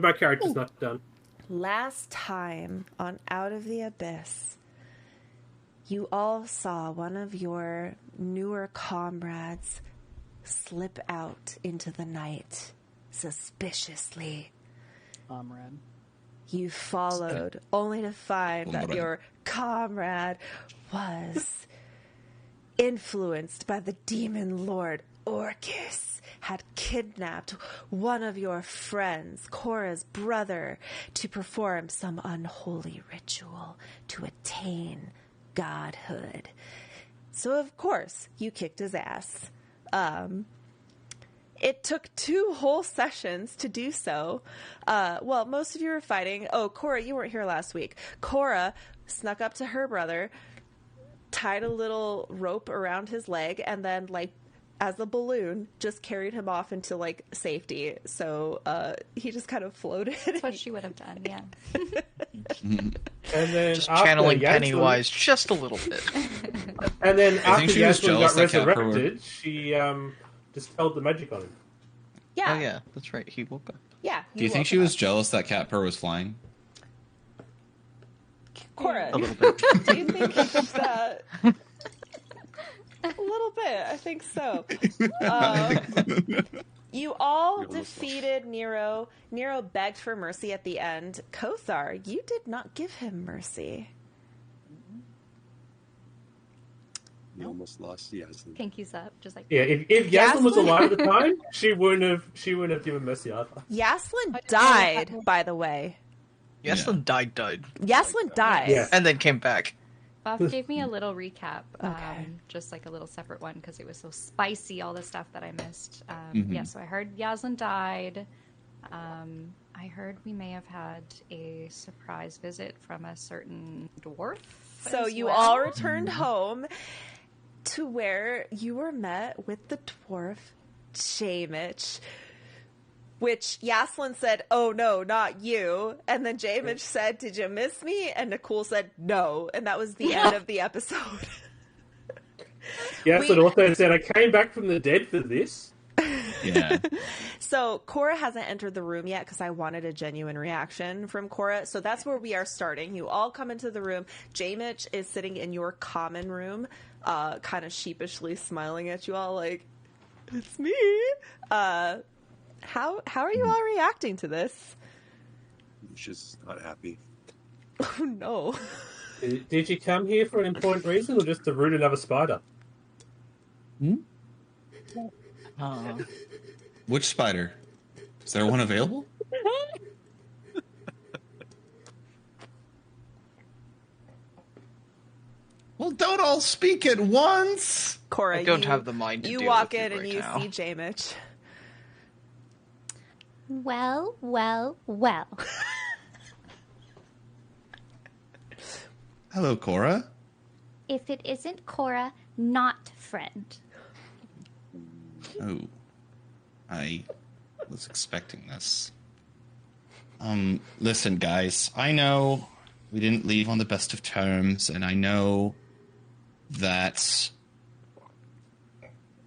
my character's not done. Last time on Out of the Abyss, you all saw one of your newer comrades slip out into the night suspiciously. Comrade. You followed, only to find that your comrade was influenced by the demon lord Orcus, had kidnapped one of your friends, Cora's brother, to perform some unholy ritual to attain godhood. So, of course, you kicked his ass. It took 2 whole sessions to do so. Well, most of you were fighting. Oh, Cora, you weren't here last week. Cora snuck up to her brother, tied a little rope around his leg, and then, like, as a balloon, just carried him off into, like, safety. So he just kind of floated. That's what she would have done, yeah. And then just channeling Pennywise just a little bit. And then after she was Yaslin jealous got that resurrected, she dispelled the magic on him. Yeah. Oh yeah, that's right. He woke up. Yeah. Do you think she was jealous that cat purr was flying? Cora, A little bit. do you think that... A little bit, I think so. You all defeated Nero. Nero begged for mercy at the end. Kothar, you did not give him mercy. You almost lost Yaslin. Pinkies up, just like... Yeah, if Yaslin was alive at the time, she wouldn't have given mercy either. Yaslin died, by the way. Yaslin died. Yaslin died. Yeah. And then came back. Bob gave me a little recap, Okay. just like a little separate one because it was so spicy, all the stuff that I missed. Yeah, so I heard Yaslin died. I heard we may have had a surprise visit from a certain dwarf. So as you well. all returned home to where you were met with the dwarf Jamich, which Yaslin said, "Oh no, not you." And then Jamich said, "Did you miss me?" And Nicole said, "No." And that was the end of the episode. Yaslin also said, "I came back from the dead for this." Yeah. So Cora hasn't entered the room yet because I wanted a genuine reaction from Cora. So that's where we are starting. You all come into the room. Jamich is sitting in your common room, kind of sheepishly smiling at you all like, "It's me." How are you all reacting to this? She's not happy. Oh no. Did you come here for an important reason or just to root another spider? Which spider? Is there one available? Well, don't all speak at once. Cora, I don't have the mind to you deal walk with in you and right you now. see Jamich. Well. Hello, Cora. If it isn't Cora, not friend. Oh, I was expecting this. Listen, guys, I know we didn't leave on the best of terms, and I know that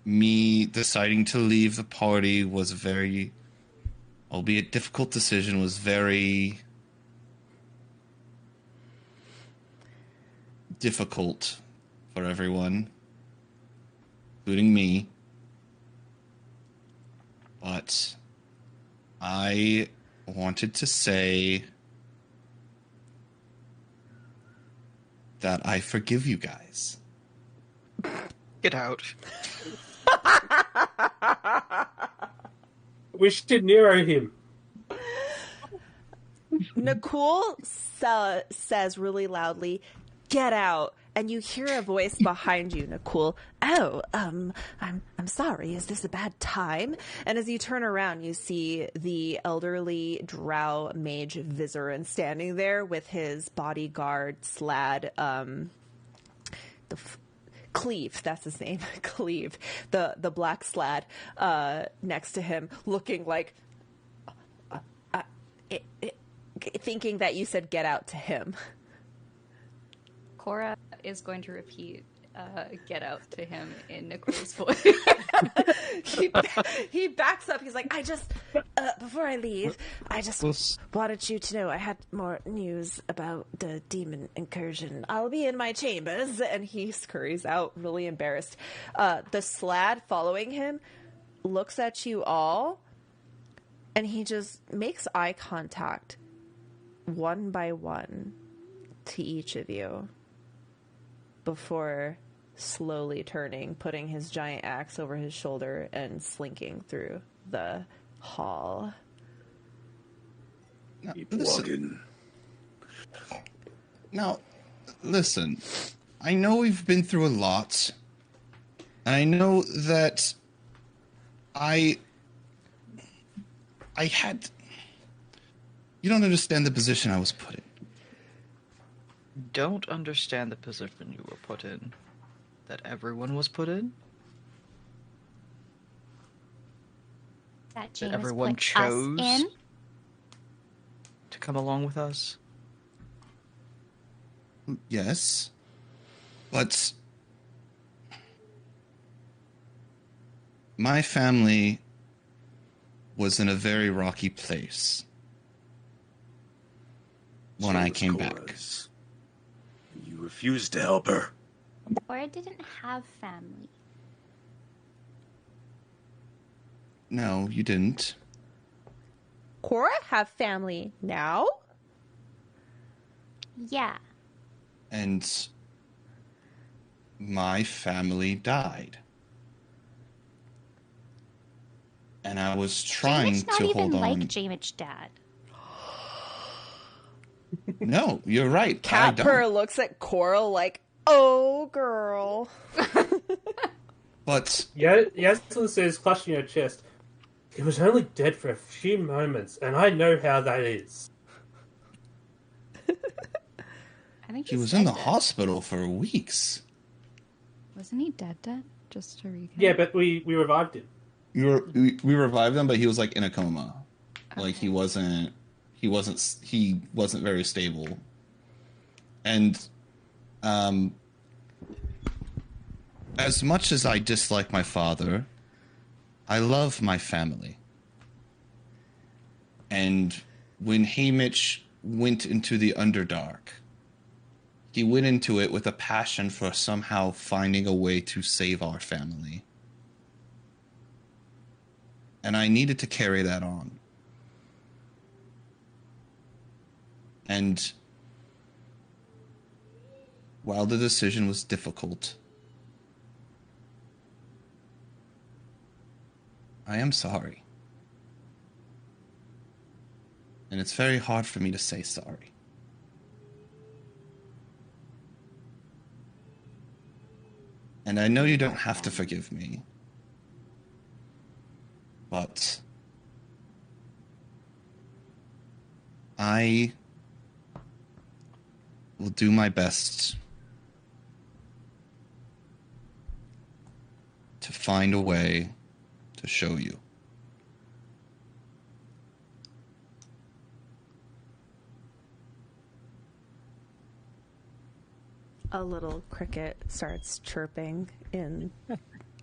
me deciding to leave the party was a very, albeit difficult decision, was very difficult for everyone, including me. But I wanted to say that I forgive you guys. Get out. We should Nero him. Nicole says really loudly, "Get out." And you hear a voice behind you, Nicole. "Oh, I'm sorry. Is this a bad time?" And as you turn around, you see the elderly drow mage Vizeran standing there with his bodyguard Slad, Cleve, that's his name, Cleve, the black Slad, next to him, looking like, thinking that you said "get out" to him. Cora is going to repeat get out to him in Nicole's voice. he backs up. He's like, before I leave, I just wanted you to know I had more news about the demon incursion. I'll be in my chambers. And he scurries out, really embarrassed. The Slad following him looks at you all, and he just makes eye contact one by one to each of you before slowly turning, putting his giant axe over his shoulder, and slinking through the hall. Keep walking. Now, listen. I know we've been through a lot. And I know that I had... You don't understand the position I was put in. Don't understand the position you were put in. That everyone was put in? That That James everyone put chose us in. to come along with us? Yes. But... my family was in a very rocky place when I came back. Cora's. You refused to help her. Cora didn't have family. No, you didn't. Cora have family now? Yeah. And my family died. And I was trying Jamich not to even hold like on. Jamich dad. No, you're right. I don't. Catper looks at Cora like, oh, girl. But Yaslin says, clutching her chest, he was only dead for a few moments, and I know how that is. I think he he's was in the dead. hospital for weeks. Wasn't he dead? Just to recap. Yeah, but we revived him. We revived him, but he was like in a coma. Like he wasn't very stable. And as much as I dislike my father, I love my family. And when Haymitch went into the Underdark, he went into it with a passion for somehow finding a way to save our family. And I needed to carry that on. And while the decision was difficult, I am sorry. And it's very hard for me to say sorry. And I know you don't have to forgive me. But I will do my best to find a way to show you. A little cricket starts chirping in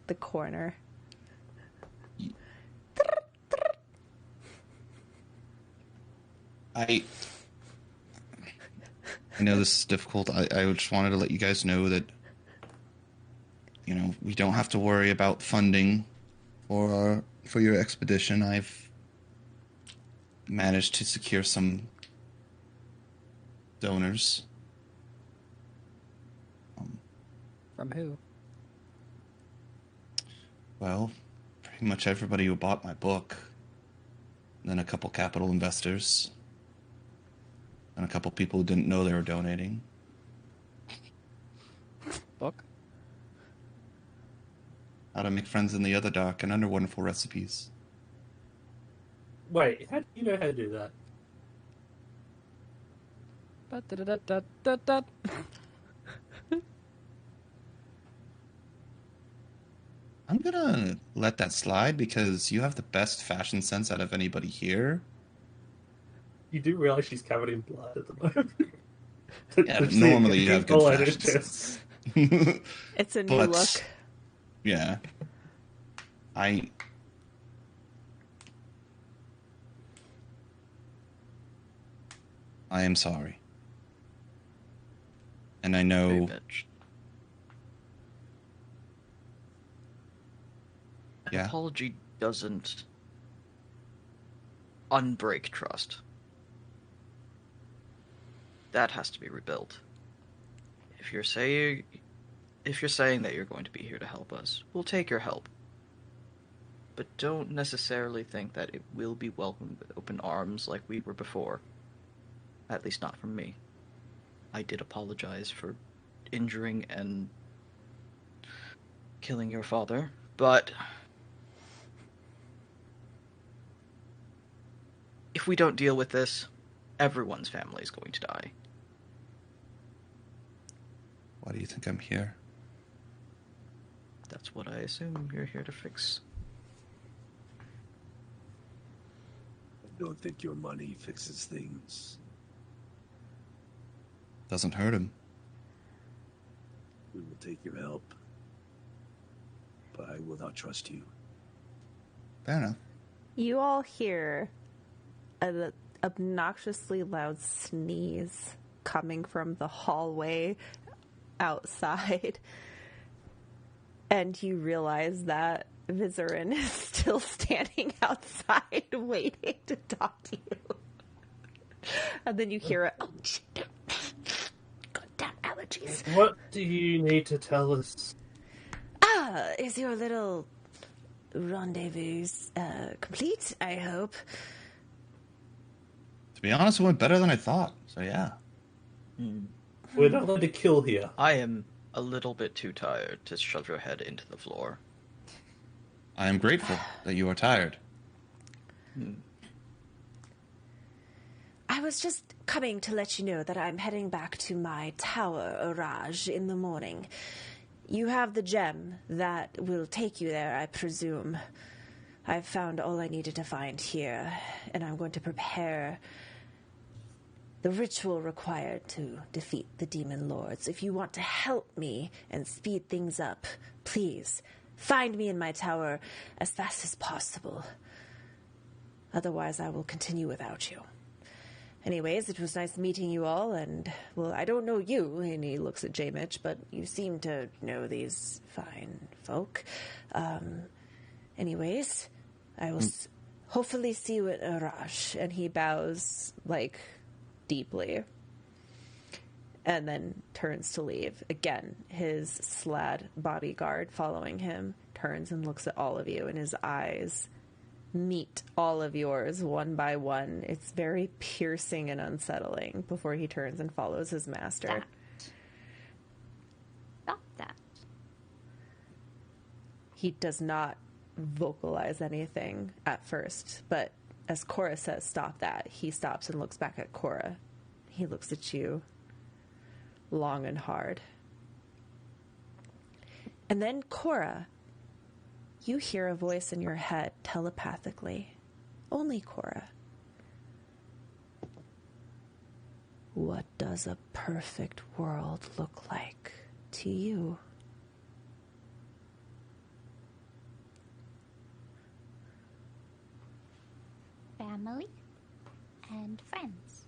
the corner. I know this is difficult. I just wanted to let you guys know that, you know, we don't have to worry about funding for your expedition. I've managed to secure some donors. From who? Well, pretty much everybody who bought my book. And then a couple capital investors. And a couple people who didn't know they were donating. Book? How to Make Friends in the Other Dark and Under Wonderful Recipes. Wait, how do you know how to do that? Ba-da-da-da-da-da. I'm gonna let that slide because you have the best fashion sense out of anybody here. You do realize she's covered in blood at the moment. Yeah, but normally you have good all over her fashion chest. sense. It's a new look. Yeah. I am sorry. And I know... Hey, bitch. An Yeah. apology doesn't unbreak trust. That has to be rebuilt. If you're saying that you're going to be here to help us, we'll take your help. But don't necessarily think that it will be welcomed with open arms like we were before. At least not from me. I did apologize for injuring and killing your father, but if we don't deal with this, everyone's family is going to die. Why do you think I'm here? That's what I assume you're here to fix. I don't think your money fixes things. Doesn't hurt him. We will take your help. But I will not trust you. Fair enough. You all hear an obnoxiously loud sneeze coming from the hallway outside. And you realize that Vizeran is still standing outside waiting to talk to you. And then you hear it. Oh, shit. Goddamn allergies. What do you need to tell us? Is your little rendezvous complete, I hope? To be honest, it went better than I thought. So yeah. We're not allowed to kill here. I am a little bit too tired to shove your head into the floor. I am grateful that you are tired. I was just coming to let you know that I'm heading back to my tower, Orage, in the morning. You have the gem that will take you there, I presume. I've found all I needed to find here, and I'm going to prepare the ritual required to defeat the demon lords. If you want to help me and speed things up, please find me in my tower as fast as possible. Otherwise, I will continue without you. Anyways, it was nice meeting you all, and, well, I don't know you, and he looks at J. Mitch, but you seem to know these fine folk. Anyways, I will hopefully see you at Arash, and he bows, deeply, and then turns to leave. Again, his Slad bodyguard following him turns and looks at all of you, and his eyes meet all of yours one by one. It's very piercing and unsettling before he turns and follows his master. Stop that. He does not vocalize anything at first, but as Cora says, stop that, he stops and looks back at Cora. He looks at you long and hard. And then, Cora, you hear a voice in your head telepathically. Only Cora. What does a perfect world look like to you? Family and friends.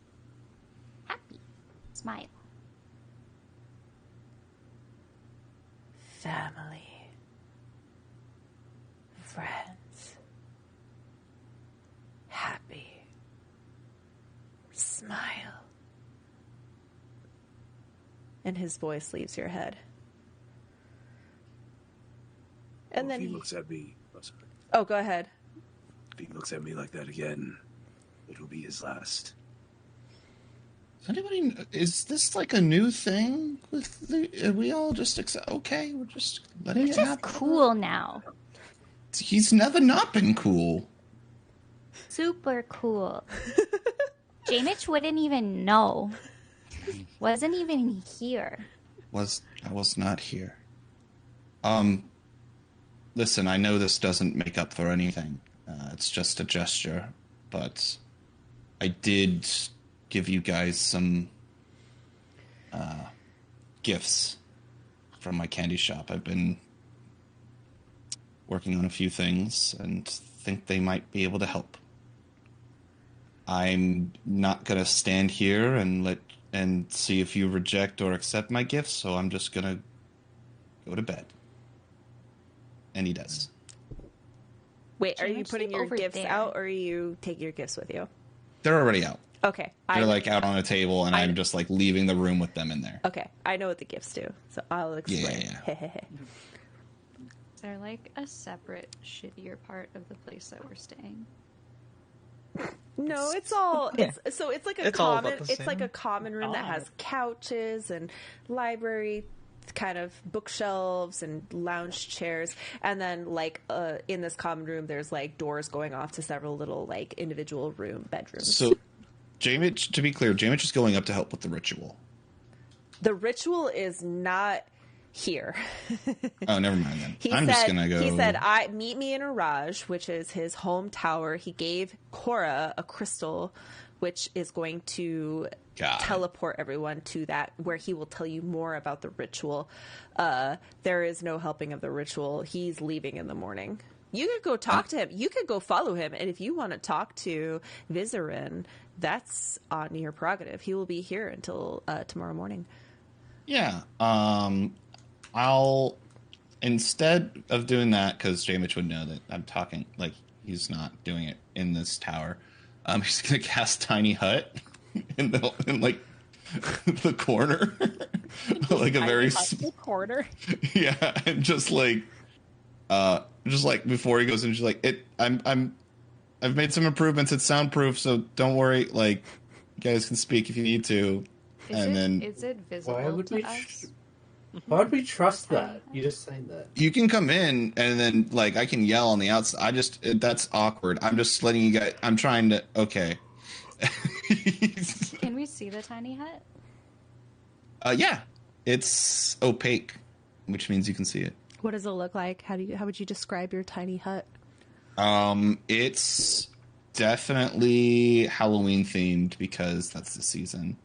Happy. Smile. Family. Friends. Happy. Smile. And his voice leaves your head. And Well, then if he looks at me. Oh, sorry. Oh, go ahead. If he looks at me like that again, it'll be his last. Is this like a new thing? Are we all just okay? We're just letting You're it just happen. cool now. He's never not been cool. Super cool. J-Mitch wouldn't even know. Wasn't even here. I was not here. Listen, I know this doesn't make up for anything. It's just a gesture, but I did give you guys some gifts from my candy shop. I've been working on a few things and think they might be able to help. I'm not gonna stand here and see if you reject or accept my gifts, so I'm just gonna go to bed. And he does. Wait, are Can we you putting sleep your over gifts there? out, or are you taking your gifts with you? They're already out. Okay. They're like out on a table, and I- I'm just like leaving the room with them in there. Okay, I know what the gifts do, so I'll explain. Yeah. Is there like a separate, shittier part of the place that we're staying? No, it's all it's like a It's all common about the it's like same. a common room that has couches and library kind of bookshelves and lounge chairs, and then like in this common room there's like doors going off to several little like individual bedrooms. So, J-Mitch, to be clear, J-Mitch is going up to help with the ritual. The ritual is not here. Oh, never mind then. He I'm said, just gonna go. He said, meet me in Iraj, which is his home tower. He gave Cora a crystal, which is going to Got it. teleport everyone to that, where he will tell you more about the ritual. There is no helping of the ritual. He's leaving in the morning. You could go talk to him. You could go follow him. And if you want to talk to Vizeran, that's on your prerogative. He will be here until tomorrow morning. Yeah. I'll, instead of doing that, because J-Mitch would know that I'm talking, like, he's not doing it in this tower, he's going to cast Tiny Hut in like, the corner. Like a very... corner. Yeah, and just like before he goes in, just like, I've made some improvements. It's soundproof, so don't worry. Like, you guys can speak if you need to. Is it visible Why would to we? us? Why would we trust that? You just saying that. You can come in, and then like I can yell on the outside. That's awkward. I'm just letting you guys. I'm trying to. Okay. Can we see the tiny hut? Yeah, it's opaque, which means you can see it. What does it look like? How would you describe your tiny hut? It's definitely Halloween themed because that's the season.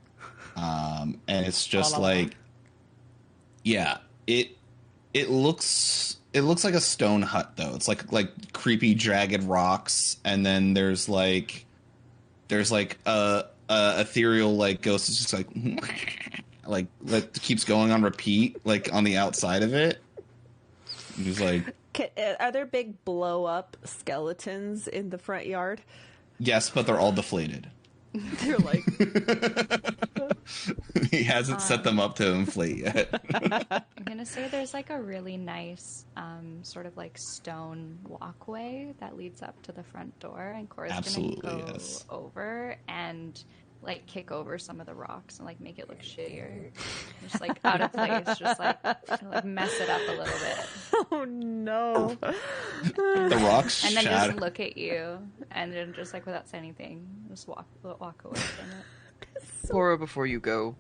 And it's just like, yeah, it looks like a stone hut though. It's like creepy jagged rocks, and then there's like a ethereal like ghost. It's just like that keeps going on repeat like on the outside of it. He's like, are there big blow up skeletons in the front yard? yes, but they're all deflated. They're like, He hasn't set them up to inflate yet. I'm gonna say there's like a really nice sort of like stone walkway that leads up to the front door, and Cora's Absolutely, gonna go yes. over and like kick over some of the rocks and like make it look shittier, just like out of place, just like mess it up a little bit, oh no. The rocks and then shatter. just look at you, and then just like without saying anything, just walk away from it. Cora, before you go,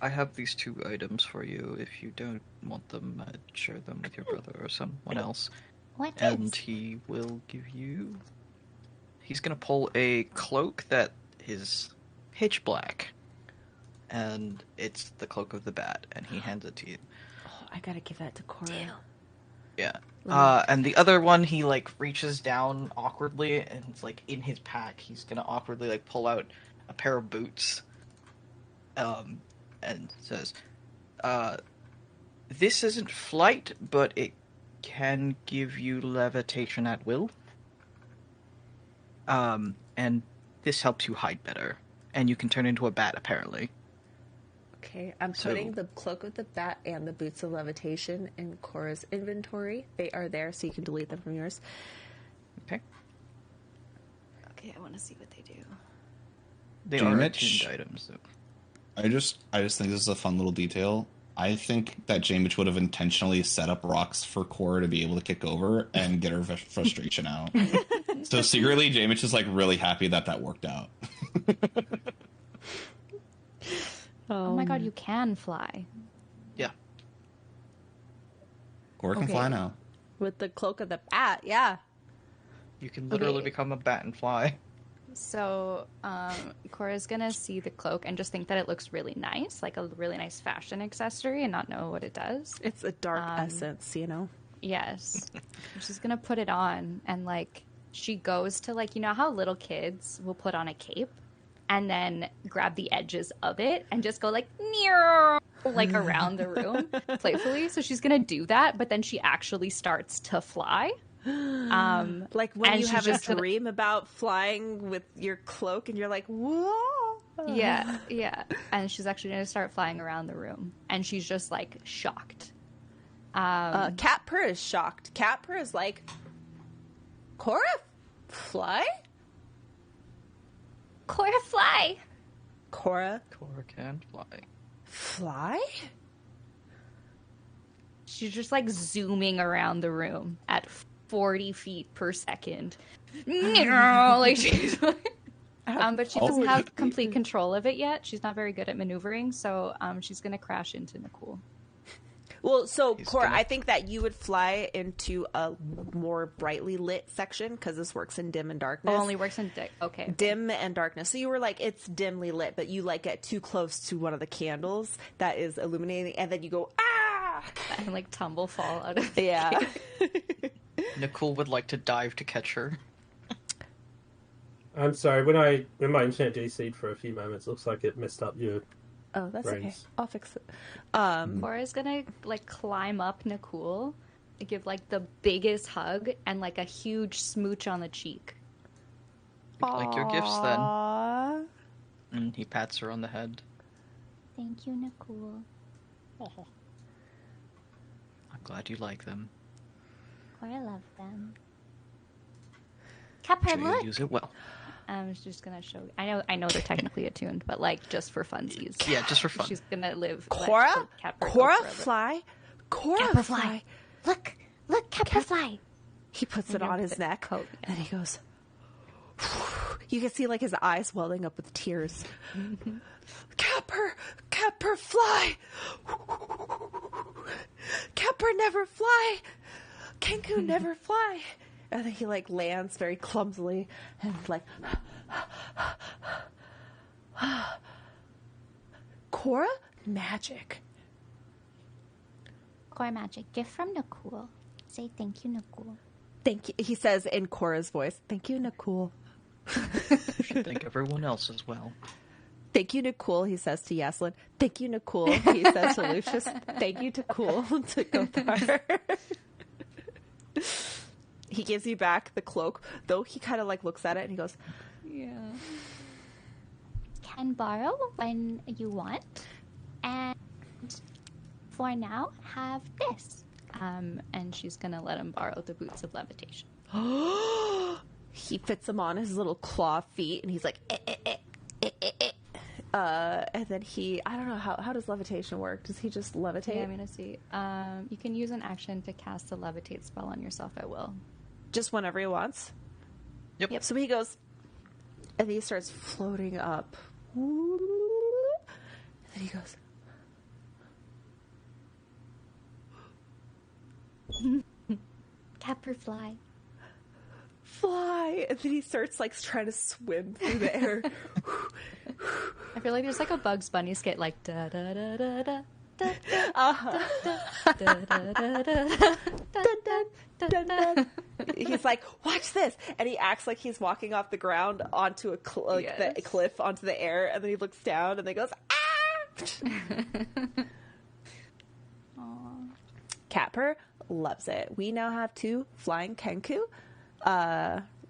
I have these 2 items for you. If you don't want them, share them with your brother or someone else. What And is? he will give you... He's going to pull a cloak that is pitch black. And it's the cloak of the bat, and he hands it to you. Oh, I gotta give that to Cora. Yeah. And the other one, he, like, reaches down awkwardly, and it's, like, in his pack. He's gonna awkwardly, like, pull out a pair of boots. And says, this isn't flight, but it can give you levitation at will. And this helps you hide better. And you can turn into a bat, apparently. Okay, I'm putting the cloak of the bat and the boots of levitation in Cora's inventory. They are there, so you can delete them from yours. Okay. Okay, I want to see what they do. They Damn are it. attuned items, though. I just think this is a fun little detail. I think that J-Mitch would have intentionally set up rocks for Cora to be able to kick over and get her frustration out. So secretly, J-Mitch is like really happy that worked out. Oh my god, you can fly. Yeah. Cora can Okay. fly now. With the cloak of the bat, yeah. You can literally Okay. become a bat and fly. So, Cora's gonna see the cloak and just think that it looks really nice, like a really nice fashion accessory, and not know what it does. It's a dark essence, you know? Yes. She's gonna put it on, and like she goes to, like, you know how little kids will put on a cape and then grab the edges of it and just go like near, like around the room playfully. So she's gonna do that, but then she actually starts to fly. Like when you have a just dream about flying with your cloak and you're like, whoa. Yeah. And she's actually going to start flying around the room. And she's just like shocked. Cat Purr is shocked. Cat Purr is like, Cora, fly? Cora, fly. Cora, can fly. fly? She's just like zooming around the room at 40 feet per second. Like she's like, but she doesn't have complete control of it yet. She's not very good at maneuvering, so she's going to crash into Nicole. Well, so Cora, I think that you would fly into a more brightly lit section because this works in dim and darkness. Oh, only works in okay. Dim and darkness. So you were like, it's dimly lit, but you like get too close to one of the candles that is illuminating, and then you go, ah! And like tumble fall out of Yeah. Nicole would like to dive to catch her. I'm sorry, when my internet DC'd for a few moments, looks like it messed up your Oh, that's okay. brains. I'll fix it. Cora's gonna like climb up Nicole, give like the biggest hug and like a huge smooch on the cheek. Like your gifts, then. Aww. And he pats her on the head. Thank you, Nicole. Oh. I'm glad you like them. Cora love them. Cat Purr, Sure you look. use it well. I was just gonna show. I know they're technically attuned, but like just for funsies. Yeah, just for fun. She's gonna live. Cora? let Cat Purr go Cora, forever. fly. Cora, Cat Purr, fly. fly. Look, Cat Purr, fly. He puts it on his neck, coat, and he goes. You can see like his eyes welling up with tears. Cat Purr, fly. Cat Purr never fly. Kenku never fly. And then he like lands very clumsily and like. Cora, magic. Cora magic. Gift from Nicole. Say thank you, Nicole. Thank you. He says in Cora's voice, "Thank you, Nicole." You should thank everyone else as well. Thank you, Nicole, he says to Yaslin. Thank you, Nicole, he says to Lucius. Thank you to Cool to Gothar. He gives you back the cloak, though he kind of like looks at it and he goes, Yeah. Can borrow when you want. And for now, have this. And she's gonna let him borrow the boots of levitation. he fits them on his little claw feet and he's like, and then I don't know, how does levitation work? Does he just levitate? Yeah, I'm gonna see. You can use an action to cast a levitate spell on yourself at will. Just whenever he wants? Yep. So he goes, and then he starts floating up. And then he goes, Cat Purr, fly. fly. And then he starts like trying to swim through the air. I feel like there's like a Bugs Bunny skit, like da da da da da. He's like, watch this, and he acts like he's walking off the ground onto a the cliff onto the air, and then he looks down and then goes, ah. Cat Purr loves it. We now have 2 flying Kenku,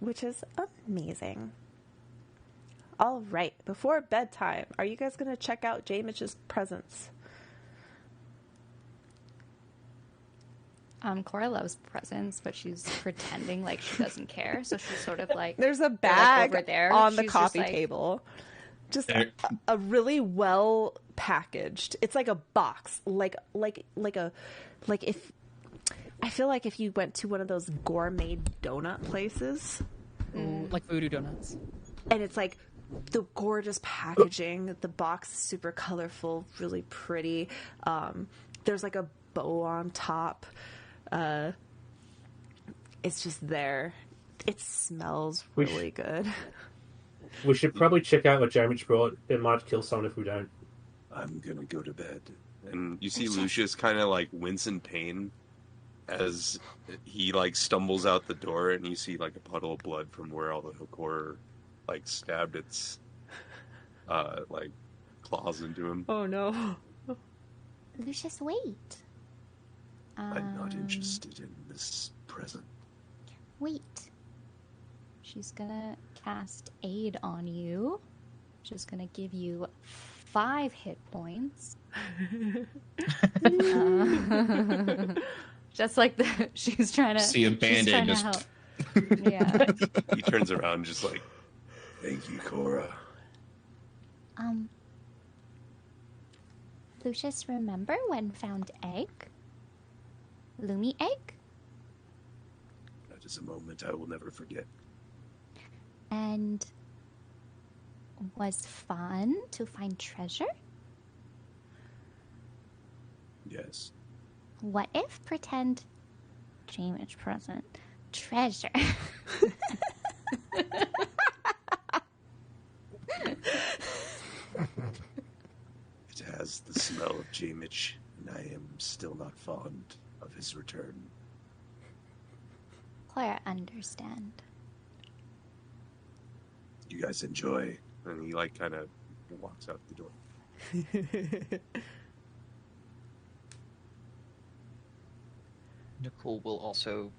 which is amazing. All right, before bedtime, are you guys going to check out J-Mitch's presents? Cora loves presents, but she's pretending like she doesn't care. So she's sort of like, There's a they're, bag like, over there on the She's coffee just, like, table. Just There- a really well packaged. It's like a box, like if I feel like if you went to one of those gourmet donut places, Like voodoo donuts. and it's like the gorgeous packaging, the box is super colorful, really pretty. There's like a bow on top. It's just there. It smells really good. We should probably check out what Jamich brought. It might kill someone if we don't. I'm gonna go to bed. And you see Lucius kind of like wince in pain as he like stumbles out the door, and you see like a puddle of blood from where all the Hokor like stabbed its like claws into him. Oh no. Lucius, wait. I'm not interested in this present. Wait. She's gonna cast Aid on you. She's gonna give you 5 hit points. Just like she's trying to see a band-aid just help. Yeah. He turns around just like, thank you, Cora. Lucius, remember when found egg? Lumi egg? That is a moment I will never forget. And was fun to find treasure? Yes. What if pretend Jamich present treasure? It has the smell of Jamich, and I am still not fond of his return. Clara, understand. You guys enjoy. And he like kind of walks out the door. Nicole will also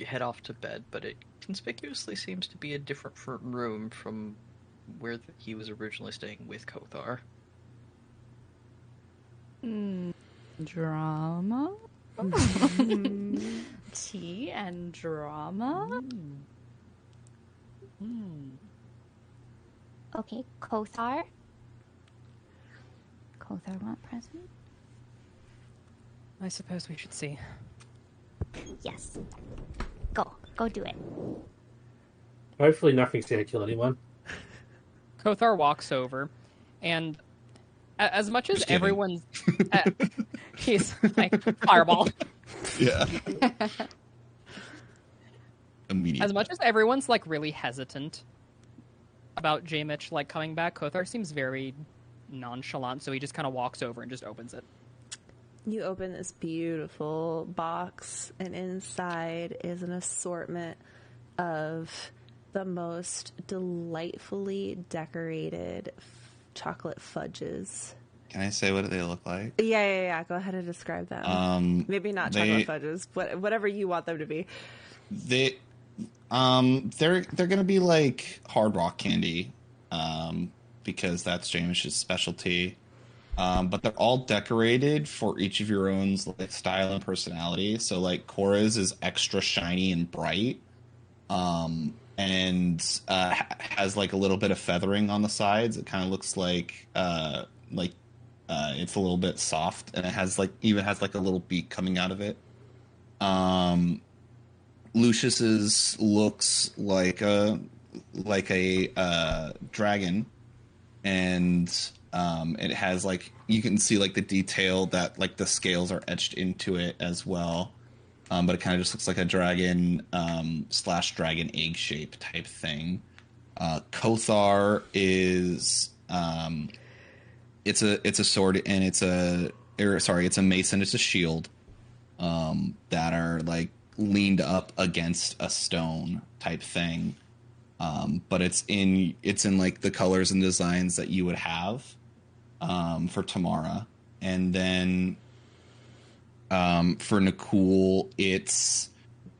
head off to bed, but it conspicuously seems to be a different room from where he was originally staying with Kothar. Drama? Tea and drama? Okay, Kothar. Kothar want present? I suppose we should see. Yes. Go do it. Hopefully nothing's going to kill anyone. Kothar walks over, and as much as Just kidding. everyone's... he's like, fireball. Yeah. Immediately. As much as everyone's like really hesitant about Jamich like coming back, Kothar seems very nonchalant, so he just kind of walks over and just opens it. You open this beautiful box, and inside is an assortment of the most delightfully decorated chocolate fudges. Can I say what they look like? Yeah. Go ahead and describe them. Maybe not chocolate fudges, whatever you want them to be. They're gonna be like hard rock candy, because that's Jamish's specialty. But they're all decorated for each of your own like style and personality. So like Cora's is extra shiny and bright, and has like a little bit of feathering on the sides. It kind of looks like it's a little bit soft, and it has like a little beak coming out of it. Lucius's looks like a dragon, and it has like, you can see like the detail that like the scales are etched into it as well, but it kind of just looks like a dragon / dragon egg shape type thing. Kothar is it's a sword, and it's a mace, and it's a shield that are like leaned up against a stone type thing, but it's in like the colors and designs that you would have for Tamara. And then for Nicole, it's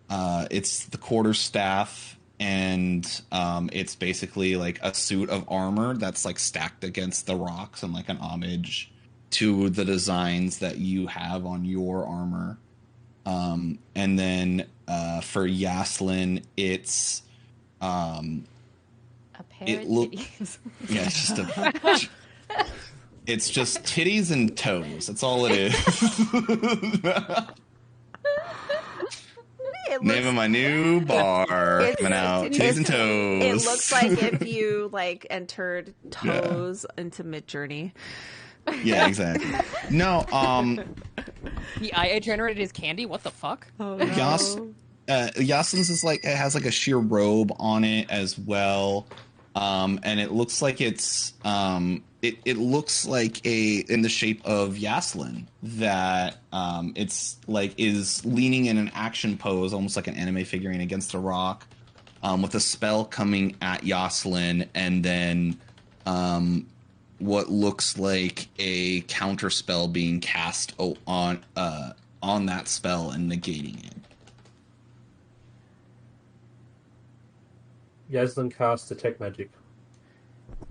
the quarterstaff, and it's basically like a suit of armor that's like stacked against the rocks, and like an homage to the designs that you have on your armor. And then for Yaslin, it's A pair of titties. yeah, it's just titties and toes. That's all it is. Name of my new bar coming out. Titties and toes. It looks like if you like entered toes into Midjourney. Yeah, exactly. No, The IA generated his candy? What the fuck? Oh, no. Yaslin's is like, it has like a sheer robe on it as well. and it looks like it's it looks like in the shape of Yaslin that it's like is leaning in an action pose, almost like an anime figurine against a rock, with a spell coming at Yaslin, and then what looks like a counter spell being cast on that spell and negating it. Yaslin casts Detect Magic.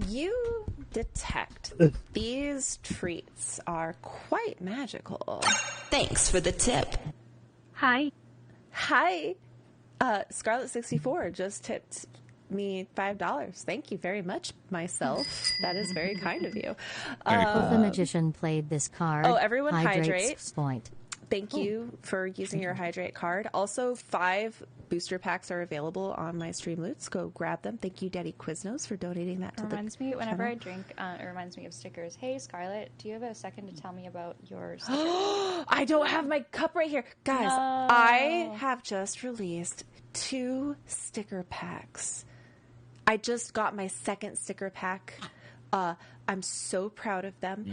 You detect these treats are quite magical. Thanks for the tip. Hi. Hi. Scarlet64 just tipped me $5. Thank you very much, myself. That is very kind of you. The magician played this card. Oh, everyone Hydrates hydrate. Point. Thank you for using your hydrate card. Also, 5 booster packs are available on my stream loots. Go grab them. Thank you, Daddy Quiznos, for donating that to the Reminds me, whenever channel. I drink, it reminds me of stickers. Hey, Scarlett, do you have a second to tell me about your stickers? I don't have my cup right here. Guys, No. I have just released 2 sticker packs. I just got my second sticker pack. I'm so proud of them.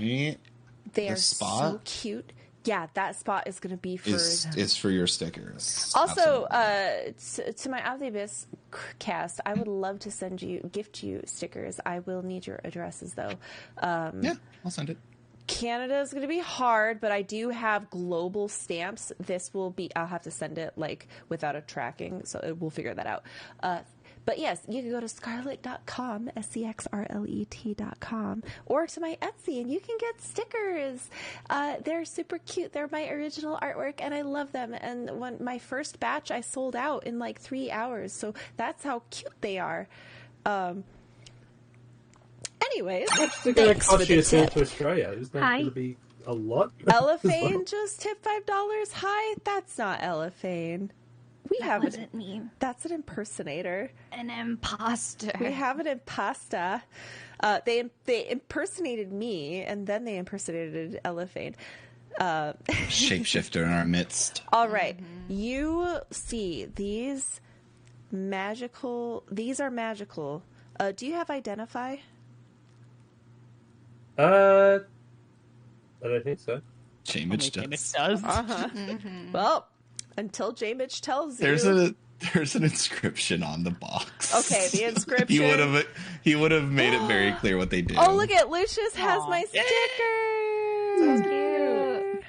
They are so cute. Yeah, that spot is going to be for them. It's for your stickers. Also, to my Omnibus cast, I would love to gift you stickers. I will need your addresses, though. Yeah, I'll send it. Canada is going to be hard, but I do have global stamps. I'll have to send it like without a tracking, so we'll figure that out. But yes, you can go to scarlet.com, SCXRLET.com, or to my Etsy, and you can get stickers. They're super cute. They're my original artwork, and I love them. And when my first batch, I sold out in like 3 hours, so that's how cute they are. Anyways, They're going to cost you to send to Australia. Isn't that going to be a lot? Elephane just tipped $5. Hi, that's not Elephane. That wasn't me. That's an impersonator. An imposter. We have an impasta. They impersonated me, and then they impersonated Elephane. Shapeshifter in our midst. All right. You see these magical. These are magical. Do you have Identify? I don't think so. Jaimich Jaimich does. does. Well, until Jaimich tells you. There's an inscription on the box. Okay, the inscription. he would have made it very clear what they do. Oh, look at Lucius has my sticker. So cute.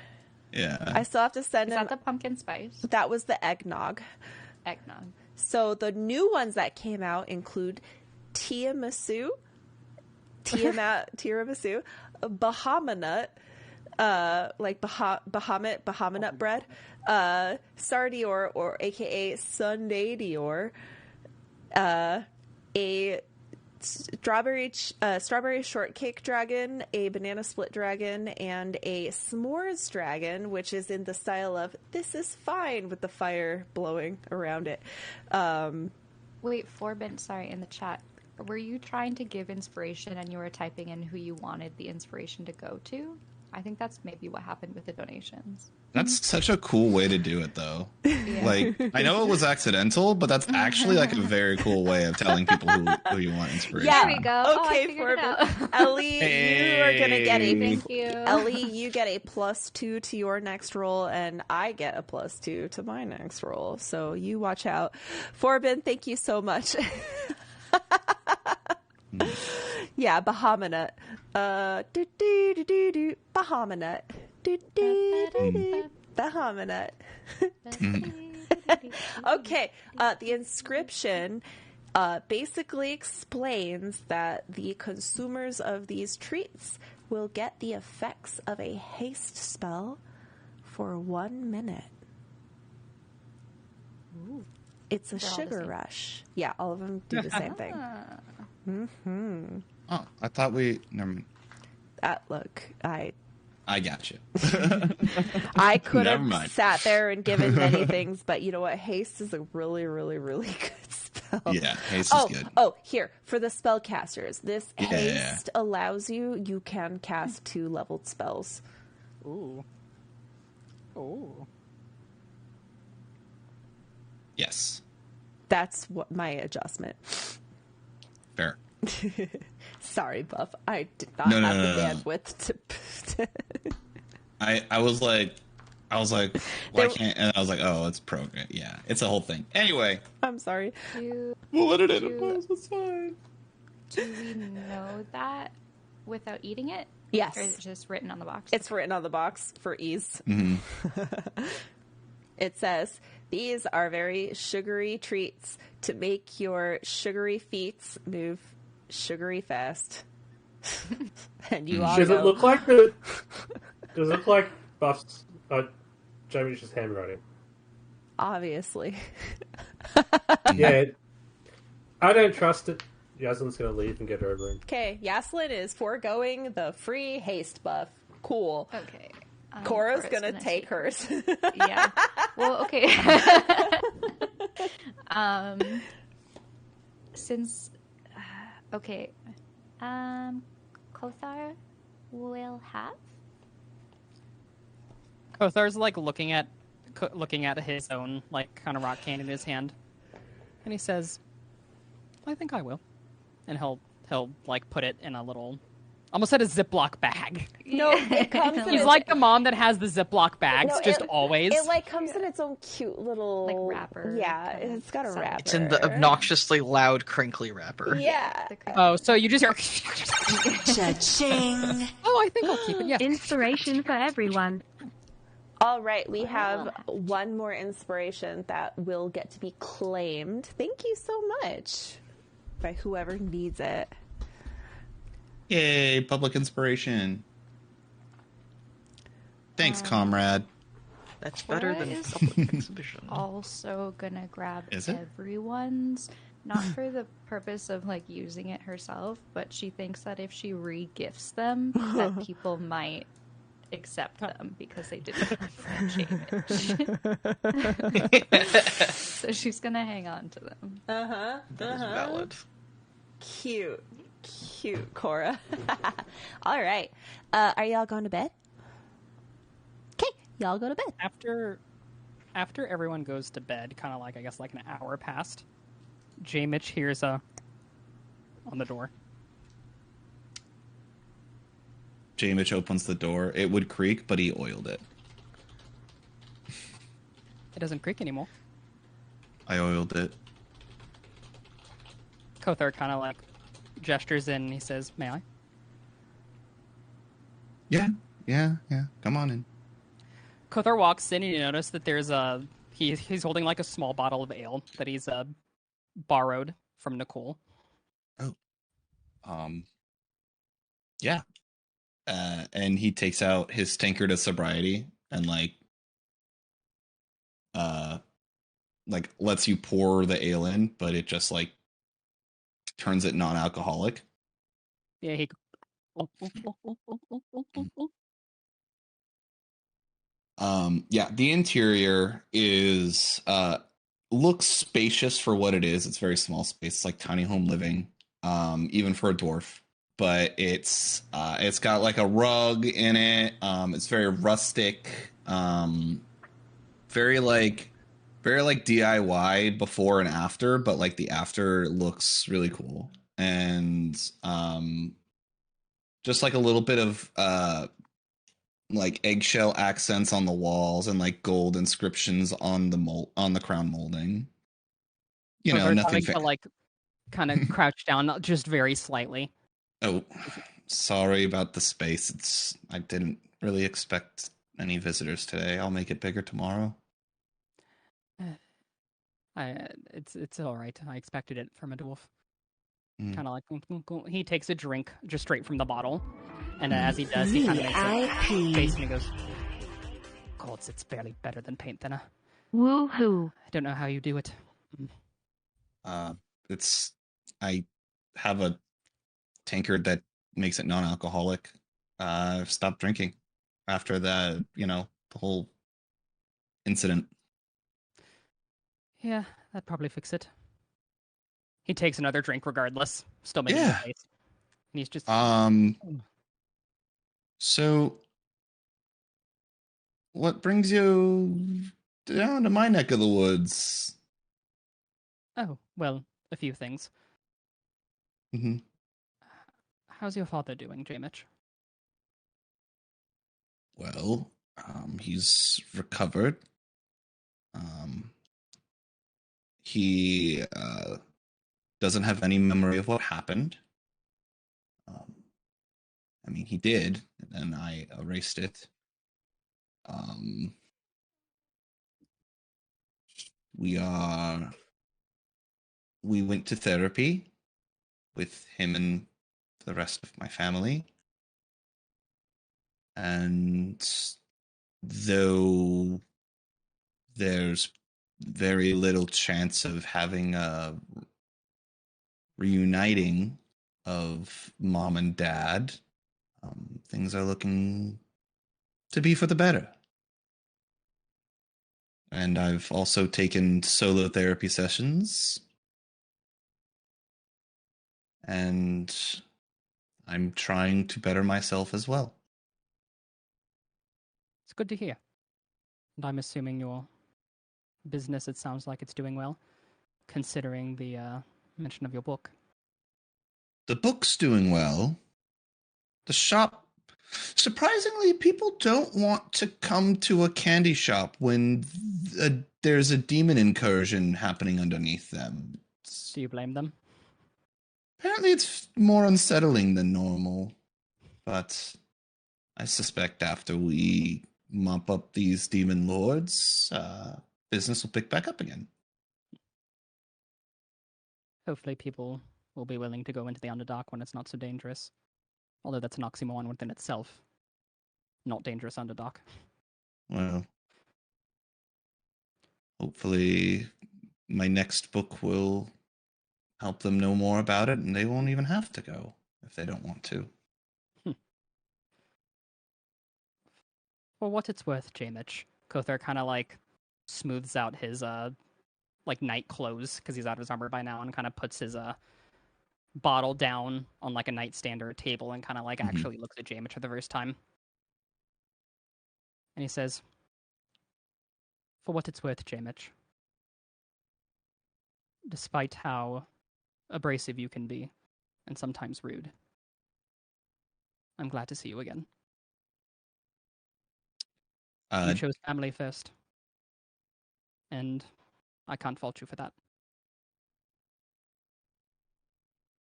Yeah. I still have to send Is him. that the pumpkin spice? That was the eggnog. Eggnog. So the new ones that came out include tiramisu, Bahama nut, like Bahama nut bread, Sardior, or aka Sunday Dior, a strawberry shortcake dragon, a banana split dragon, and a s'mores dragon, which is in the style of "This is fine" with the fire blowing around it. Wait, Forbin, sorry, in the chat. Were you trying to give inspiration and you were typing in who you wanted the inspiration to go to? I think that's maybe what happened with the donations. That's such a cool way to do it, though. Yeah. Like, I know it was accidental, but that's actually like a very cool way of telling people who you want inspiration. Yeah, There we go. Okay, I figured it out. Ellie, you are gonna get a Thank you. Ellie, you get a +2 to your next roll, and I get a +2 to my next roll. So you watch out. Forbin, thank you so much. Yeah, Bahama nut. Bahama nut. Bahama nut. Okay, the inscription basically explains that the consumers of these treats will get the effects of a haste spell for 1 minute. Ooh. It's a They're all the sugar same. rush. Yeah, all of them do the same thing. Mm-hmm. Oh, I thought never mind. Look, I got you. I could Never have mind. sat there and given many things, but you know what? Haste is a really, really, really good spell. Yeah, haste is good. Oh, here, for the spellcasters, this Yeah. haste allows you can cast 2 leveled spells. Ooh. Ooh. Yes. That's what my adjustment. Fair. Sorry, Buff. I did not No, have no, the no, no. bandwidth to. I was like, why can't? And I was like, oh, it's program. Yeah, it's a whole thing. Anyway, I'm sorry. we'll let it in. It's fine. Do we know that without eating it? Yes. Or is it just written on the box? It's written on the box for ease. It says, these are very sugary treats to make your sugary feet move sugary fast. And you all Does know. it look like the? Does it look like Buff's Jamie's handwriting? Obviously. Yeah. I don't trust it. Yaslin's gonna leave and get her a room. Okay, Yaslin is foregoing the free haste buff. Cool. Okay. Cora's gonna take hers. Yeah. Well, okay. Since, okay, Kothar will have. Kothar's like looking at his own like kind of rock candy in his hand, and he says, "I think I will," and he'll like put it in a little, almost at a Ziploc bag. No, it comes in He's like the mom that has the Ziploc bags, just always. It like comes in its own cute little like wrapper. Yeah, it's got a wrapper. It's in the obnoxiously loud, crinkly wrapper. Yeah. Oh, so you just hear. Cha-ching. Oh, I think I'll keep it. Yeah. Inspiration for everyone. All right, we have one more inspiration that will get to be claimed. Thank you so much by whoever needs it. Yay, public inspiration. Thanks, comrade. That's better Cora than is public exhibition. also gonna grab Is it? everyone's, not for the purpose of like using it herself, but she thinks that if she re-gifts them, that people might accept them because they didn't come from Jamich. So she's gonna hang on to them. That is valid. Cute, Cora. All right, are y'all going to bed? Okay, y'all go to bed. After everyone goes to bed, kind of like I guess like an hour passed, J. Mitch hears on the door. J. Mitch opens the door. It would creak, but he oiled it. It doesn't creak anymore. I oiled it. Kothar kind of like gestures in. And he says, "May I?" Yeah. Come on in. Kothar walks in, and you notice that there's he's holding like a small bottle of ale that he's borrowed from Nicole. Oh. Yeah. And he takes out his tankard of sobriety and like lets you pour the ale in, but it just like turns it non-alcoholic. Yeah, he. Yeah, the interior is looks spacious for what it is. It's very small space. It's like tiny home living, even for a dwarf. But it's got like a rug in it. It's very rustic. Very like DIY before and after, but like the after looks really cool. And just like a little bit of like eggshell accents on the walls and like gold inscriptions on the crown molding. You know, nothing to like kind of crouch down just very slightly. Oh, sorry about the space. I didn't really expect any visitors today. I'll make it bigger tomorrow. It's all right. I expected it from a dwarf. Kind of like he takes a drink just straight from the bottle, and as he does, he kind of makes a face and he goes, "Gods, it's barely better than paint thinner." Woohoo! I don't know how you do it. I have a tankard that makes it non-alcoholic. I've stopped drinking after the whole incident. Yeah, that'd probably fix it. He takes another drink regardless, still making a face. And he's just So what brings you down to my neck of the woods? Oh, well, a few things. Mm-hmm. How's your father doing, Jamich? Well, he's recovered. He doesn't have any memory of what happened. I mean, he did, and I erased it. We went to therapy with him and the rest of my family. And though there's very little chance of having a reuniting of mom and dad, things are looking to be for the better. And I've also taken solo therapy sessions. And I'm trying to better myself as well. It's good to hear. And I'm assuming your business, it sounds like it's doing well, considering the mention of your book. The book's doing well. The shop, surprisingly, people don't want to come to a candy shop when there's a demon incursion happening underneath them. Do you blame them? Apparently it's more unsettling than normal. But I suspect after we mop up these demon lords, business will pick back up again. Hopefully people will be willing to go into the Underdark when it's not so dangerous. Although that's an oxymoron within itself. Not dangerous Underdark. Well, hopefully my next book will help them know more about it, and they won't even have to go if they don't want to. For what it's worth, Jamich, Kothar kind of like smooths out his like night clothes because he's out of his armor by now, and kind of puts his bottle down on like a nightstand or a table, and kind of like actually looks at Jamich for the first time. And he says, "For what it's worth, Jamich, despite how abrasive you can be, and sometimes rude, I'm glad to see you again. You chose family first, and I can't fault you for that."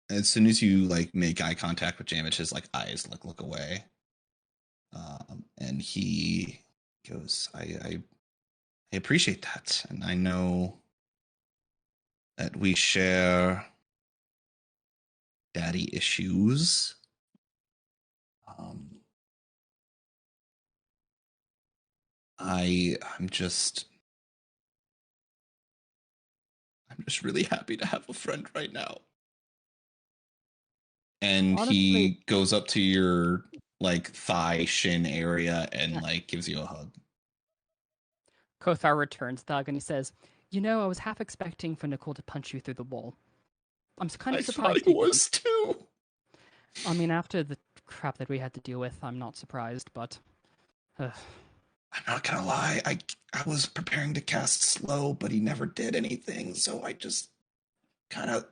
As soon as you like make eye contact with Jamich, his like eyes look away, and he goes, I appreciate that, and I know that we share daddy issues. I'm just really happy to have a friend right now. And honestly, he goes up to your like thigh shin area and like gives you a hug. Kothar returns the hug and he says, "You know, I was half expecting for Nicole to punch you through the wall. I'm kind of surprised." I was too. I mean, after the crap that we had to deal with, I'm not surprised, but I'm not gonna lie, I was preparing to cast slow, but he never did anything, so I just kind of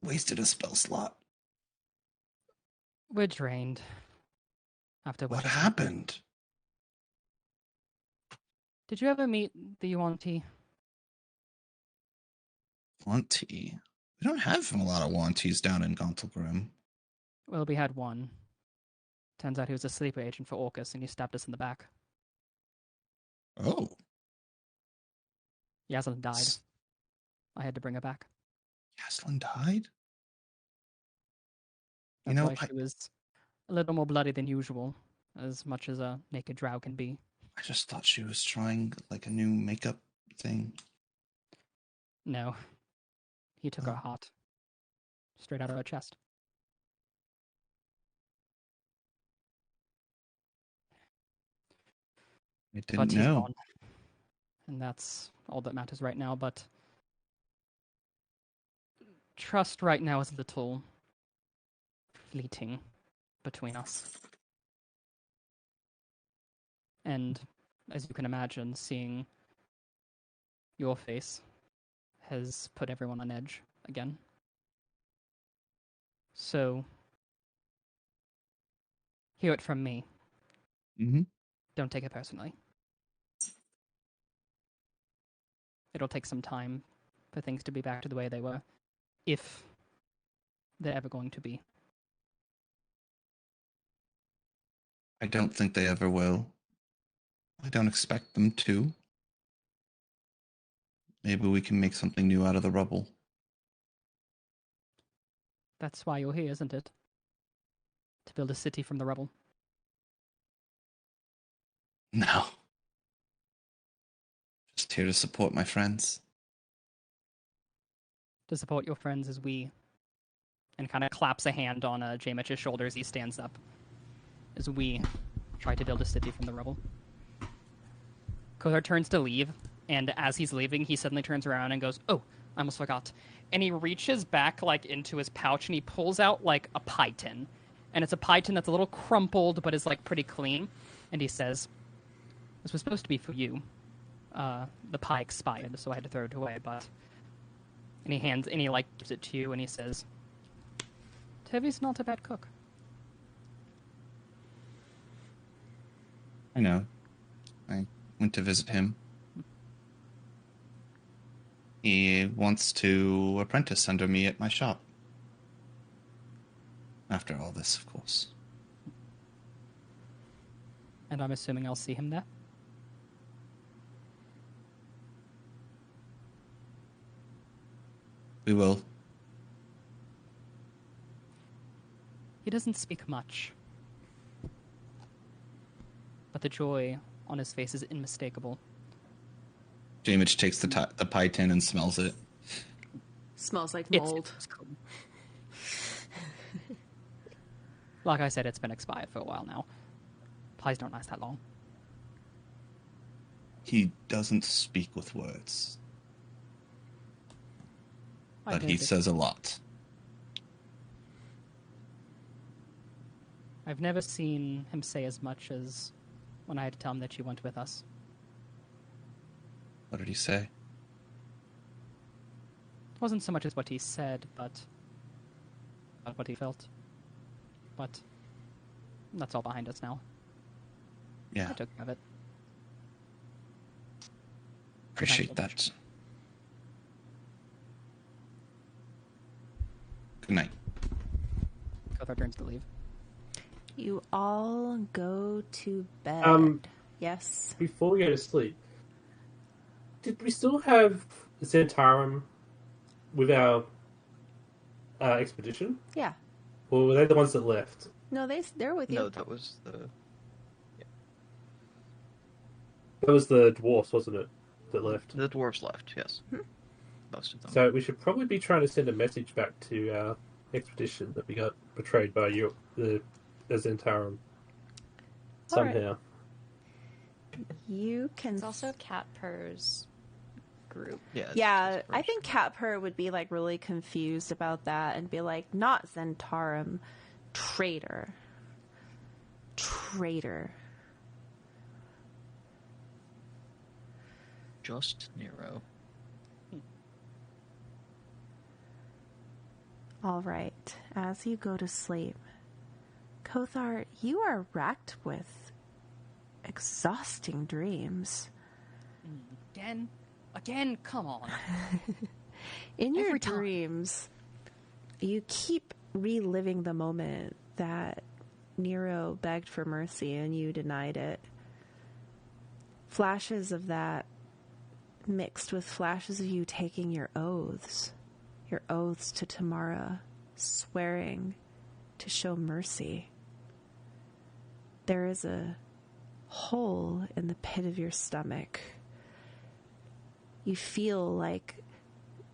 wasted a spell slot. We're drained. After what happened? Did you ever meet the Yuan-Ti? Yuan-Ti? We don't have a lot of Yuan-Tis down in Gauntlgrim. Well, we had one. Turns out he was a sleeper agent for Orcus, and he stabbed us in the back. Oh. Yaslin died. I had to bring her back. Yaslin died? That's why she was a little more bloody than usual, as much as a naked drow can be. I just thought she was trying like a new makeup thing. No. He took her heart. Straight out of her chest. I didn't know. Gone. And that's all that matters right now, but trust right now is a little fleeting between us. And as you can imagine, seeing your face has put everyone on edge again. So, Hear it from me. Mm-hmm. Don't take it personally. It'll take some time for things to be back to the way they were, if they're ever going to be. I don't think they ever will. I don't expect them to. Maybe we can make something new out of the rubble. That's why you're here, isn't it? To build a city from the rubble. No. Just here to support my friends. To support your friends as we... And kind of claps a hand on J-Mitch's shoulder as he stands up. As we try to build a city from the rubble. Kothar turns to leave, and as he's leaving, he suddenly turns around and goes, "Oh, I almost forgot." And he reaches back, like, into his pouch, and he pulls out, like, a pie tin. And it's a pie tin that's a little crumpled, but is, like, pretty clean. And he says, "This was supposed to be for you. The pie expired, so I had to throw it away, but..." And he, like, gives it to you, and he says, "Tevi's not a bad cook." I know. I went to visit him. He wants to apprentice under me at my shop. After all this, of course. And I'm assuming I'll see him there? We will. He doesn't speak much. But the joy on his face is unmistakable. Jamich takes the pie tin and smells it. Smells like mold. Like I said, it's been expired for a while now. Pies don't last that long. He doesn't speak with words. But he says a lot. I've never seen him say as much as when I had to tell him that you went with us. What did he say? It wasn't so much as what he said, but what he felt. But that's all behind us now. Yeah. I took care of it. Appreciate that. Good night. Kothar turns to leave. You all go to bed. Yes. Before we go to sleep, did we still have Zentarum with our expedition? Yeah. Or were they the ones that left? No, they're with you. No, that was the... Yeah. That was the dwarfs, wasn't it, that left? The dwarves left, yes. Most of them. So we should probably be trying to send a message back to our expedition that we got betrayed by the Zentarum somehow. Right. You can... It's also Cat Purr's group. Yeah, I think Cat Purr would be, like, really confused about that and be like, not Zentarum, traitor. Traitor. Just Nero. All right. As you go to sleep, Kothar, you are racked with exhausting dreams. Again, come on. In your dreams, you keep reliving the moment that Nero begged for mercy and you denied it. Flashes of that mixed with flashes of you taking your oaths to Tamara, swearing to show mercy. There is a hole in the pit of your stomach. You feel like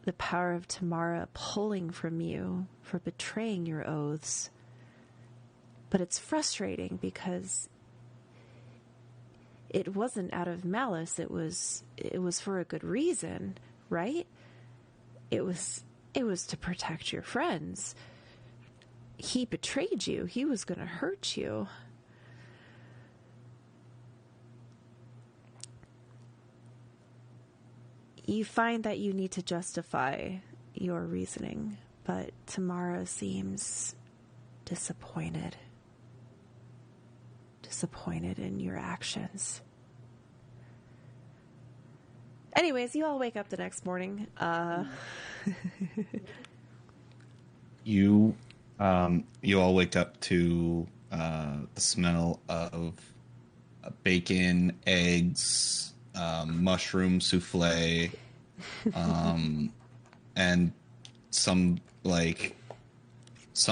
the power of Tamara pulling from you for betraying your oaths. But it's frustrating because it wasn't out of malice. It was for a good reason, right? It was to protect your friends. He betrayed you. He was going to hurt you. You find that you need to justify your reasoning, but Tamara seems disappointed. disappointed in your actions. Anyways, you all wake up the next morning. You all wake up to the smell of bacon, eggs, mushroom souffle, and some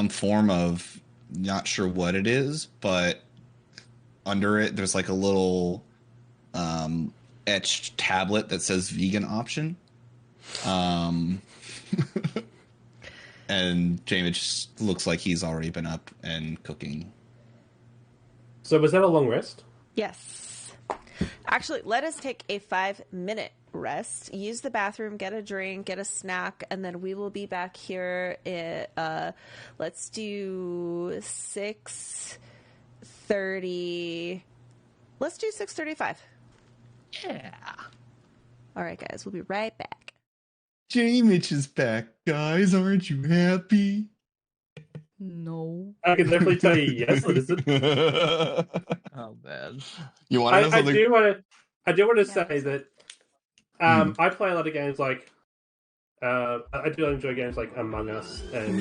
form of, not sure what it is, but under it there's like a little etched tablet that says vegan option. And James just looks like he's already been up and cooking. So was that a long rest? Yes. Actually, let us take a 5-minute rest. Use the bathroom, get a drink, get a snack, and then we will be back here at, let's do 6:30. Let's do 6:35. Yeah. All right, guys. We'll be right back. James is back, guys. Aren't you happy? No. I can definitely tell you yes, it isn't. Oh, bad. You want to know something? I do want to say that I play a lot of games like I do enjoy games like Among Us and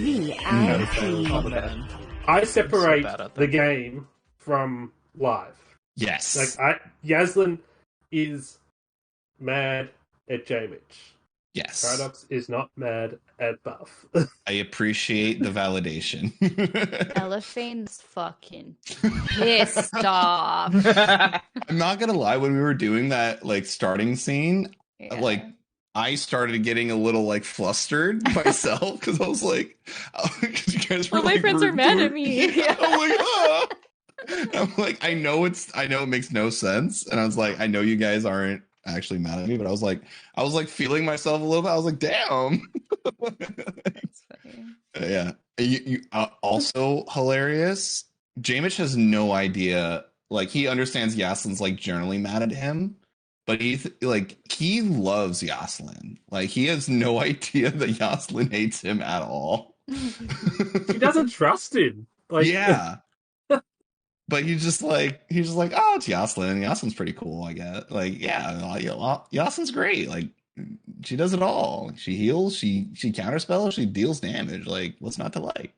I separate the game from live. Yes. Yaslin is mad at J-Mitch. Yes. Paradox is not mad at Buff. I appreciate the validation. Eliphane's fucking pissed off. I'm not gonna lie, when we were doing that starting scene, I started getting a little flustered myself because I was like, you guys were my friends are mad at me. Yeah. I'm like, ah. I'm like, I know it makes no sense, and I was like, I know you guys aren't actually mad at me, but I was like feeling myself a little bit. I was like, damn. That's funny. Yeah. You also hilarious. Jamish has no idea. He understands Yaslin's generally mad at him, but he loves Yaslin. He has no idea that Yaslin hates him at all. He doesn't trust him. Yeah. But he's just like, oh, it's Yaslin. Yaslin's pretty cool, I guess. Yaslin's great. She does it all. She heals, she counterspells, she deals damage. What's not to like?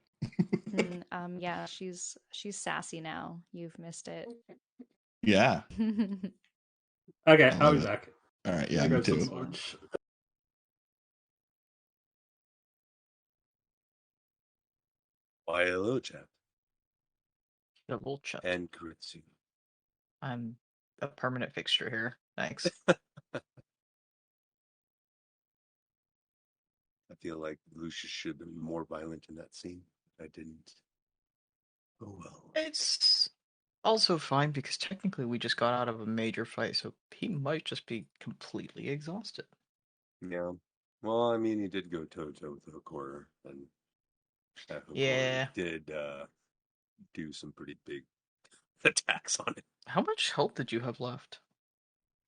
Yeah, she's sassy now. You've missed it. Yeah. Okay, I'll be back. All right, yeah, me too. Why, hello, chap. Hello, chap. And Kuritsu. I'm a permanent fixture here. Thanks. I feel like Lucius should have been more violent in that scene. I didn't. Oh well. It's also fine because technically we just got out of a major fight, so he might just be completely exhausted. Yeah. Well, I mean, he did go toe-to-toe with Hokora, and that Yeah. did do some pretty big attacks on it. How much health did you have left?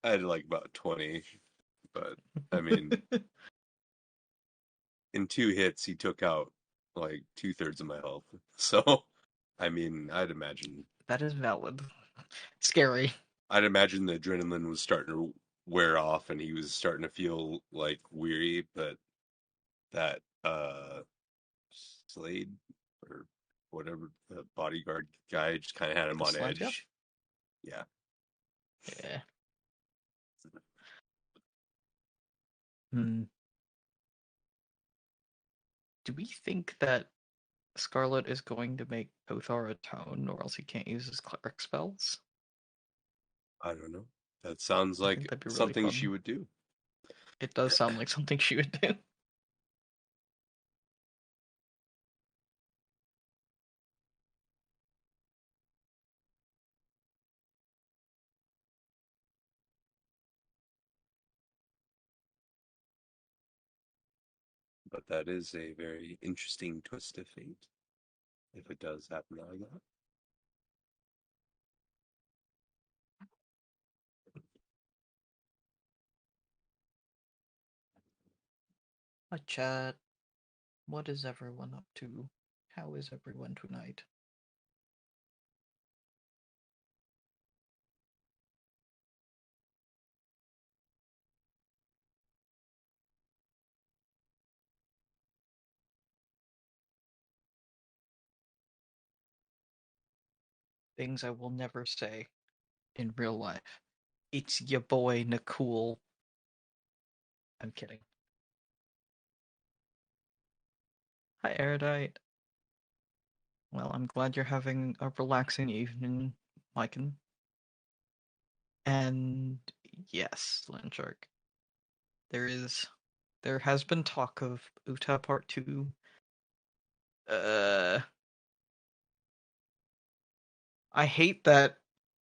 I had about 20, but I mean, in 2 hits, he took out 2/3 of my health. So, I mean, I'd imagine that is valid. Scary. I'd imagine the adrenaline was starting to wear off, and he was starting to feel weary. But that Slade or whatever the bodyguard guy just kind of had him on edge. Yeah. Yeah. Do we think that Scarlet is going to make Othar atone, or else he can't use his cleric spells? I don't know. That sounds like really something fun. She would do. It does sound like something she would do. But that is a very interesting twist of fate, if it does happen like that. Hi, chat. What is everyone up to? How is everyone tonight? things I will never say in real life. It's your boy, Nicole. I'm kidding. Hi, Erudite. Well, I'm glad you're having a relaxing evening, Myken. And yes, Landshark. There has been talk of Uta Part 2. I hate that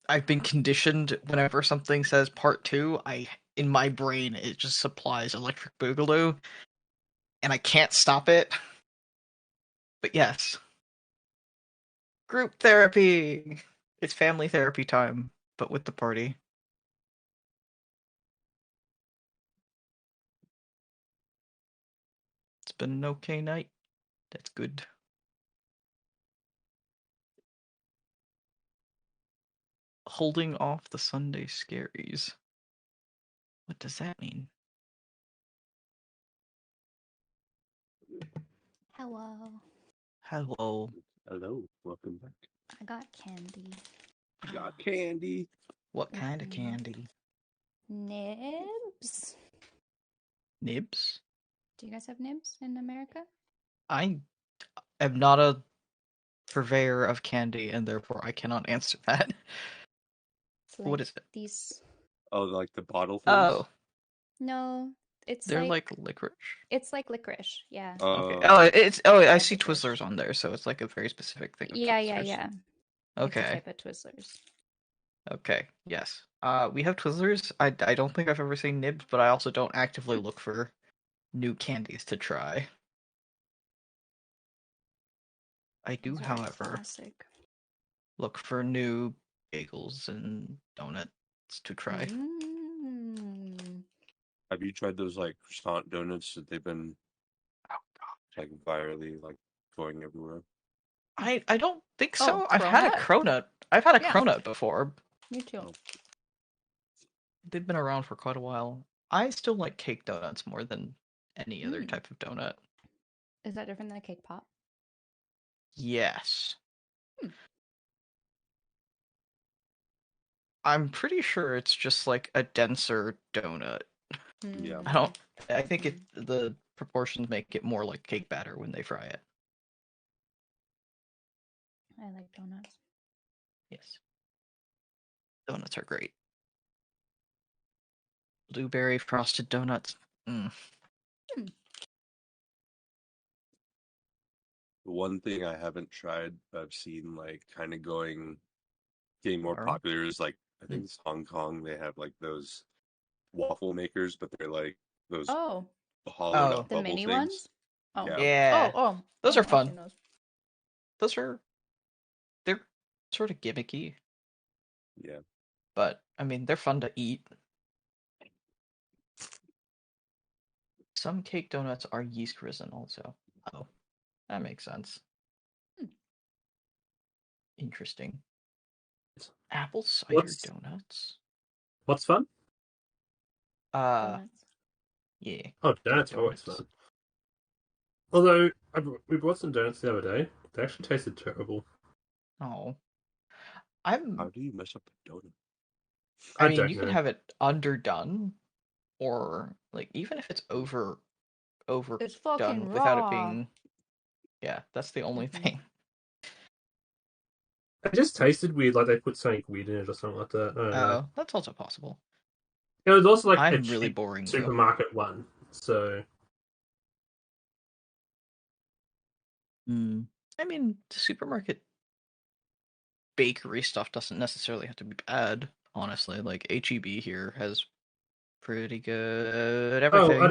I've been conditioned whenever something says Part 2, in my brain it just supplies Electric Boogaloo, and I can't stop it. But yes. Group therapy! It's family therapy time, but with the party. It's been an okay night. That's good. Holding off the Sunday scaries. What does that mean? Hello. Hello. Hello, welcome back. I got candy. You got candy. What kind of candy? Nibs. Nibs? Do you guys have nibs in America? I am not a purveyor of candy, and therefore I cannot answer that. It's like What is it? these. Oh, like the bottle things? Oh, No, it's they're like licorice. It's like licorice. Yeah. Okay. Oh, I see Twizzlers on there, so it's like a very specific thing of Yeah, Twizzlers. yeah. Okay. It's a type of Twizzlers. Okay, yes. We have Twizzlers. I don't think I've ever seen Nibs, but I also don't actively look for new candies to try. I do, Those are however, classic. look for new bagels and donuts to try. Have you tried those like croissant donuts that they've been like virally like going everywhere? I don't think Oh, so. I've had a cronut. I've had a Yeah. cronut before. Me too. They've been around for quite a while. I still like cake donuts more than any other type of donut. Is that different than a cake pop? Yes. I'm pretty sure it's just like a denser donut. Yeah. I think the proportions make it more like cake batter when they fry it. I like donuts. Yes. Donuts are great. Blueberry frosted donuts. Mm. The one thing I haven't tried, but I've seen like kind of getting more Or- popular is like I think it's Hong Kong. They have like those waffle makers, but they're like those hollowed out The bubble mini things. ones? Oh. Yeah. Yeah. Oh. Those are I've fun. seen those. They're sort of gimmicky. Yeah. But I mean, they're fun to eat. Some cake donuts are yeast risen also. Oh, that makes sense. Interesting. Apple cider donuts? What's fun? Donuts. Yeah. Oh, donuts are always fun. Although, we bought some donuts the other day. They actually tasted terrible. Oh. How do you mess up a donut? I mean, you can have it underdone, or like even if it's overdone fucking without it raw. being. Yeah, that's the only thing. It just tasted weird, like they put something weird in it or something like that. I don't know. That's also possible. It was also like I'm a really cheap boring, though. supermarket one, so. I mean, the supermarket bakery stuff doesn't necessarily have to be bad, honestly. Like HEB here has pretty good everything. Oh, I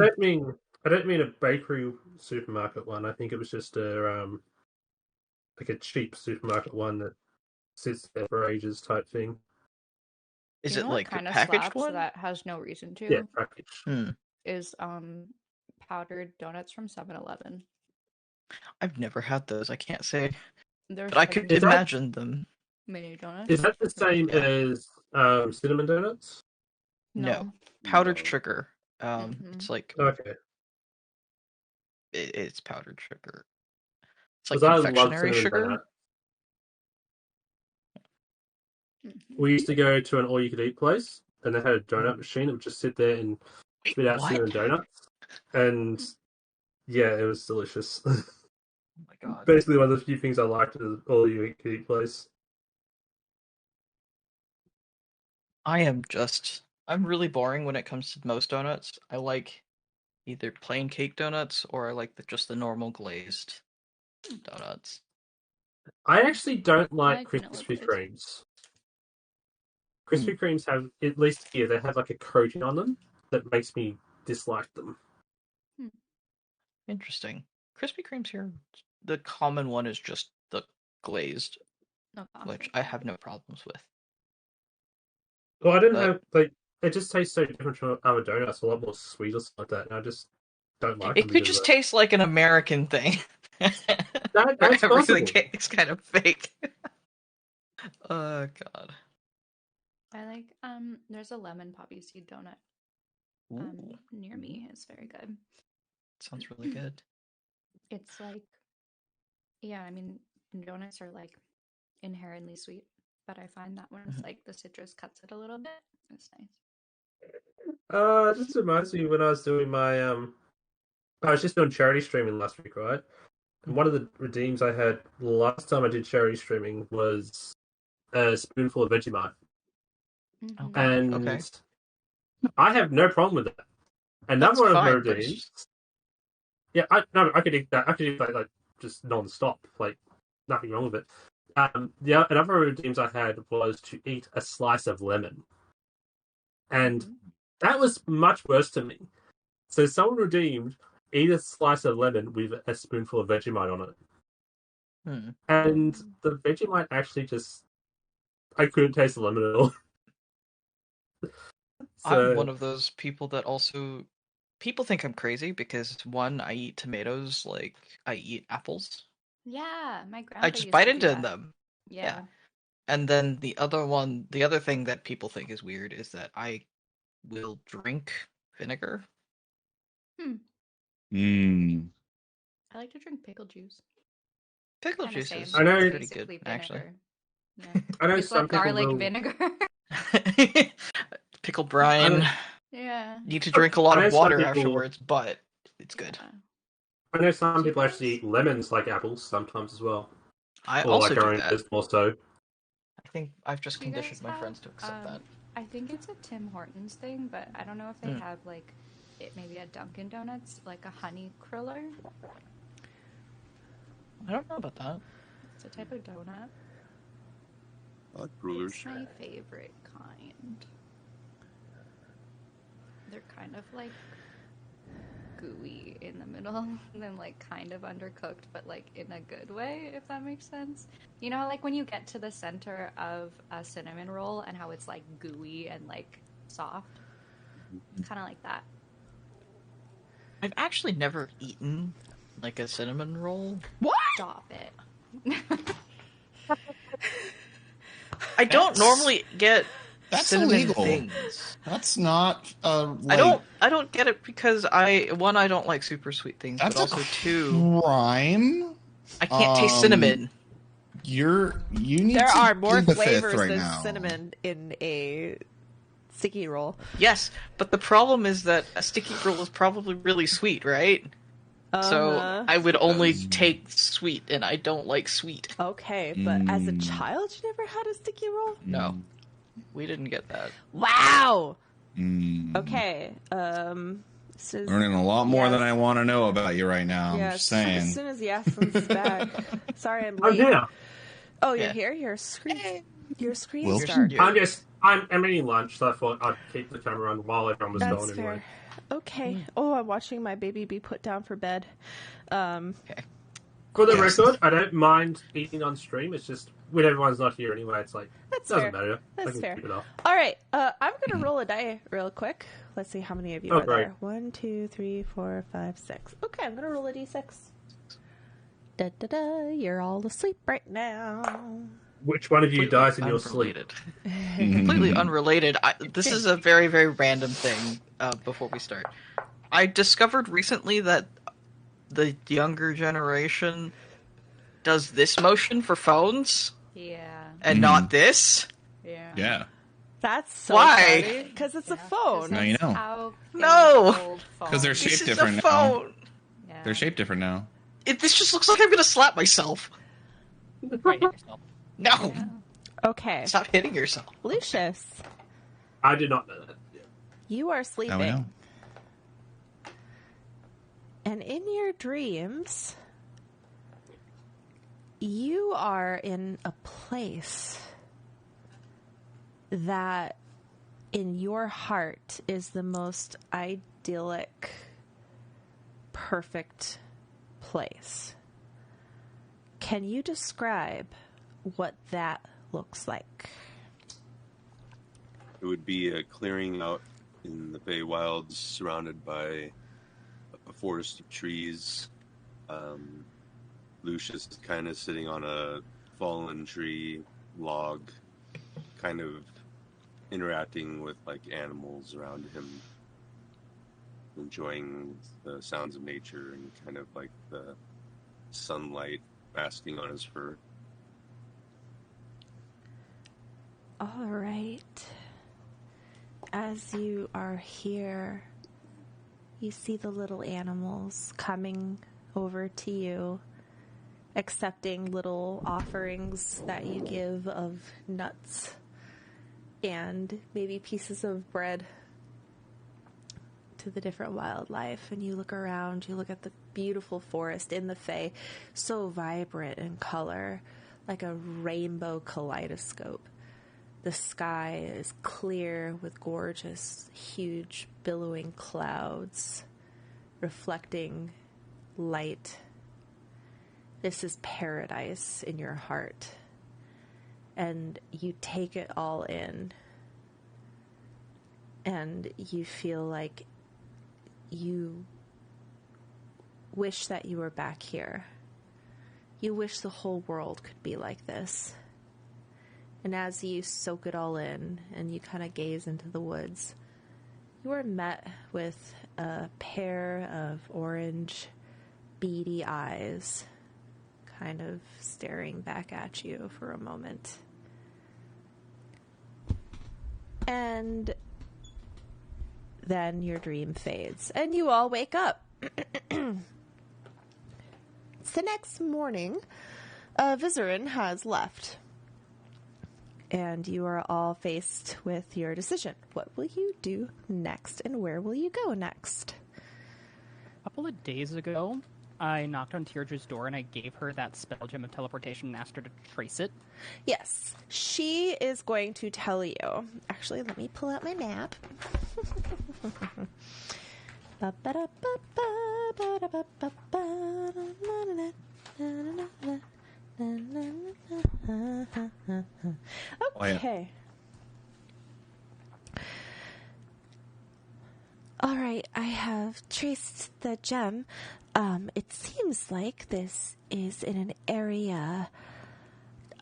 don't mean a bakery supermarket one. I think it was just like a cheap supermarket one that sits there for ages type thing. Is it like a kind of packaged one? That has no reason to? Yeah, packaged. Is powdered donuts from 7-Eleven. I've never had those. I can't say, There's but I could imagine them. Mini donuts. Is that the same as cinnamon donuts? No, powdered sugar. It's like okay. It's powdered sugar. It's like I love confectionery cinnamon sugar. donuts. we used to go to an all-you-could-eat place, and they had a donut machine that would just sit there and spit out cinnamon donuts. And yeah, it was delicious. Oh my god. Basically, one of the few things I liked at an all-you-could-eat place. I'm really boring when it comes to most donuts. I like either plain cake donuts or I like just the normal glazed donuts. I actually don't like vanilla Krispy glazed. Kremes. Krispy Kremes have, at least here, they have like a coating on them that makes me dislike them. Interesting. Krispy Kremes here, the common one is just the glazed, which I have no problems with. Well, I didn't have, like, it just tastes so different from other donuts, a lot more sweet or something like that, and I just don't like them. It could just taste like an American thing. That's Everything possible. is kind of fake. Oh god. I like there's a lemon poppy seed donut near me. It's very good. Sounds really good. It's like, yeah, I mean, donuts are like inherently sweet, but I find that when it's like the citrus cuts it a little bit, it's nice. It just reminds me when I was doing my I was just doing charity streaming last week, right? And one of the redeems I had last time I did charity streaming was a spoonful of Vegemite. And I have no problem with that. Another one of my redeems. Yeah, I could eat that. I could eat that like just non-stop, like nothing wrong with it. Another redeems I had was to eat a slice of lemon, and that was much worse to me. So someone redeemed eat a slice of lemon with a spoonful of Vegemite on it, and the Vegemite actually I couldn't taste the lemon at all. So, I'm one of those people that also people think I'm crazy because one, I eat tomatoes like I eat apples. Yeah, my grandpa. I just bite into that. them. Yeah. And then the other thing that people think is weird is that I will drink vinegar. I like to drink pickle juice. Pickle juice is I know, pretty good, vinegar. actually. Yeah. I know it's some like garlic will... vinegar. Pickle brine. Yeah. Need to drink a lot of water afterwards, but it's good. I know some people actually eat lemons like apples sometimes as well. I also like do that. More so. I think I've just conditioned my friends to accept that. I think it's a Tim Hortons thing, but I don't know if they have like maybe a Dunkin' Donuts, like a honey cruller. I don't know about that. It's a type of donut. I like crullers. It's my favorite kind. They're kind of like gooey in the middle and then like kind of undercooked, but like in a good way, if that makes sense. You know, like when you get to the center of a cinnamon roll and how it's like gooey and like soft, kind of like that. I've actually never eaten like a cinnamon roll. What? Stop it. I don't normally get that's cinnamon illegal. Things. That's not. I don't get it because I don't like super sweet things. That's but also crime. I can't taste cinnamon. You need. There to are more plead the flavors fifth right than now. cinnamon in a sticky roll. Yes, but the problem is that a sticky roll is probably really sweet, right? So I would only take sweet, and I don't like sweet. Okay, but as a child, you never had a sticky roll? No, we didn't get that. Wow. Okay. So learning a lot more than I want to know about you right now. Yeah, I'm just saying. As soon as Yasmin's back. Sorry, I'm I'm late. here. Oh, you're here. You're a screen star. I'm eating lunch, so I thought I'd keep the camera on while everyone was That's going fair. anyway. Okay. Oh, I'm watching my baby be put down for bed. Okay. For the record, I don't mind eating on stream. It's just when everyone's not here anyway. It's like doesn't matter. That's fair. Keep it off. All right. I'm gonna roll a die real quick. Let's see how many of you are there. 1, 2, 3, 4, 5, 6. Okay, I'm gonna roll a d6. Da da da. You're all asleep right now. Which one of you dies in your sleep? Completely unrelated. This is a very, very random thing before we start. I discovered recently that the younger generation does this motion for phones. Yeah. And not this. Yeah. Yeah. That's so Why? funny because it's a phone. Now you know. No, because they're shaped this different is a now. phone. Yeah. They're shaped different now. This just looks like I'm gonna slap myself. Right, hit yourself. No. Yeah. Okay. Stop hitting yourself. Lucius, I did not know that. Yeah. you are Now we sleeping. know. And in your dreams, you are in a place that in your heart is the most idyllic, perfect place. Can you describe what that looks like? It would be a clearing out in the Feywilds surrounded by a forest of trees. Lucius is kind of sitting on a fallen tree log, kind of interacting with like animals around him, enjoying the sounds of nature and kind of like the sunlight basking on his fur. All right. As you are here, you see the little animals coming over to you, accepting little offerings that you give of nuts and maybe pieces of bread to the different wildlife. And you look around, you look at the beautiful forest in the Fae, so vibrant in color, like a rainbow kaleidoscope. The sky is clear with gorgeous, huge, billowing clouds reflecting light. This is paradise in your heart. And you take it all in. And you feel like you wish that you were back here. You wish the whole world could be like this. And as you soak it all in and you kind of gaze into the woods, you are met with a pair of orange, beady eyes kind of staring back at you for a moment. And then your dream fades and you all wake up. It's the next morning. Vizeran has left. And you are all faced with your decision. What will you do next, and where will you go next? A couple of days ago, I knocked on Teardra's door and I gave her that spell gem of teleportation and asked her to trace it. Yes, she is going to tell you. Actually, let me pull out my map. Okay. All right, I have traced the gem. It seems like this is in an area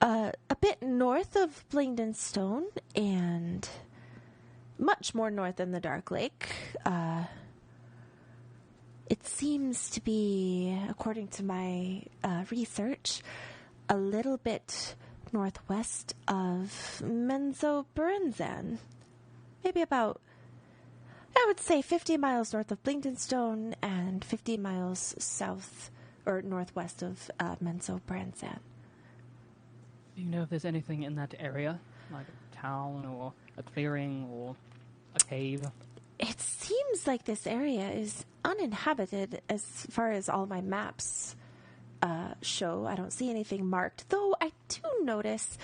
a bit north of Blingdenstone and much more north than the Dark Lake. It seems to be, according to my research, a little bit northwest of Menzoberranzan. Maybe about, I would say, 50 miles north of Blingdenstone and 50 miles south or northwest of Menzoberranzan. Do you know if there's anything in that area? Like a town or a clearing or a cave? It seems like this area is uninhabited as far as all my maps show. I don't see anything marked, though I do notice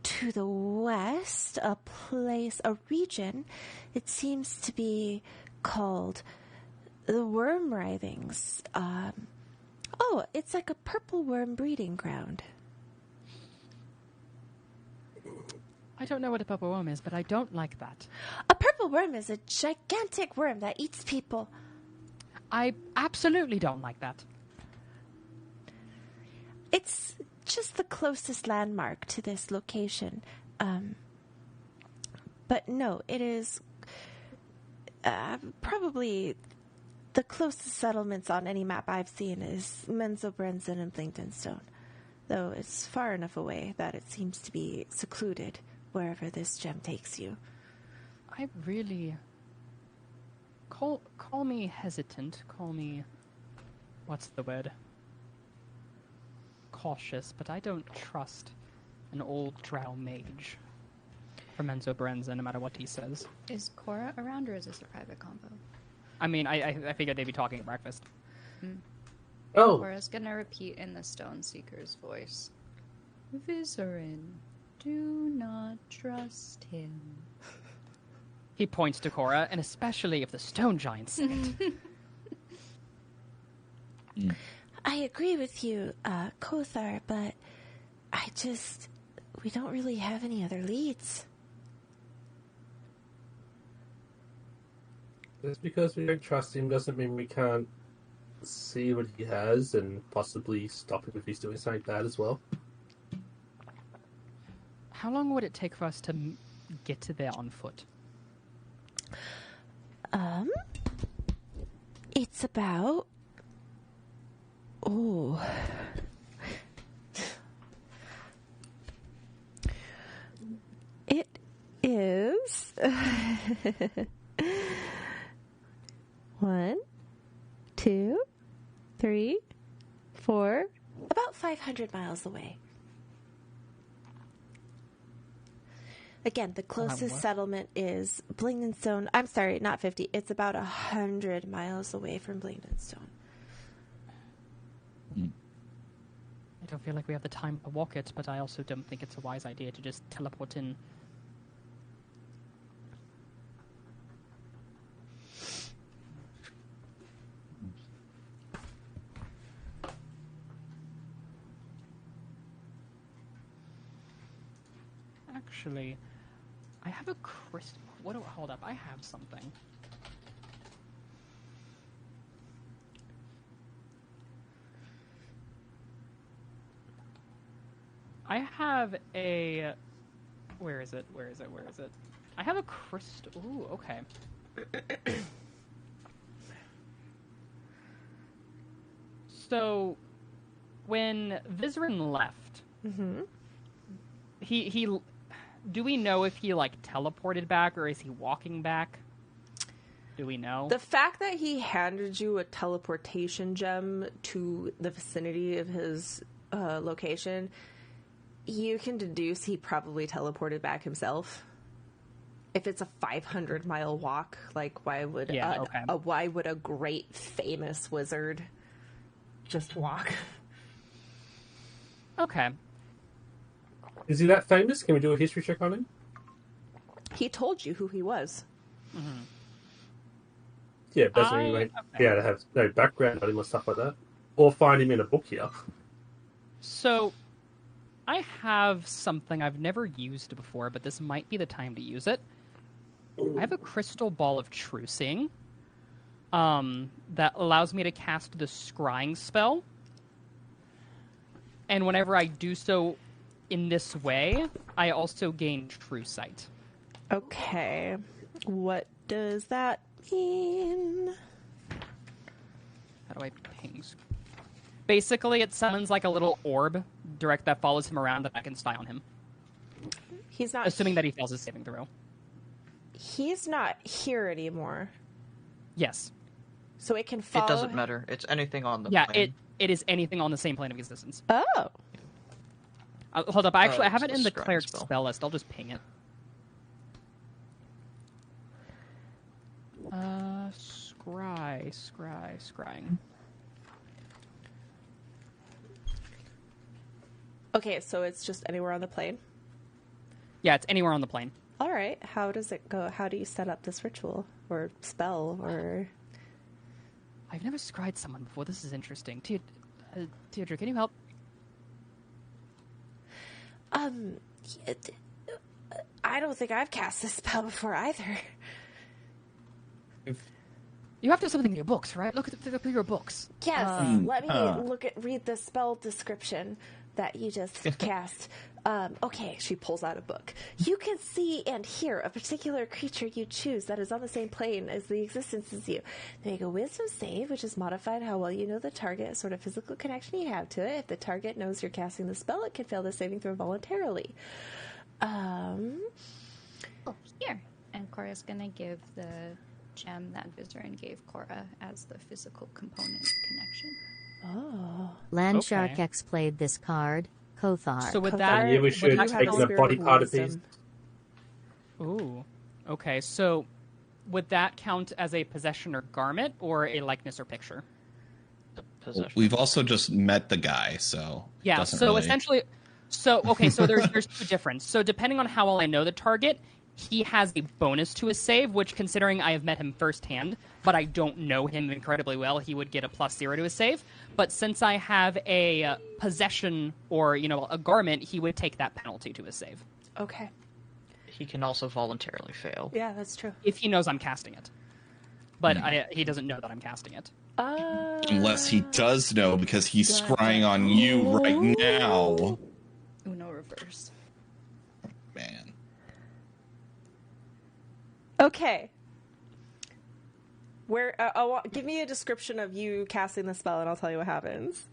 to the west a region. It seems to be called the Worm Writhings. It's like a purple worm breeding ground. I don't know what a purple worm is, but I don't like that. A purple worm is a gigantic worm that eats people. I absolutely don't like that. It's just the closest landmark to this location. But no, it is probably the closest settlements on any map I've seen is Menzoberranzan and Blingdenstone, though it's far enough away that it seems to be secluded. wherever this gem takes you. I really... Call me hesitant. Call me... What's the word? Cautious, but I don't trust an old drow mage from Enzo Brenza, no matter what he says. Is Cora around, or is this a private combo? I mean, I figured they'd be talking at breakfast. Oh! Cora's gonna repeat in the Stone Seeker's voice. Vizeran, do not trust him. He points to Cora, and especially if the stone giants say it. I agree with you, Kothar, but we don't really have any other leads. Just because we don't trust him doesn't mean we can't see what he has and possibly stop him if he's doing something bad as well. How long would it take for us to get to there on foot? It's about... Oh... It is... 1, 2, 3, 4... About 500 miles away. Again, the closest settlement is Blingdenstone. I'm sorry, not 50. It's about 100 miles away from Blingdenstone. I don't feel like we have the time to walk it, but I also don't think it's a wise idea to just teleport in. Actually... I have a crystal. Hold up, I have something. I have a... Where is it? I have a crystal... Ooh, okay. So, when Vizeran left, he do we know if he, teleported back, or is he walking back? Do we know? The fact that he handed you a teleportation gem to the vicinity of his location, you can deduce he probably teleported back himself. If it's a 500-mile walk, why would a great famous wizard just walk? Okay. Is he that famous? Can we do a history check on him? He told you who he was. Mm-hmm. Yeah, doesn't mean he had to have no background on him or stuff like that. Or find him in a book here. So, I have something I've never used before, but this might be the time to use it. I have a crystal ball of true seeing that allows me to cast the scrying spell. And whenever I do so in this way, I also gain true sight. Okay. What does that mean? How do I ping? Basically, it summons a little orb direct that follows him around that I can spy on him. He's not... Assuming that he fails his saving throw. He's not here anymore. Yes. So it can follow... It doesn't matter. It's anything on the plane. plane. It is anything on the same plane of existence. Oh. Hold up, I have it in the declared spell list. I'll just ping it. Scrying. Okay, so it's just anywhere on the plane? Yeah, it's anywhere on the plane. All right. How does it go? How do you set up this ritual or spell or... I've never scryed someone before. This is interesting. Teodra, can you help? I don't think I've cast this spell before either. You have to have something in your books, right? Look at your books. Yes. Let me read the spell description that you just cast. Okay, she pulls out a book. You can see and hear a particular creature you choose that is on the same plane as the existence as you. They make a wisdom save, which is modified how well you know the target, a sort of physical connection you have to it. If the target knows you're casting the spell, it can fail the saving throw voluntarily. Cora's gonna give the gem that Vizeran gave Cora as the physical component connection. Oh. Landshark X played this card. Kothar. So with that, we should take the body part of these. Ooh. Okay, so would that count as a possession or garment, or a likeness or picture? We've also just met the guy, so yeah. So really... essentially, so there's two difference. So depending on how well I know the target, he has a bonus to his save, which, considering I have met him firsthand, but I don't know him incredibly well, he would get a +0 to his save. But since I have a possession or a garment, he would take that penalty to his save. Okay. He can also voluntarily fail. Yeah, that's true. If he knows I'm casting it. But he doesn't know that I'm casting it. Unless he does know, because he's scrying on you right now. Uno reverse. Man. Okay. Give me a description of you casting the spell, and I'll tell you what happens.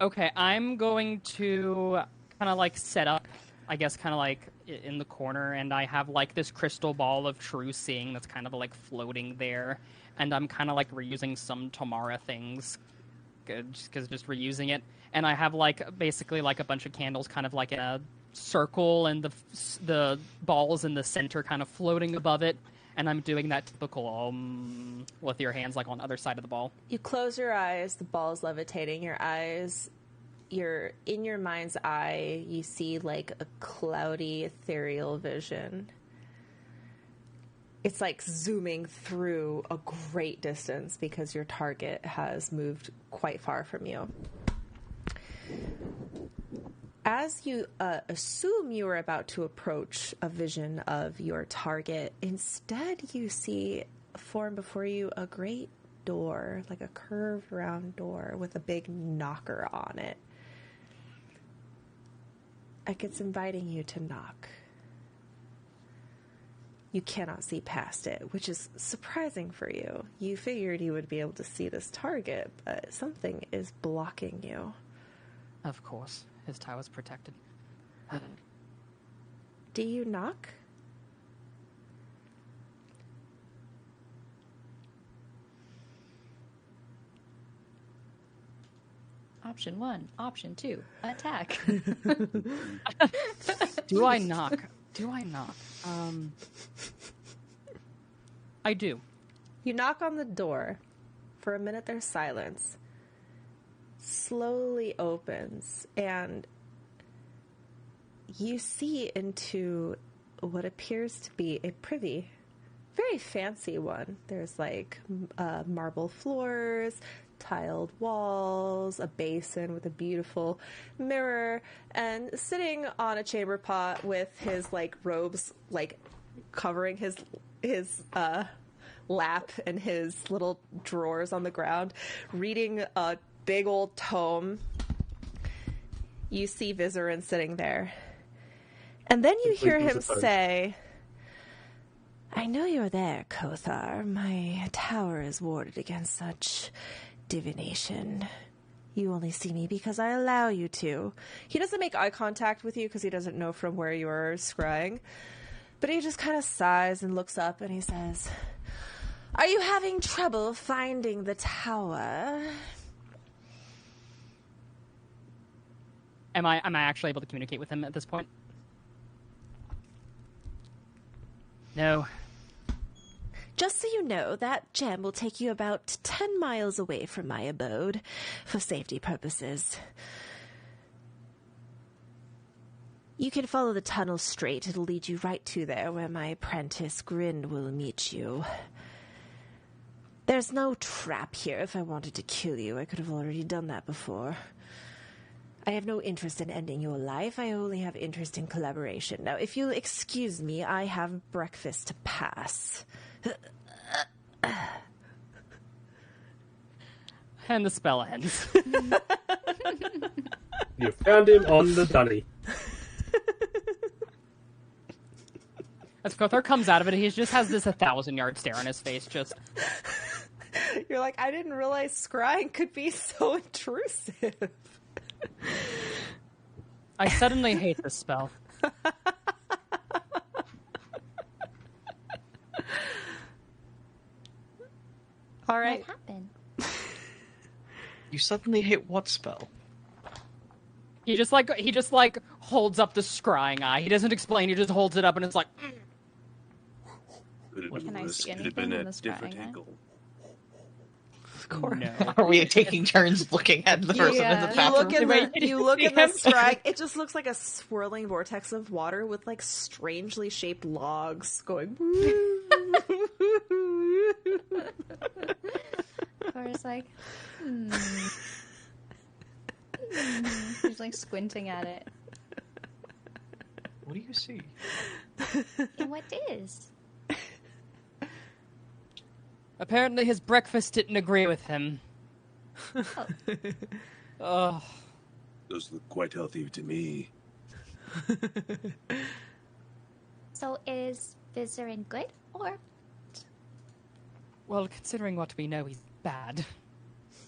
Okay, I'm going to kind of like set up, I guess, kind of like in the corner, and I have like this crystal ball of true seeing that's kind of like floating there, and I'm kind of like reusing some Tamara things, just reusing it, and I have like basically like a bunch of candles kind of like in a circle, and the balls in the center kind of floating above it, and I'm doing that typical with your hands like on the other side of the ball. You close your eyes, the ball's levitating, you're in your mind's eye, you see like a cloudy ethereal vision. It's like zooming through a great distance because your target has moved quite far from you. As you assume you are about to approach a vision of your target, instead you see form before you a great door, like a curved round door with a big knocker on it. Like it's inviting you to knock. You cannot see past it, which is surprising for you. You figured you would be able to see this target, but something is blocking you. Of course. His tie was protected. Do you knock? Option 1. Option 2. Attack. Do I knock? I do. You knock on the door. For a minute there's silence. Slowly opens, and you see into what appears to be a privy. Very fancy one. There's like marble floors, tiled walls, a basin with a beautiful mirror, and sitting on a chamber pot with his like robes like covering his lap and his little drawers on the ground, reading a big old tome. You see Vizeran sitting there. And then you hear him say, "I know you're there, Kothar. My tower is warded against such divination. You only see me because I allow you to." He doesn't make eye contact with you because he doesn't know from where you're scrying. But he just kind of sighs and looks up and he says, "Are you having trouble finding the tower?" Am I actually able to communicate with him at this point? No. Just so you know, that gem will take you about 10 miles away from my abode for safety purposes. You can follow the tunnel straight. It'll lead you right to there where my apprentice Grin will meet you. There's no trap here. If I wanted to kill you, I could have already done that before. I have no interest in ending your life. I only have interest in collaboration. Now, if you'll excuse me, I have breakfast to pass. And the spell ends. You found him on the dunny. As Kothar comes out of it, he just has this 1,000-yard stare on his face, just... You're like, I didn't realize scrying could be so intrusive. I suddenly hate this spell. All right. What happened? You suddenly hit what spell? He just holds up the scrying eye. He doesn't explain. He just holds it up and it's like. Can I see anything in the scrying eye? No. Are we taking turns looking at the person in the bathroom? You look in the scrying. It just looks like a swirling vortex of water with like strangely shaped logs going. Cora's like, He's like squinting at it. What do you see? And what is? Apparently his breakfast didn't agree with him. Oh. Those look quite healthy to me. So is Vizeran good or? Well, considering what we know, he's bad.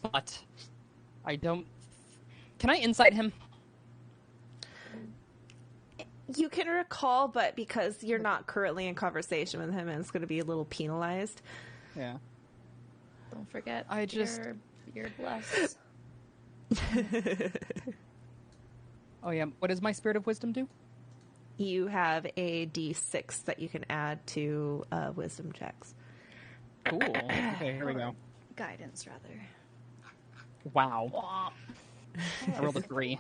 But I don't... Can I insight him? You can recall, but because you're not currently in conversation with him, and it's going to be a little penalized. Yeah. Don't forget, you're blessed. Oh yeah, what does my Spirit of Wisdom do? You have a D6 that you can add to wisdom checks. Cool. Okay, here we go. Guidance, rather. Wow. I rolled a 3.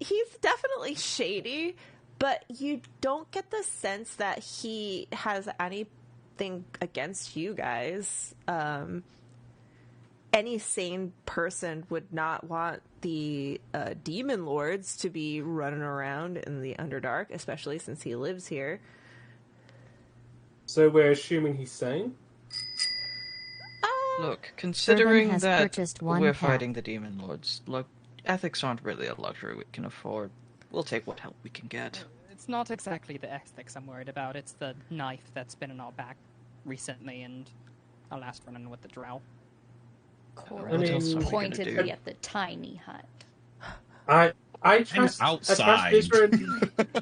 He's definitely shady, but you don't get the sense that he has anything against you guys. Any sane person would not want the demon lords to be running around in the Underdark, especially since he lives here. So we're assuming he's sane? Look, considering that we're pack. fighting the demon lords, look, ethics aren't really a luxury we can afford. We'll take what help we can get. It's not exactly the ethics I'm worried about. It's the knife that's been in our back recently and our last run-in with the drow. Cora pointedly at the tiny hut. I trust outside.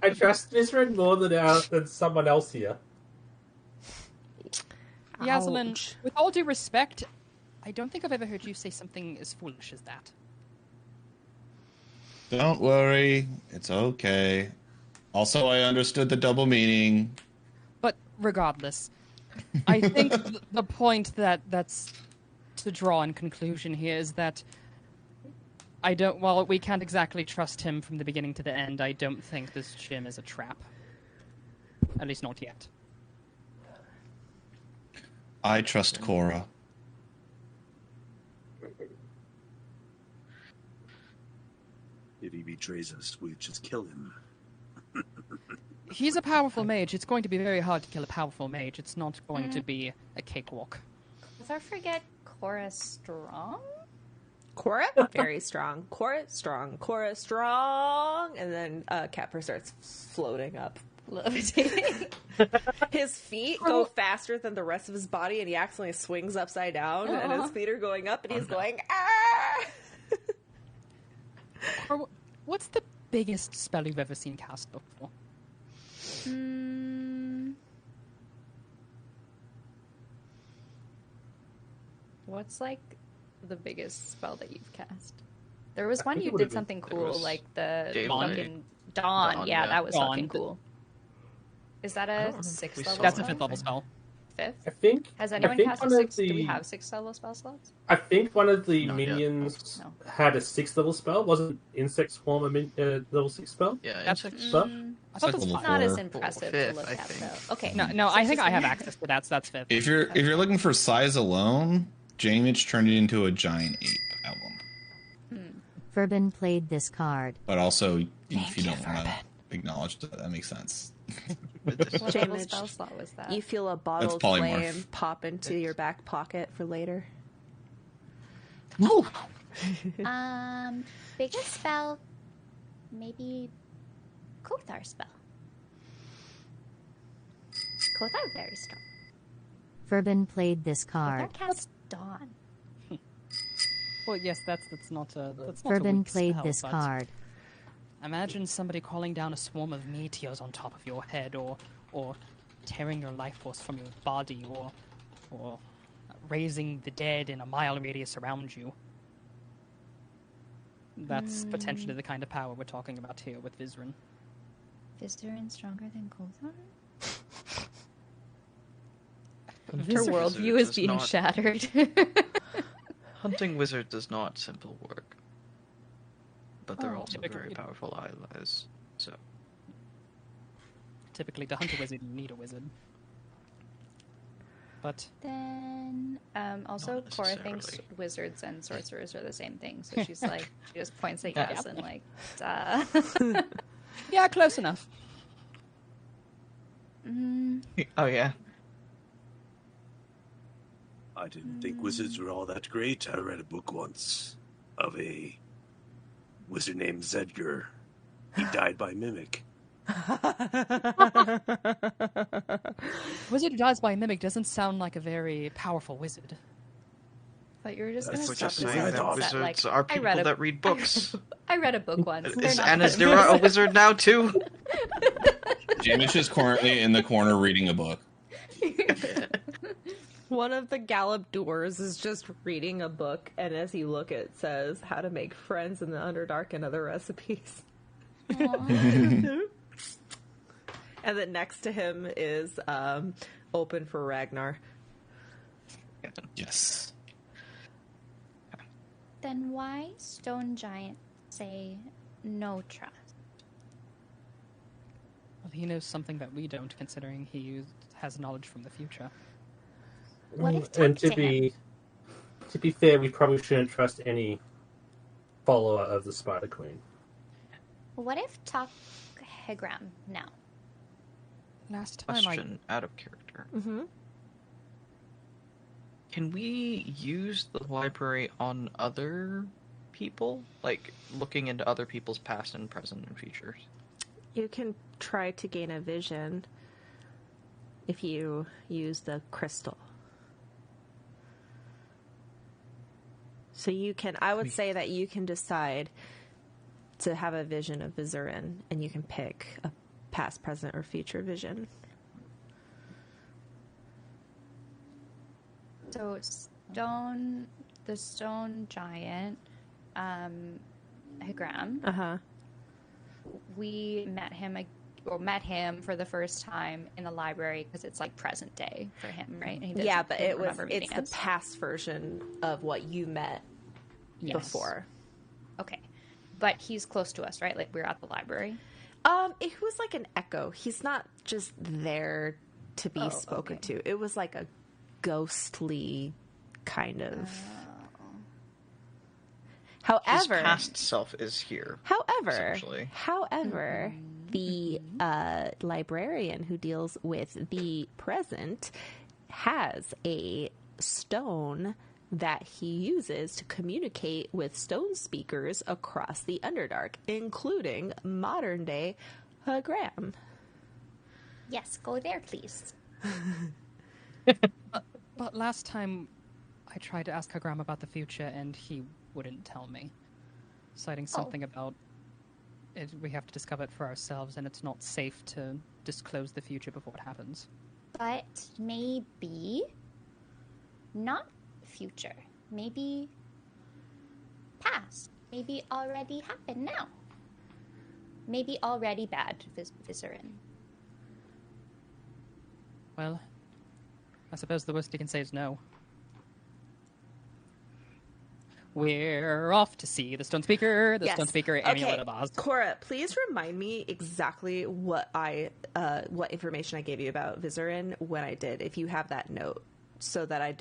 I trust Vizeran more than someone else here. Yazelin, with all due respect, I don't think I've ever heard you say something as foolish as that. Don't worry, it's okay. Also, I understood the double meaning. But regardless, I think the point that's to draw in conclusion here is that while we can't exactly trust him from the beginning to the end, I don't think this gym is a trap. At least not yet. I trust Cora. If he betrays us, we just kill him. He's a powerful mage. It's going to be very hard to kill a powerful mage. It's not going to be a cakewalk. Let's not forget Cora strong. Cora? Very strong. Cora strong. Cora strong. And then Capper starts floating up. Levitating. His feet go faster than the rest of his body, and he accidentally swings upside down, and his feet are going up, and he's going, ah! What's the biggest spell you've ever seen cast before? What's like the biggest spell that you've cast? There was one you did something cool, like the fucking Dawn. Yeah, that was fucking cool. Is that a 6th level? That's a 5th level spell. 5th? I think. Has anyone cast a 6th? Do we have 6th level spell slots? I think one of the minions had a 6th level spell. Wasn't Insect Swarm a level 6 spell? Yeah, Insect spell. I thought it's not as impressive to look at, though. Okay. No, I think I have access to that, so that's 5th. If you're looking for size alone, Jamage turned it into a giant ape emblem. Verbin played this card. But also, if you don't want to acknowledge that makes sense. What level spell slot was that? You feel a bottle of flame pop into your back pocket for later. Woo! Biggest spell, maybe Kothar spell. Kothar very strong. Verbin played this card. Kothar cast Dawn. Well, yes, that's not a Verbin weak played spell, this but card. Imagine somebody calling down a swarm of meteors on top of your head, or tearing your life force from your body, or or raising the dead in a mile radius around you. That's potentially the kind of power we're talking about here with Vizeran. Vizeran stronger than Kothar? Her worldview is being shattered. Hunting wizard does not simple work. But they're also typically. very powerful allies, so... Typically, to hunt a wizard, you need a wizard. But... Then, also, Cora thinks wizards and sorcerers are the same thing, so she's like, she just points at yes and like, duh. Yeah, close enough. Oh, yeah. I didn't think wizards were all that great. I read a book once of a wizard named Zedgar. He died by mimic. Wizard who dies by mimic doesn't sound like a very powerful wizard. But you were just going We're to stop just saying that wizards are people that read books. I read a book once. Is Anazira a wizard now, too? Jamish is currently in the corner reading a book. One of the Gallop doors is just reading a book, and as you look, it says how to make friends in the Underdark and other recipes. And then next to him is open for Ragnar. Yes. Then why Stone Giant say no trust? Well, he knows something that we don't, considering he has knowledge from the future. What if and to be fair, we probably shouldn't trust any follower of the Spider Queen. What if talk Hegram now? Last time Question out of character. Mm-hmm. Can we use the library on other people? Like, looking into other people's past and present and futures? You can try to gain a vision if you use the crystal. So you can, I would say that you can decide to have a vision of Vizeran, and you can pick a past, present, or future vision. So the stone giant, Hegram. We met him for the first time in the library because it's like present day for him, right? And Yeah, but it's the past version of what you met before. Okay, but he's close to us, right? Like we're at the library. It was like an echo. He's not just there to be spoken to. It was like a ghostly kind of. However, his past self is here. However, the librarian who deals with the present has a stone that he uses to communicate with stone speakers across the Underdark, including modern-day Graham. Yes, go there, please. But last time I tried to ask Hagram about the future, and he wouldn't tell me, citing something about it, we have to discover it for ourselves, and it's not safe to disclose the future before it happens. But maybe not future. Maybe past. Maybe already happened now. Maybe already bad, Vizeran. Well, I suppose the worst he can say is no. We're off to see the Stone Speaker, Stone Speaker Amulet of Oz. Cora, please remind me exactly what information I gave you about Vizeran when I did, if you have that note, so that I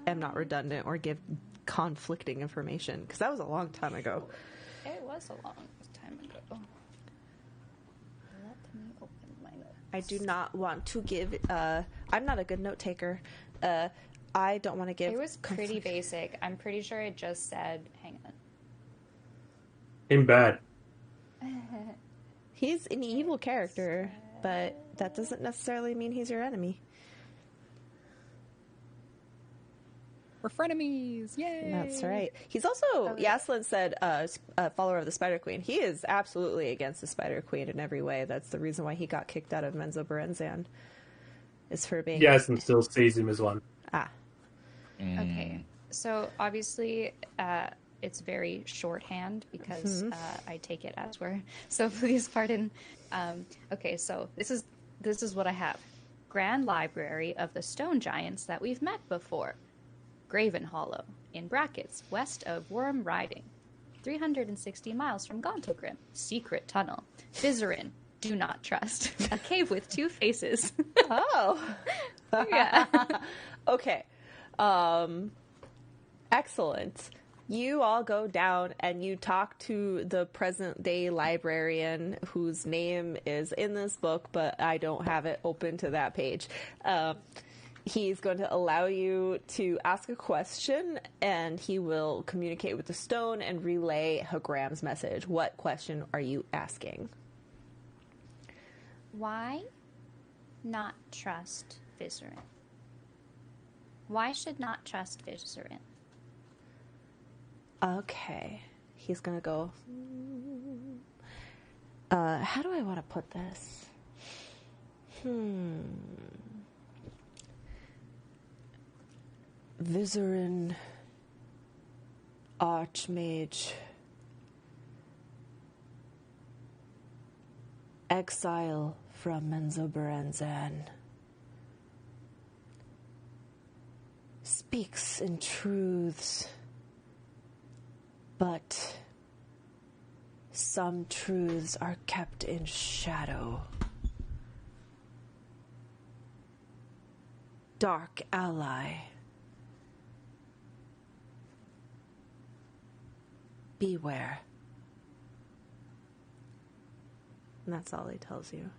am not redundant or give conflicting information, because that was a long time ago. It was a long time ago. Let me open my notes. I do not want to give. I'm not a good note taker. I don't want to give. It was pretty basic. I'm pretty sure it just said, hang on. In bad. He's an evil character, but that doesn't necessarily mean he's your enemy. We're frenemies! Yay! That's right. He's also, Yaslin said, a follower of the Spider Queen. He is absolutely against the Spider Queen in every way. That's the reason why he got kicked out of Menzo Berenzan. Is for being... Yaslin still sees him as one. Ah. Okay. So obviously, it's very shorthand because I take it as we're. So please pardon. Okay, so this is what I have. Grand Library of the Stone Giants that we've met before. Graven Hollow, in brackets, west of Worm Riding. 360 miles from Gauntlgrim. Secret tunnel. Vizeran, do not trust. A cave with 2 faces. Oh. Yeah. Okay. Excellent. You all go down and you talk to the present day librarian whose name is in this book, but I don't have it open to that page. He's going to allow you to ask a question, and he will communicate with the stone and relay Hagram's message. What question are you asking? Why not trust Vizeran? Why should not trust Vizeran? Okay. He's going to go, how do I want to put this? Vizeran, Archmage, exile from Menzoberranzan, speaks in truths, but some truths are kept in shadow. Dark ally. Beware. And that's all he tells you.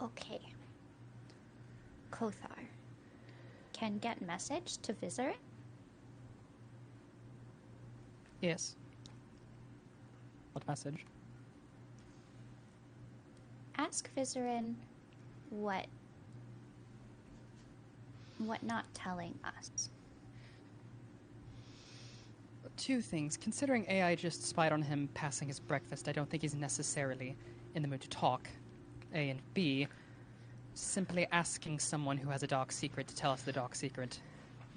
Okay. Kothar. Can get message to Vizeran? Yes. What message? Ask Vizeran what not telling us. 2 things. Considering AI just spied on him passing his breakfast, I don't think he's necessarily in the mood to talk. A, and B, simply asking someone who has a dark secret to tell us the dark secret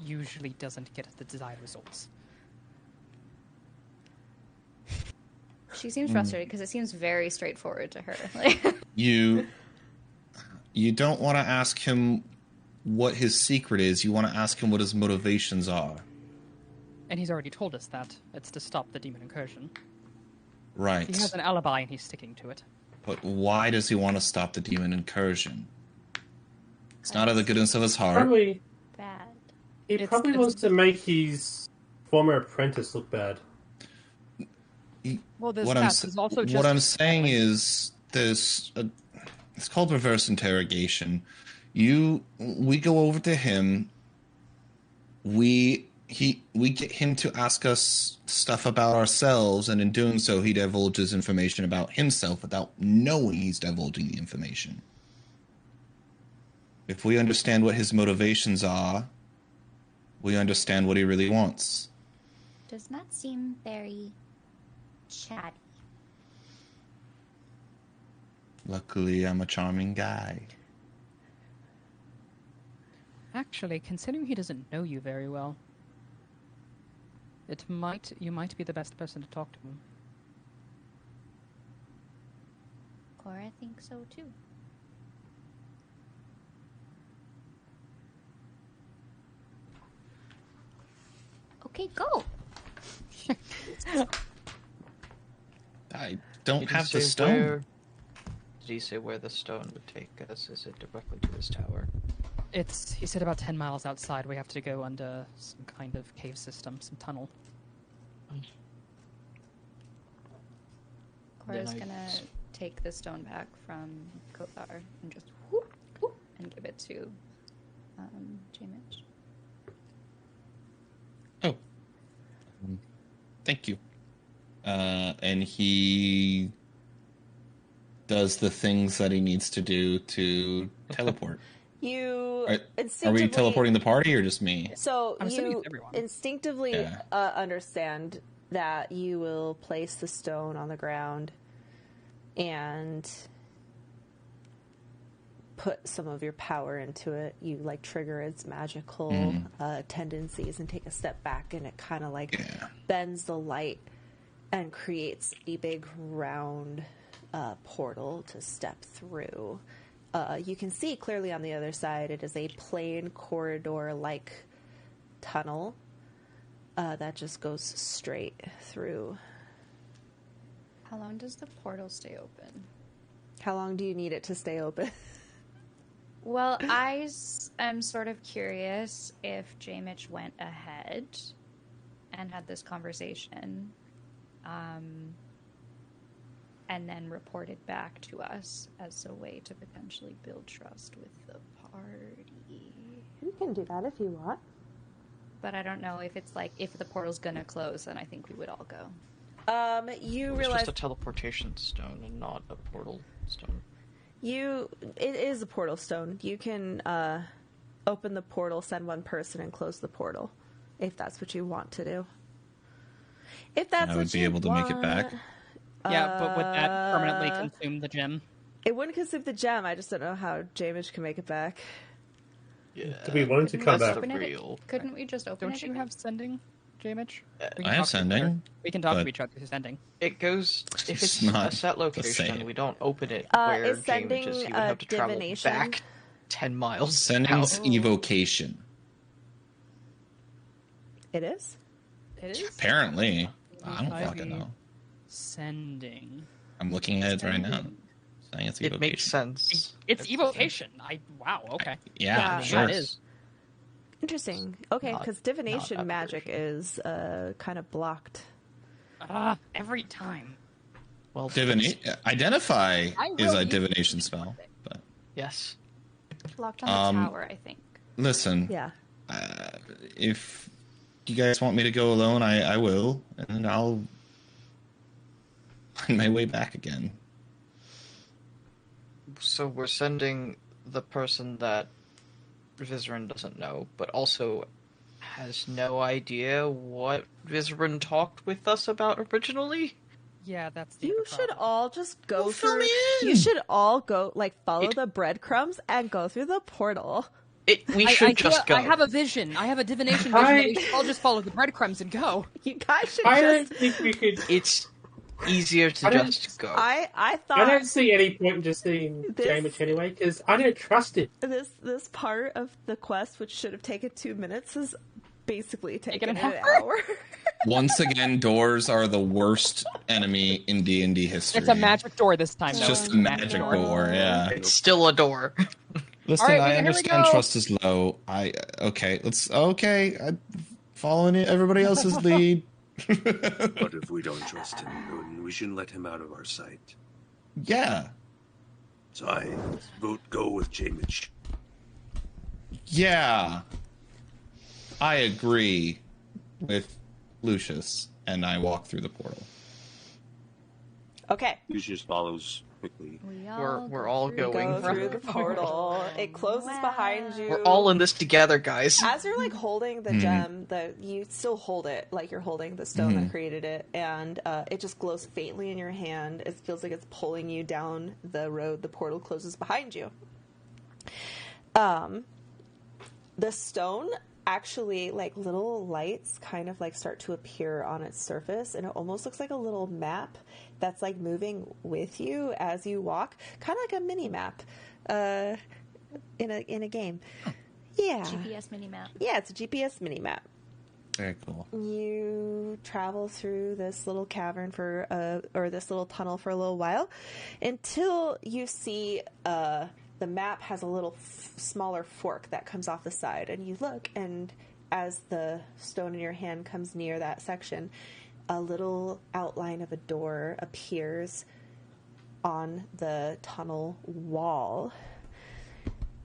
usually doesn't get the desired results. She seems frustrated because it seems very straightforward to her. You don't want to ask him what his secret is. You want to ask him what his motivations are. And he's already told us that. It's to stop the demon incursion. Right. He has an alibi and he's sticking to it. But why does he want to stop the demon incursion? It's not out of the goodness of his heart. Probably Bad. He probably wants to make his former apprentice look bad. Well, What I'm saying is it's called reverse interrogation. We go over to him. We get him to ask us stuff about ourselves, and in doing so, he divulges information about himself without knowing he's divulging the information. If we understand what his motivations are, we understand what he really wants. Does not seem very chatty. Luckily, I'm a charming guy. Actually, considering he doesn't know you very well, you might be the best person to talk to him. Cora thinks so too. Okay, go. I don't have the stone. Did he say where the stone would take us? Is it directly to his tower? He said about 10 miles outside. We have to go under some kind of cave system, some tunnel. Cora's gonna take the stone back from Kothar and just whoop, whoop, and give it to J-Mitch. Oh. Thank you. And he does the things that he needs to do to teleport. Are we teleporting the party or just me? So you instinctively understand that you will place the stone on the ground and put some of your power into it, you like trigger its magical tendencies and take a step back, and it kind of like bends the light and creates a big round portal to step through. You can see clearly on the other side it is a plain corridor-like tunnel that just goes straight through. How long does the portal stay open? How long do you need it to stay open? Well, I am sort of curious if J-Mitch went ahead and had this conversation and then reported back to us as a way to potentially build trust with the party. You can do that if you want. But I don't know if it's like, if the portal's gonna close, then I think we would all go. You It's realize just a teleportation stone and not a portal stone. it is a portal stone. You can open the portal, send one person, and close the portal, if that's what you want to do. If that's I what would be you able to want. make it back. Yeah, but would that permanently consume the gem? It wouldn't consume the gem. I just don't know how Jamish can make it back. Yeah. Do we want it to come back? Couldn't we just open it? Don't you have sending, J-Mitch? I have sending. We can talk to each other through sending. It goes, if it's not a set the location, same. we don't open it where is James is. You would have to travel divination? back 10 miles. Sending's evocation. It is? It is? Apparently. I don't fucking know. Sending. I'm looking at it right now. Saying it's evocation. It makes sense. It's evocation. Wow, okay. Yeah, sure. That is. Interesting. Okay, because divination magic is kind of blocked. Every time. Well, Identify is a divination spell. But yes. Locked on the tower, I think. Listen. Yeah. If you guys want me to go alone, I will, and I'll find my way back again. So we're sending the person that Vizeran doesn't know, but also has no idea what Vizeran talked with us about originally? Yeah, that's the You should all just go fill through. me in. You should all go, like, follow the breadcrumbs and go through the portal. We should just go. I have a vision. I have a divination vision. We should all just follow the breadcrumbs and go. You guys should I just. don't think we could. It's easier to just go. I thought. I don't see any point in just seeing Jamish anyway, because I don't trust it. This part of the quest, which should have taken 2 minutes, is basically taken an an hour. Once again, doors are the worst enemy in D&D history. It's a magic door this time. It's though. just a magic door, yeah. It's still a door. Listen, All right, I here we understand go. trust is low. I'm following everybody else's lead. But if we don't trust him, then we shouldn't let him out of our sight. Yeah. So I vote go with Jamish. Yeah. I agree with Lucius, and I walk through the portal. Okay. Lucius follows quickly. We're all going. Go through the portal. It closes behind you. We're all in this together, guys. As you're like holding the gem, you still hold it like you're holding the stone that created it, and it just glows faintly in your hand. It feels like it's pulling you down the road. The portal closes behind you. The stone actually, like, little lights kind of like start to appear on its surface, and it almost looks like a little map that's like moving with you as you walk, kind of like a mini map in a game. Yeah. GPS mini map. Yeah, it's a GPS mini map. Very cool. You travel through this little cavern or this little tunnel for a little while until you see the map has a little smaller fork that comes off the side, and you look, and as the stone in your hand comes near that section, a little outline of a door appears on the tunnel wall.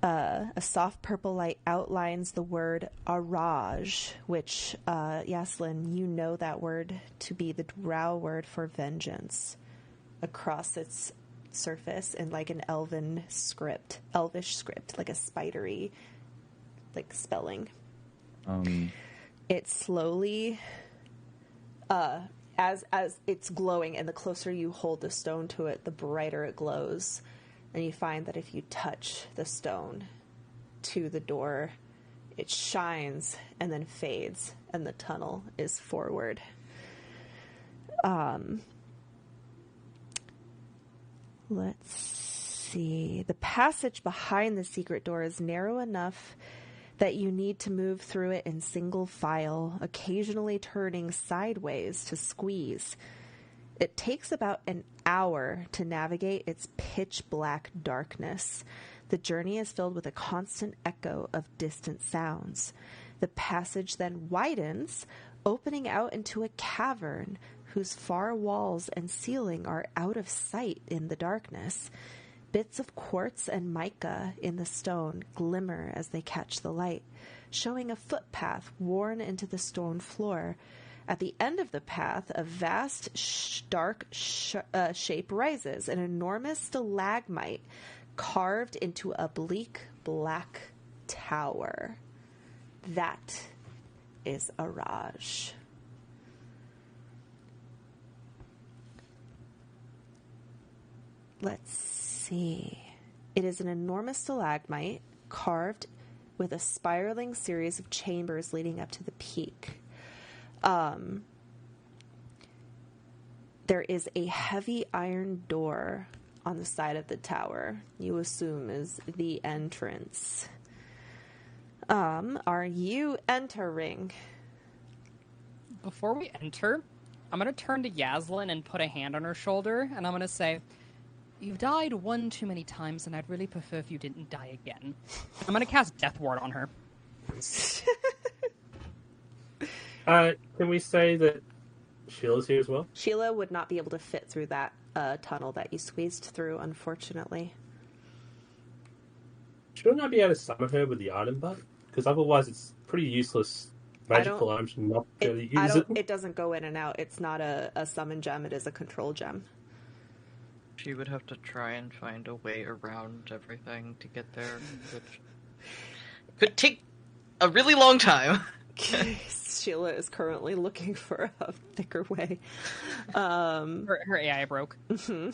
A soft purple light outlines the word Araj, which, Yaslin, you know that word to be the Drow word for vengeance, across its surface in like an elvish script, like a spidery, like, spelling. It slowly, as it's glowing, and the closer you hold the stone to it, the brighter it glows. and you find that if you touch the stone to the door, it shines and then fades, and the tunnel is forward. Let's see. The passage behind the secret door is narrow enough that you need to move through it in single file, occasionally turning sideways to squeeze. It takes about an hour to navigate its pitch black darkness. The journey is filled with a constant echo of distant sounds. The passage then widens, opening out into a cavern whose far walls and ceiling are out of sight in the darkness. Bits of quartz and mica in the stone glimmer as they catch the light, showing a footpath worn into the stone floor. At the end of the path, a vast, dark shape rises, an enormous stalagmite carved into a bleak black tower. That is Araj. Let's see. It is an enormous stalagmite carved with a spiraling series of chambers leading up to the peak. There is a heavy iron door on the side of the tower, you assume is the entrance. Are you entering? Before we enter, I'm going to turn to Yaslin and put a hand on her shoulder, and I'm going to say, "You've died one too many times, and I'd really prefer if you didn't die again." I'm going to cast Death Ward on her. Can we say that Sheila's here as well? Sheila would not be able to fit through that tunnel that you squeezed through, unfortunately. Shouldn't I be able to summon her with the item butt? Because otherwise it's pretty useless magical items to not really use it. It doesn't go in and out. It's not a summon gem. It is a control gem. She would have to try and find a way around everything to get there, which could take a really long time. Sheila is currently looking for a thicker way. Her AI broke. Mm-hmm.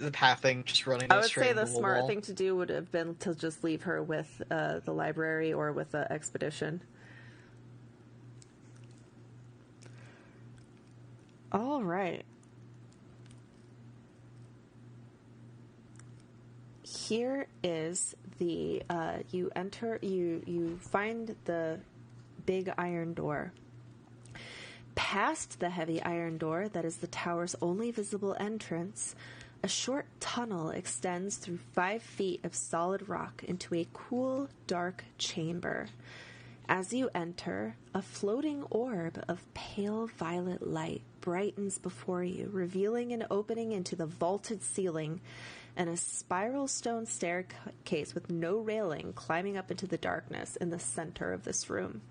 The pathing, just running. I would say the smart thing to do would have been to just leave her with the library or with the expedition. All right. Here is the you find the big iron door. Past the heavy iron door that is the tower's only visible entrance, a short tunnel extends through 5 feet of solid rock into a cool, dark chamber. As you enter, a floating orb of pale violet light brightens before you, revealing an opening into the vaulted ceiling and a spiral stone staircase with no railing climbing up into the darkness in the center of this room.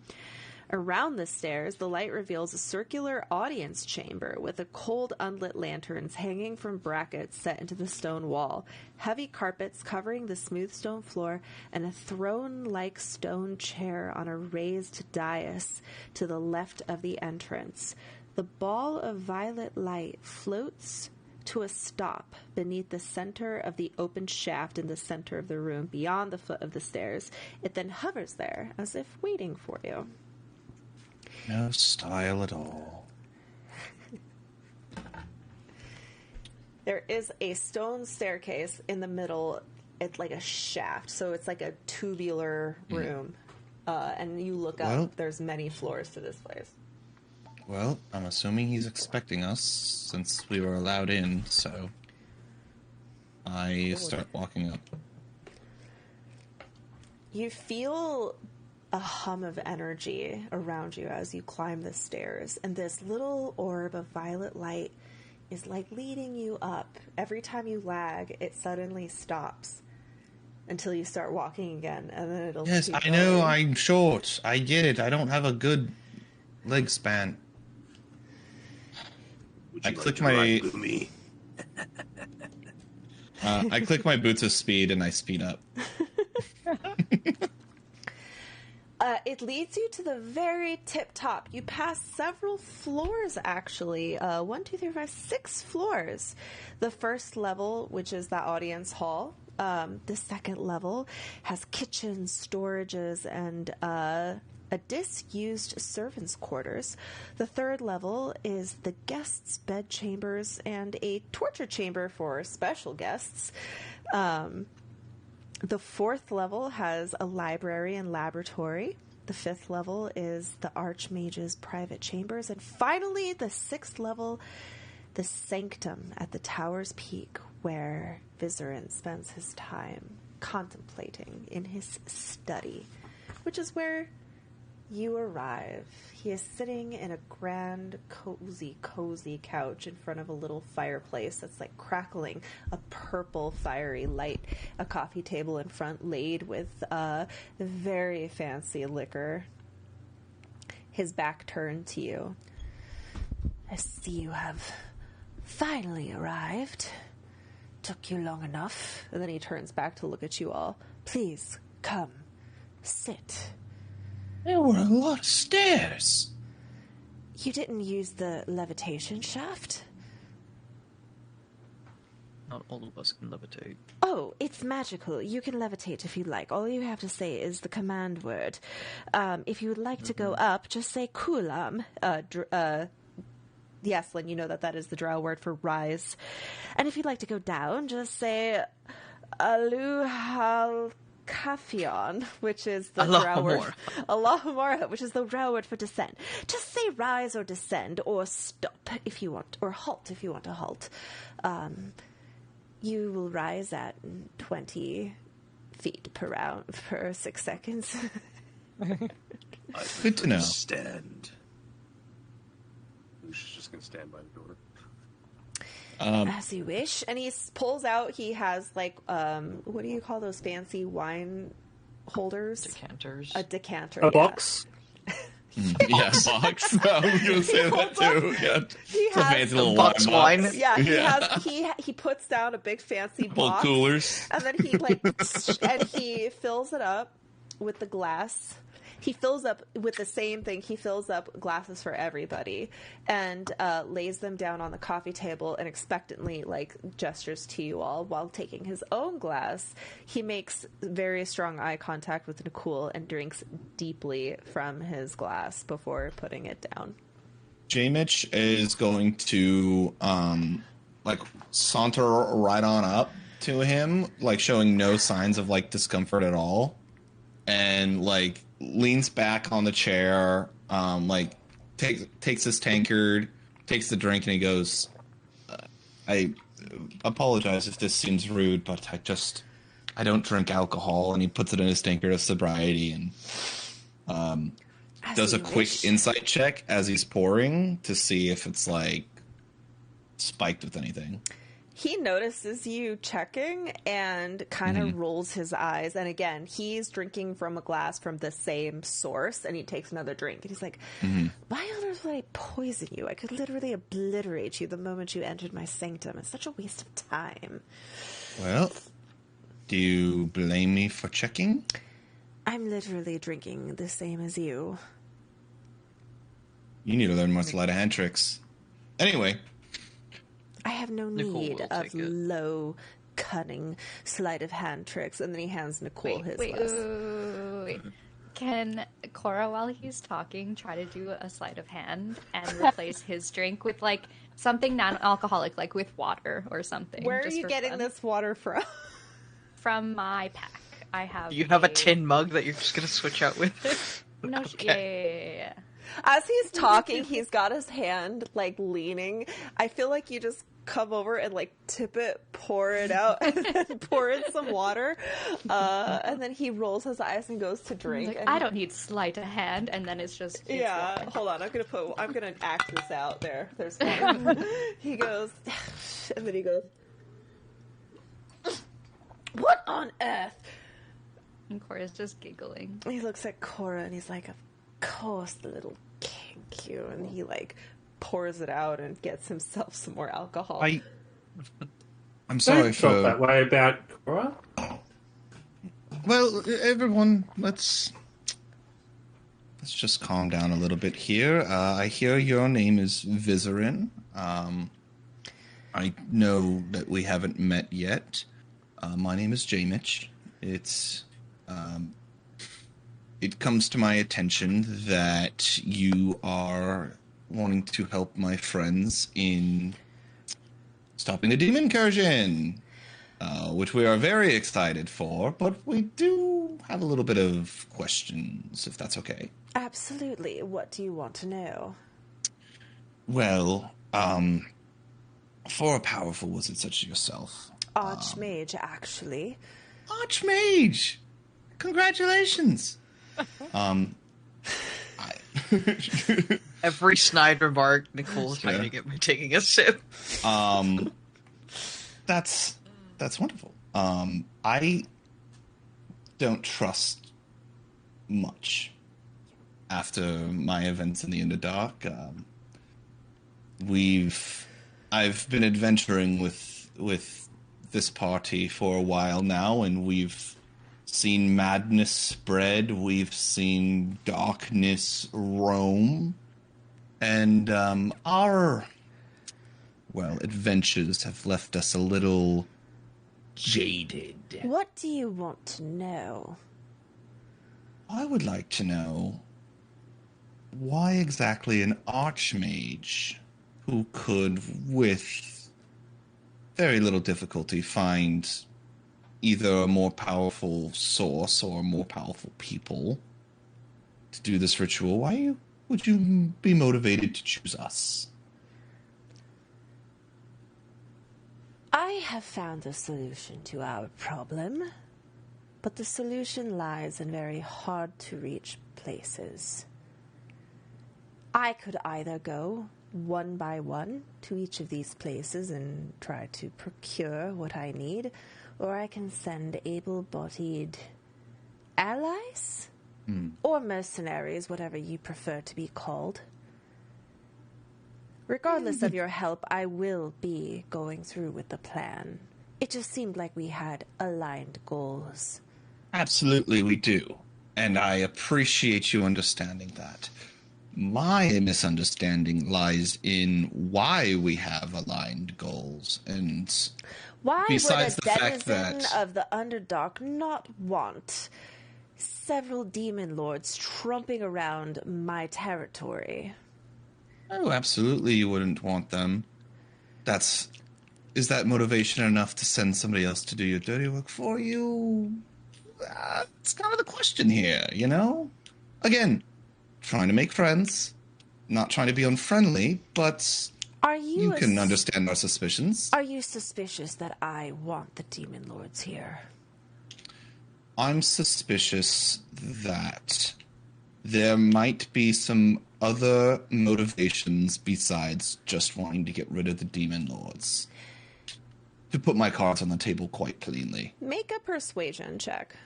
Around the stairs, the light reveals a circular audience chamber with a cold, unlit lanterns hanging from brackets set into the stone wall, heavy carpets covering the smooth stone floor, and a throne-like stone chair on a raised dais to the left of the entrance. The ball of violet light floats to a stop beneath the center of the open shaft in the center of the room, beyond the foot of the stairs. It then hovers there, as if waiting for you. No style at all. There is a stone staircase in the middle. It's like a shaft, so it's like a tubular room. And you look up, there's many floors to this place. Well, I'm assuming he's expecting us, since we were allowed in, so I start walking up. You feel a hum of energy around you as you climb the stairs, and this little orb of violet light is like leading you up. Every time you lag, it suddenly stops until you start walking again, and then it'll Yes, I know, I'm short. I get it. I don't have a good leg span. I click my I click my boots of speed and I speed up. It leads you to the very tip top. You pass several floors, actually. 1, 2, 3, 5, 6 floors. The first level, which is the audience hall. The second level has kitchens, storages, and a disused servants' quarters. The third level is the guests' bedchambers and a torture chamber for special guests. The fourth level has a library and laboratory. The fifth level is the Archmage's private chambers. And finally, the sixth level, the sanctum at the tower's peak, where Vizeran spends his time contemplating in his study, which is where you arrive. He is sitting in a grand, cozy couch in front of a little fireplace that's like crackling, a purple fiery light, a coffee table in front laid with very fancy liquor. His back turned to you. I see you have finally arrived. Took you long enough. And then he turns back to look at you all. Please, come, sit. There were a lot of stairs. You didn't use the levitation shaft? Not all of us can levitate. Oh, it's magical. You can levitate if you like. All you have to say is the command word. If you would like to go up, just say kulam. Yes, Lynn, you know that is the drow word for rise. And if you'd like to go down, just say aluhal Kafion, which is the drow word. Allahumara, which is the drow word for descend. Just say rise or descend or stop if you want, or halt if you want to halt. You will rise at 20 feet per round per 6 seconds. Good to know. Stand. She's just going to stand by the door. As you wish. And he pulls out, he has like, what do you call those fancy wine holders? Decanters. A decanter. A box? Yeah, box. I was going to say that too. Yeah. He has a fancy little box wine. Yeah, he puts down a big fancy box. Coolers. And then he and he fills it up with the glass. He fills up with the same thing. He fills up glasses for everybody and lays them down on the coffee table and expectantly gestures to you all while taking his own glass. He makes very strong eye contact with Nikul and drinks deeply from his glass before putting it down. J-Mitch is going to saunter right on up to him, showing no signs of discomfort at all, and leans back on the chair, takes his tankard, takes the drink, and he goes, I apologize if this seems rude, but I don't drink alcohol. And he puts it in his tankard of sobriety and does a quick insight check as he's pouring to see if it's spiked with anything. He notices you checking and kind of rolls his eyes. And again, he's drinking from a glass from the same source, and he takes another drink. And he's like, why on earth would I poison you? I could literally obliterate you the moment you entered my sanctum. It's such a waste of time. Well, do you blame me for checking? I'm literally drinking the same as you. You need to learn more sleight of hand tricks. Anyway. I have no need of low, cunning sleight of hand tricks. And then he hands Nikul his glass. Wait. Can Cora, while he's talking, try to do a sleight of hand and replace his drink with something non-alcoholic, with water or something? Where are you getting this water from? From my pack. I have. You have a tin mug that you're just gonna switch out with? No, yeah. As he's talking, he's got his hand leaning. I feel like you just come over and tip it, pour it out, and then pour in some water. And then he rolls his eyes and goes to drink. I don't need sleight of hand, and then it's just water. Hold on. I'm gonna act this out. There's one. He goes, and then he goes, what on earth? And Cora's just giggling. He looks at Cora and he's like, of course, the little kink you. And he pours it out and gets himself some more alcohol. I'm sorry for felt that way about Cora. Well, everyone, let's let's just calm down a little bit here. I hear your name is Vizeran. I know that we haven't met yet. My name is Jamich. It comes to my attention that you are wanting to help my friends in stopping the demon incursion, which we are very excited for, but we do have a little bit of questions, if that's okay. Absolutely. What do you want to know? Well, for a powerful wizard such as yourself. Archmage, actually. Archmage! Congratulations! Every snide remark, Nicole's hiding it by taking a sip. That's wonderful. I don't trust much after my events in the Underdark. I've been adventuring with this party for a while now, and we've seen madness spread. We've seen darkness roam, and our adventures have left us a little jaded. What do you want to know? I would like to know why exactly an archmage who could, with very little difficulty, find either a more powerful source or more powerful people to do this ritual, why would you be motivated to choose us? I have found a solution to our problem, but the solution lies in very hard-to-reach places. I could either go one by one to each of these places and try to procure what I need, or I can send able-bodied allies or mercenaries, whatever you prefer to be called. Regardless of your help, I will be going through with the plan. It just seemed like we had aligned goals. Absolutely, we do. And I appreciate you understanding that. My misunderstanding lies in why we have aligned goals, and why besides would the a fact denizen that of the Underdark not want several demon lords tromping around my territory? Oh, absolutely, you wouldn't want them. Is that motivation enough to send somebody else to do your dirty work for you? It's kind of the question here, you know? Again, trying to make friends, not trying to be unfriendly, but you can understand our suspicions. Are you suspicious that I want the demon lords here? I'm suspicious that there might be some other motivations besides just wanting to get rid of the demon lords. To put my cards on the table quite cleanly. Make a persuasion check.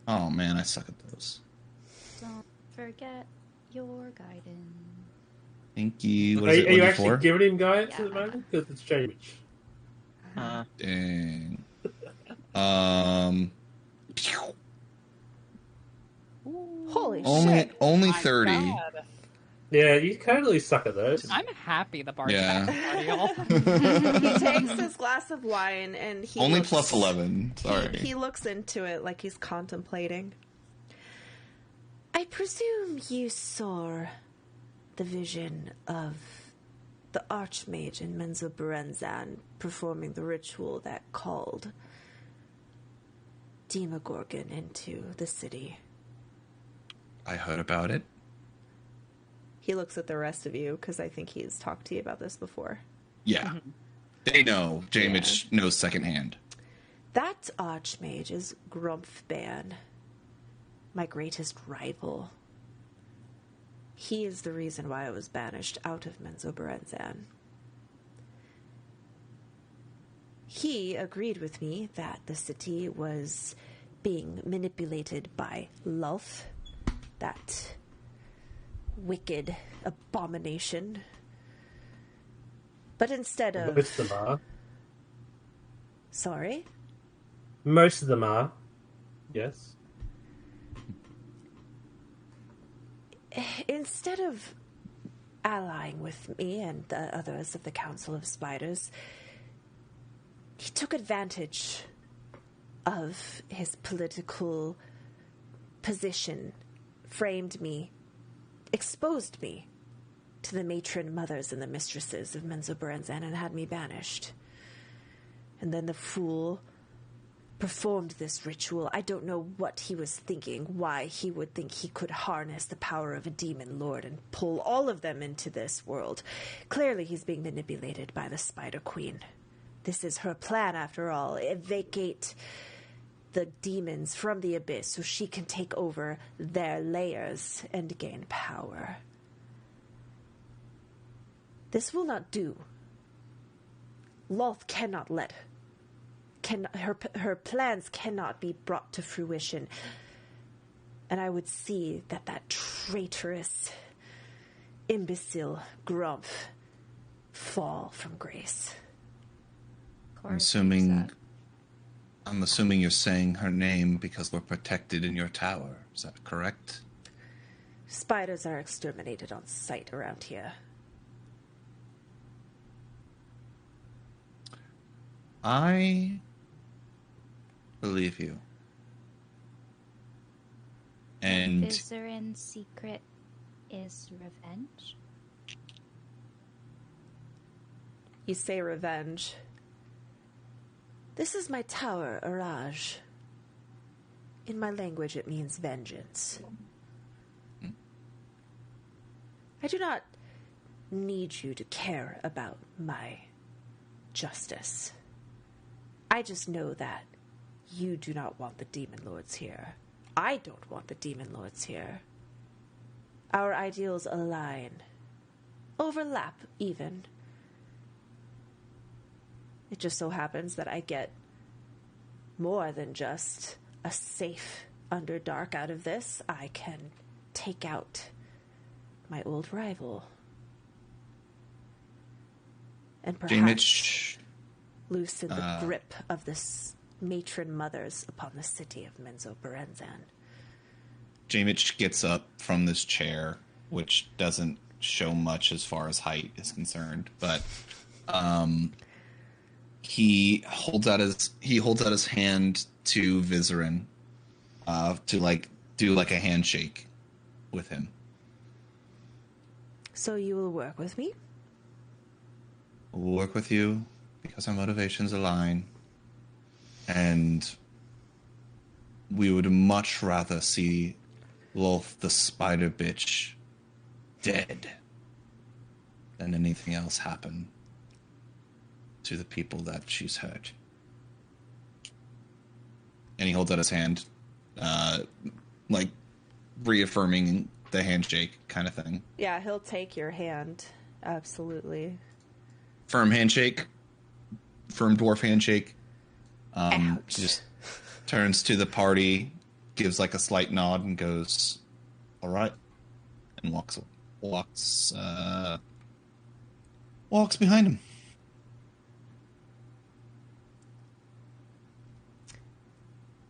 Oh man, I suck at those. Don't forget your guidance. Thank you. Are you actually giving him guidance at the moment? Because it's changed. Dang. Holy shit. Only 30. God. Yeah, you totally suck at those. I'm happy the bar's Yeah. back, y'all. He takes his glass of wine and he Only looks, plus 11. Sorry. He looks into it like he's contemplating. I presume you saw the vision of the Archmage in Menzoberranzan performing the ritual that called Demogorgon into the city. I heard about it. He looks at the rest of you because I think he's talked to you about this before. Yeah. They know. Jamich knows secondhand. That Archmage is Grumpfban, my greatest rival. He is the reason why I was banished out of Menzoberranzan. He agreed with me that the city was being manipulated by Lulf, that wicked abomination. But instead of... Most of them are. Sorry? Most of them are. Yes. instead of allying with me and the others of the Council of Spiders, he took advantage of his political position, framed me, exposed me to the matron mothers and the mistresses of Menzoberranzan and had me banished. And then the fool performed this ritual. I don't know what he was thinking, why he would think he could harness the power of a demon lord and pull all of them into this world. Clearly he's being manipulated by the Spider Queen. This is her plan, after all. Vacate the demons from the abyss so she can take over their layers and gain power. This will not do. Lolth cannot let her plans cannot be brought to fruition. And I would see that traitorous imbecile Grumph fall from grace. I'm assuming you're saying her name because we're protected in your tower. Is that correct? Spiders are exterminated on sight around here. I believe you. And Vizeran's secret is revenge? You say revenge. This is my tower, Araj. In my language, it means vengeance. I do not need you to care about my justice. I just know that you do not want the Demon Lords here. I don't want the Demon Lords here. Our ideals align. Overlap, even. It just so happens that I get more than just a safe Underdark out of this. I can take out my old rival. And perhaps loosen the grip of the matron mothers upon the city of Menzoberranzan. Jamich gets up from this chair, which doesn't show much as far as height is concerned, but he holds out his hand to Vizeran to do a handshake with him. So you will work with me? We'll work with you because our motivations align, and we would much rather see Lolth the spider bitch dead than anything else happen to the people that she's hurt. And he holds out his hand, reaffirming the handshake kind of thing. Yeah, he'll take your hand. Absolutely. Firm handshake. Firm dwarf handshake. Just turns to the party, gives a slight nod and goes, all right, and walks behind him.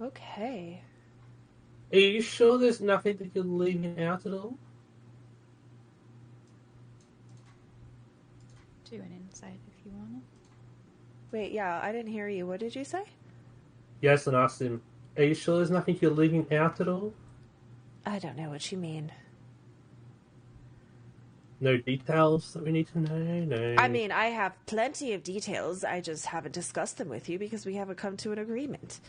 Okay. Are you sure there's nothing that you're leaving out at all? Do an insight if you want it. Wait, yeah, I didn't hear you. What did you say? Yes, and asked him, are you sure there's nothing you're leaving out at all? I don't know what you mean. No details that we need to know? No. I mean, I have plenty of details. I just haven't discussed them with you because we haven't come to an agreement.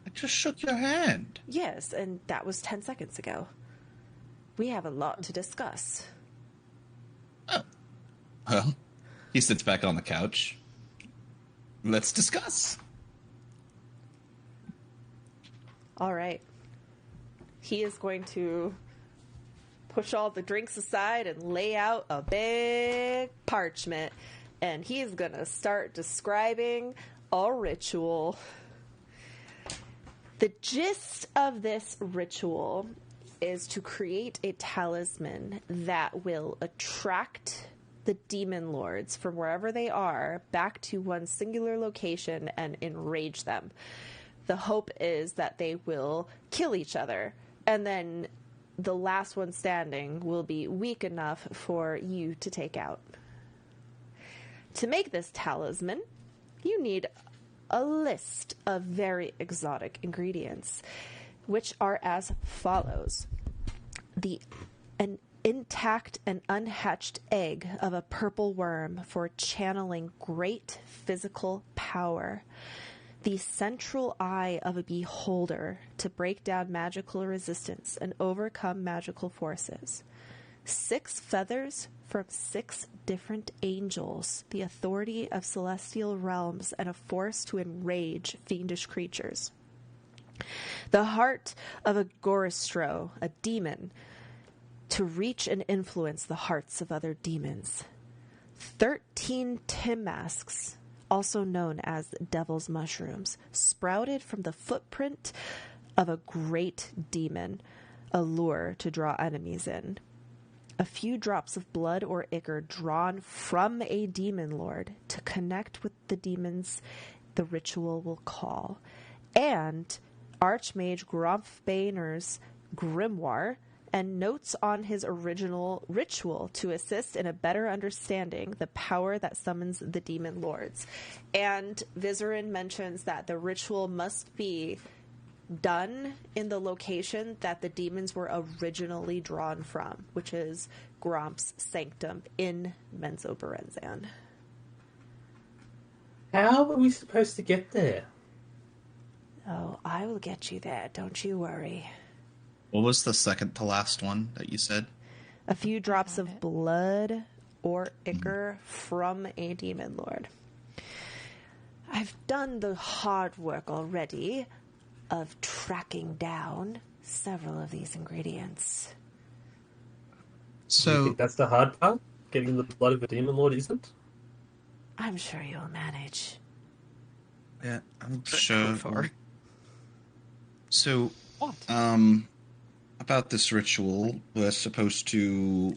I just shook your hand. Yes, and that was 10 seconds ago. We have a lot to discuss. Oh. Well, he sits back on the couch. Let's discuss. All right. He is going to push all the drinks aside and lay out a big parchment. And he is going to start describing a ritual. The gist of this ritual is to create a talisman that will attract the demon lords from wherever they are back to one singular location and enrage them. The hope is that they will kill each other and then the last one standing will be weak enough for you to take out. To make this talisman, you need a list of very exotic ingredients, which are as follows. An intact and unhatched egg of a purple worm for channeling great physical power. The central eye of a beholder to break down magical resistance and overcome magical forces. 6 feathers from 6 different angels, the authority of celestial realms and a force to enrage fiendish creatures. The heart of a Goristro, a demon, to reach and influence the hearts of other demons. 13 Timasks, also known as devil's mushrooms, sprouted from the footprint of a great demon, a lure to draw enemies in. A few drops of blood or ichor drawn from a demon lord to connect with the demons the ritual will call. And Archmage Gromfbaner's grimoire and notes on his original ritual to assist in a better understanding the power that summons the demon lords. And Vizeran mentions that the ritual must be done in the location that the demons were originally drawn from, which is Gromp's sanctum in Menzoberranzan. How are we supposed to get there? Oh, I will get you there, don't you worry. What was the second to last one that you said? A few drops of blood or ichor from a demon lord. I've done the hard work already of tracking down several of these ingredients. So you think that's the hard part? Getting the blood of a demon lord isn't? I'm sure you'll manage. Yeah, I'm sure. So, what? About this ritual, we're supposed to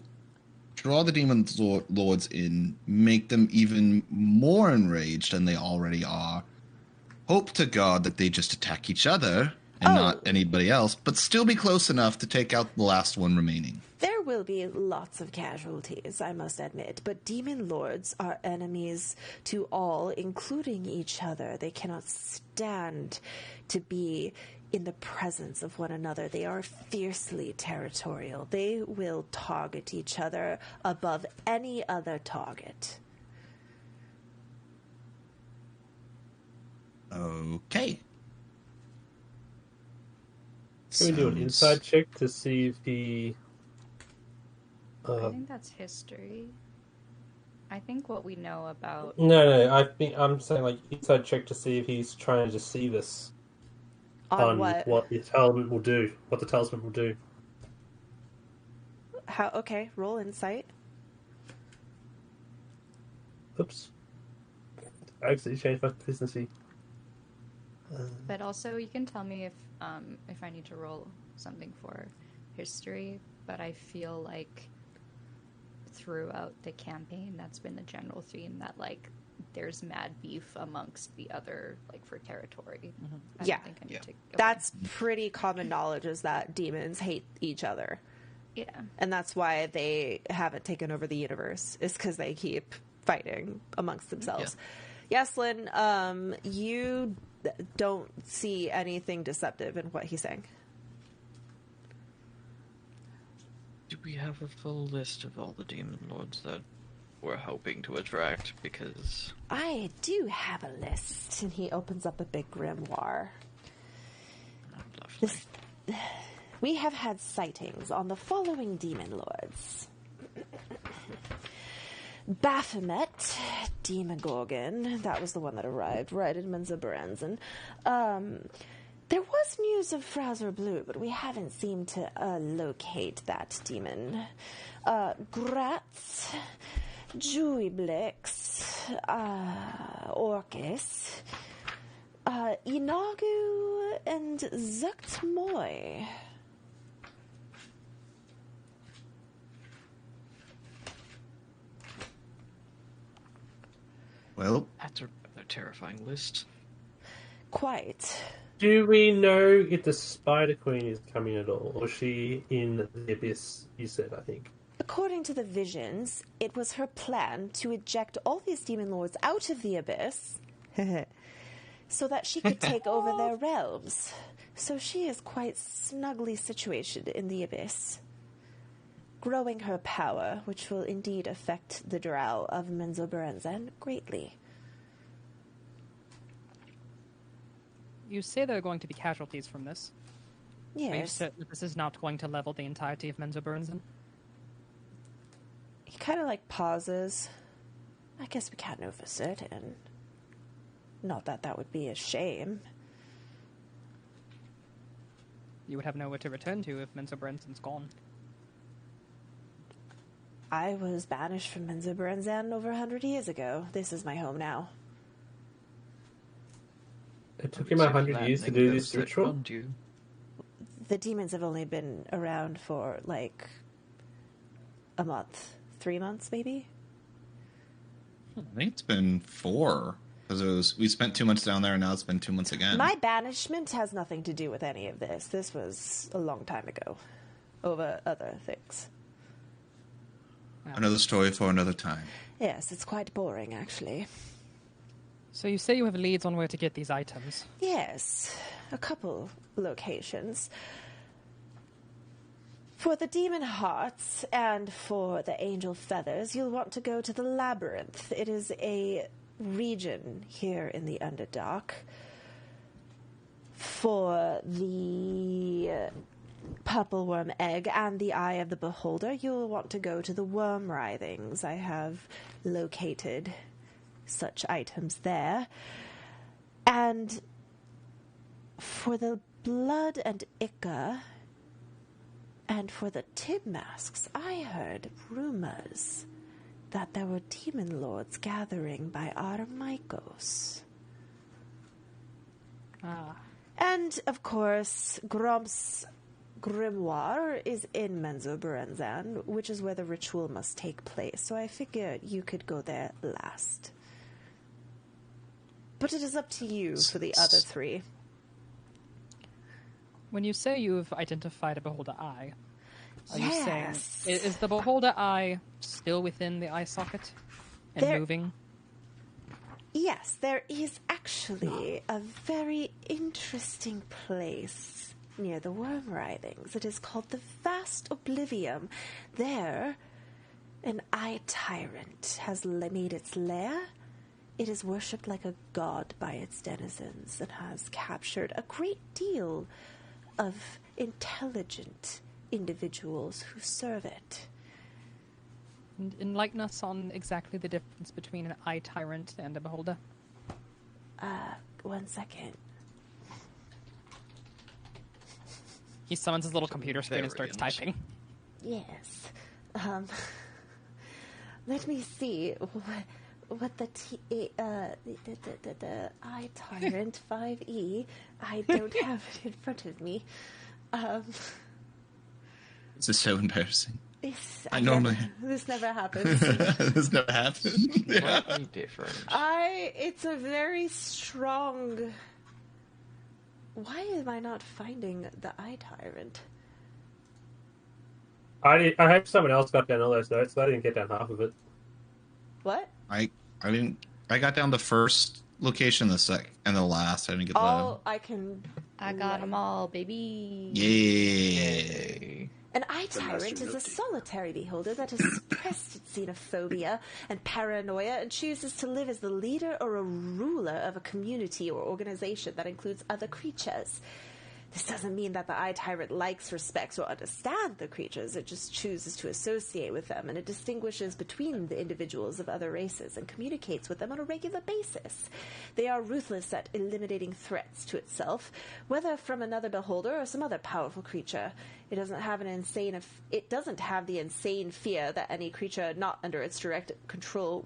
draw the demon lords in, make them even more enraged than they already are. Hope to God that they just attack each other and not anybody else, but still be close enough to take out the last one remaining. There will be lots of casualties, I must admit, but demon lords are enemies to all, including each other. They cannot stand to be in the presence of one another. They are fiercely territorial. They will target each other above any other target. Okay. Can we do an inside check to see if he... I think that's history. I think what we know about... No, I'm saying like inside check to see if he's trying to deceive us. On what? What the talisman will do. What the talisman will do. How? Okay, roll insight. Oops. I actually changed my consistency. But also, you can tell me if I need to roll something for history. But I feel like throughout the campaign, that's been the general theme, that like there's mad beef amongst the other, like for territory. I don't think I need to go that's pretty common knowledge, is that demons hate each other. Yeah. And that's why they haven't taken over the universe, is because they keep fighting amongst themselves. Yeah. Yaslin, you don't see anything deceptive in what he's saying. Do we have a full list of all the demon lords that we're hoping to attract? Because I do have a list. And he opens up a big grimoire. We have had sightings on the following demon lords. Baphomet, Demogorgon, that was the one that arrived right in Menzoberranzan. There was news of Fraser Blue, but we haven't seemed to locate that demon. Gratz, Juiblix, Orcus, Inagu, and Zuktmoy. Well, that's a terrifying list. Quite. Do we know if the Spider Queen is coming at all, or is she in the abyss? You said, I think. According to the visions, it was her plan to eject all these demon lords out of the abyss, so that she could take over their realms. So she is quite snugly situated in the abyss, growing her power, which will indeed affect the drow of Menzoberranzan greatly. You say there are going to be casualties from this. Yes. Are you certain that this is not going to level the entirety of Menzoberranzan? He kind of pauses. I guess we can't know for certain. Not that that would be a shame. You would have nowhere to return to if Menzoberranzan's gone. I was banished from Menzoberranzan over 100 years ago. This is my home now. It took him 100 years to do this ritual? The demons have only been around for, a month. 3 months, maybe? I think it's been 4. Because we spent 2 months down there, and now it's been 2 months again. My banishment has nothing to do with any of this. This was a long time ago. Over other things. Another story for another time. Yes, it's quite boring, actually. So you say you have leads on where to get these items? Yes, a couple locations. For the demon hearts and for the angel feathers, you'll want to go to the labyrinth. It is a region here in the Underdark. For the purple worm egg and the eye of the beholder, you'll want to go to the worm writhings. I have located such items there. And for the blood and ichor and for the tib masks, I heard rumors that there were demon lords gathering by Armaikos. And, of course, Gromp's grimoire is in Menzoberranzan, which is where the ritual must take place, so I figure you could go there last. But it is up to you for the other 3. When you say you've identified a beholder eye, are you Yes. saying, is the beholder eye still within the eye socket and moving? Yes, there is actually a very interesting place near the worm writhings. It is called the Vast Oblivium. There, an eye tyrant has made its lair. It is worshipped like a god by its denizens and has captured a great deal of intelligent individuals who serve it. And enlighten us on exactly the difference between an eye tyrant and a beholder. 1 second. He summons his little computer screen and starts typing. Yes. Let me see what the eye tyrant 5e. I don't have it in front of me. This is so embarrassing. This never happens. This never happened. Yeah. Different. It's a very strong. Why am I not finding the eye tyrant? I hope someone else got down all those notes, but I didn't get down half of it. What? I didn't. I got down the first location, and the last. I didn't get I got them all, baby. Yay! An eye tyrant is a solitary beholder that has suppressed its xenophobia and paranoia and chooses to live as the leader or a ruler of a community or organization that includes other creatures. This doesn't mean that the eye tyrant likes, respects, or understands the creatures. It just chooses to associate with them, and it distinguishes between the individuals of other races and communicates with them on a regular basis. They are ruthless at eliminating threats to itself, whether from another beholder or some other powerful creature. It doesn't have the insane fear that any creature not under its direct control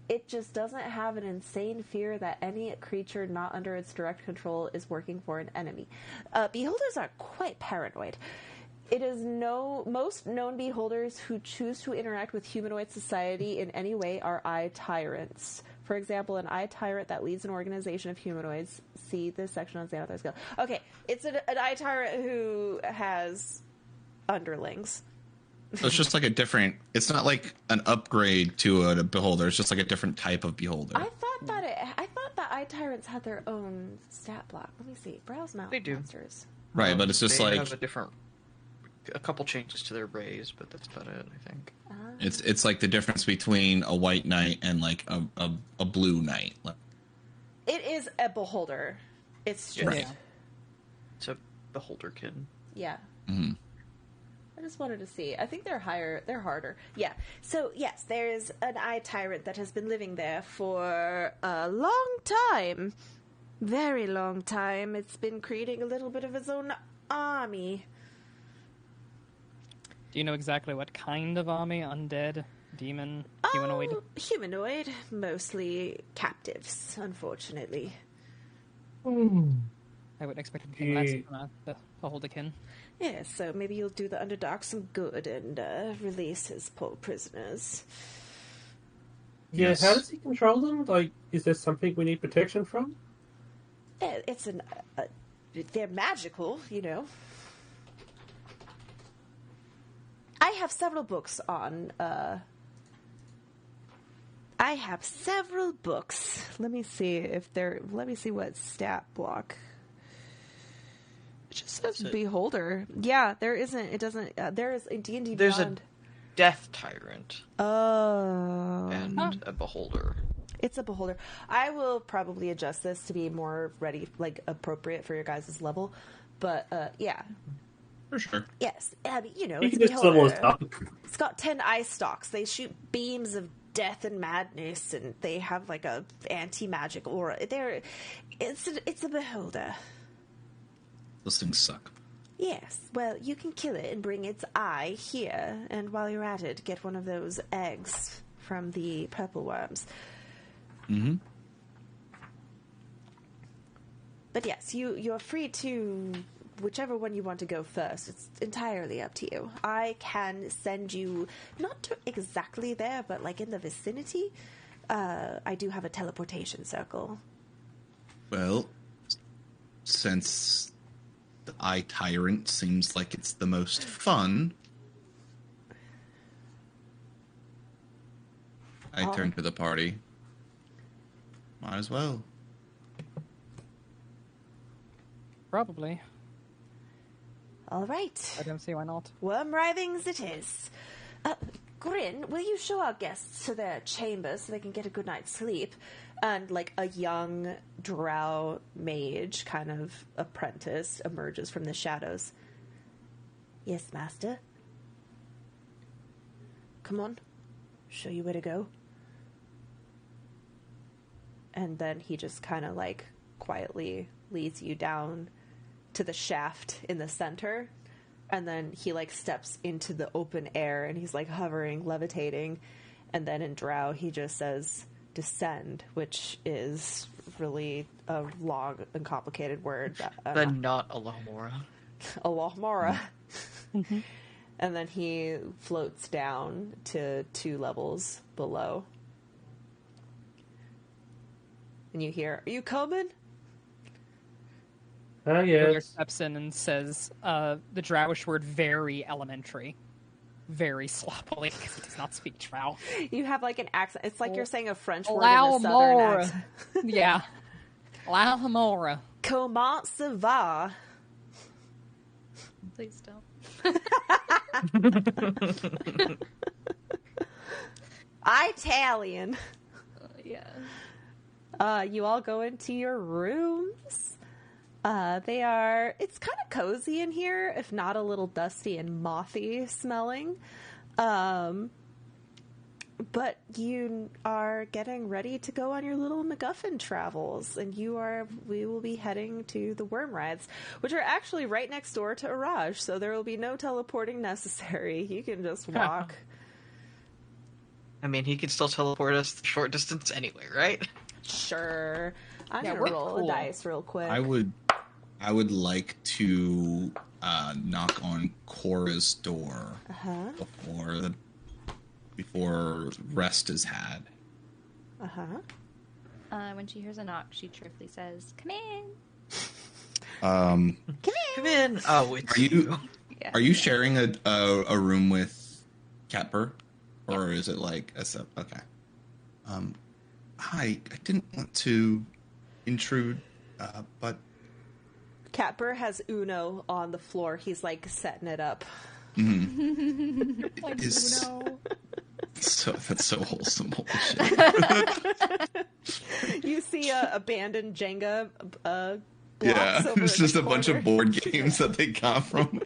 It just doesn't have an insane fear that any creature not under its direct control is working for an enemy. Beholders are quite paranoid. It is most known beholders who choose to interact with humanoid society in any way are eye tyrants. For example, an eye tyrant that leads an organization of humanoids. See this section on Xanathar's Guild. Okay, it's an eye tyrant who has underlings. So it's just like a different. It's not like an upgrade to a beholder. It's just like a different type of beholder. I thought that eye tyrants had their own stat block. Let me see. Browse mount monsters. Right, but it's just they like have a couple changes to their rays, but that's about it, I think. It's like the difference between a white knight and like a blue knight. It is a beholder. It's just It's a beholderkin. Yeah. Mm-hmm. I just wanted to see. I think they're higher. They're harder. Yeah. So yes, there's an eye tyrant that has been living there for a long time, very long time. It's been creating a little bit of its own army. Do you know exactly what kind of army? Undead, demon, humanoid? Humanoid, mostly captives, unfortunately. I wouldn't expect anything less from the beholderkin. Yeah, so maybe you'll do the Underdark some good and release his poor prisoners. Yeah, Yes. how does he control them? Like, is there something we need protection from? It's they're magical, you know. I have several books on, Let me see what stat block. It just says Beholder. Yeah, there isn't, it doesn't, there is a D&D There's Beyond. a Death Tyrant. Oh. And a Beholder. It's a beholder. I will probably adjust this to be more ready, like appropriate for your guys' level. But yeah. For sure. Yes. I mean, you know, You it's can a just level us beholder. up. It's got 10 eye stalks. They shoot beams of death and madness, and they have like a anti-magic aura. It's a beholder. Those things suck. Yes. Well, you can kill it and bring its eye here, and while you're at it, get one of those eggs from the purple worms. Mm-hmm. But yes, you're free to whichever one you want to go first. It's entirely up to you. I can send you not to exactly there, but like in the vicinity. I do have a teleportation circle. Well, since the Eye Tyrant seems like it's the most fun, I turn to the party. Might as well. Probably. All right. I don't see why not. Worm writhings it is. Grin, will you show our guests to their chambers so they can get a good night's sleep? And like a young drow mage kind of apprentice emerges from the shadows. Yes, master. Come on. Show you where to go. And then he just kind of like quietly leads you down to the shaft in the center. And then he like steps into the open air and he's like hovering, levitating. And then in Drow he just says descend, which is really a long and complicated word. But not Alohomora. Alohomora. And then he floats down to 2 levels below. And you hear, "Are you coming?" Brother steps in and says the Drowish word very elementary. Very sloppily, because he does not speak Drow. You have like an accent. It's like you're saying a French word in a southern accent. Yeah. Alohomora. Comment ça va? Please don't. Italian. Yeah. You all go into your rooms. It's kind of cozy in here, if not a little dusty and mothy smelling. But you are getting ready to go on your little MacGuffin travels, and we will be heading to the Worm Rides, which are actually right next door to Araj, so there will be no teleporting necessary. You can just walk. I mean, he can still teleport us the short distance anyway, right? Sure. I'm Yeah, gonna we're roll cool. a dice real quick. I would like to knock on Cora's door Uh-huh. before rest is had. Uh-huh. When she hears a knock, she cheerfully says, "Come in." Come in. Oh, it's you. Yeah. Are you sharing a room with Catper, or is it like a sub? Okay. Hi. I didn't want to intrude, but Catper has Uno on the floor. He's like setting it up. Mm-hmm. Uno. That's so wholesome. You see abandoned Jenga blocks. Yeah, over it's in just the a bunch of board games that they got from.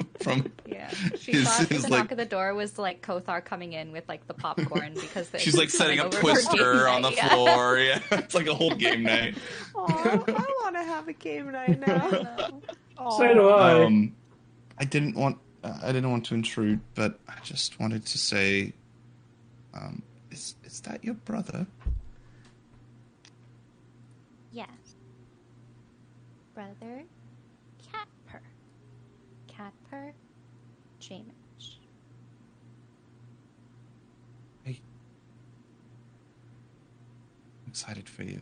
Yeah, she thought the knock of the door was like Kothar coming in with like the popcorn because she's like setting up Twister on the floor. Yeah, it's like a whole game night. Oh, I want to have a game night now. So do I. I didn't want to intrude, but I just wanted to say, is that your brother? Yes. Brother Catper. Catper Jamich. I'm excited for you.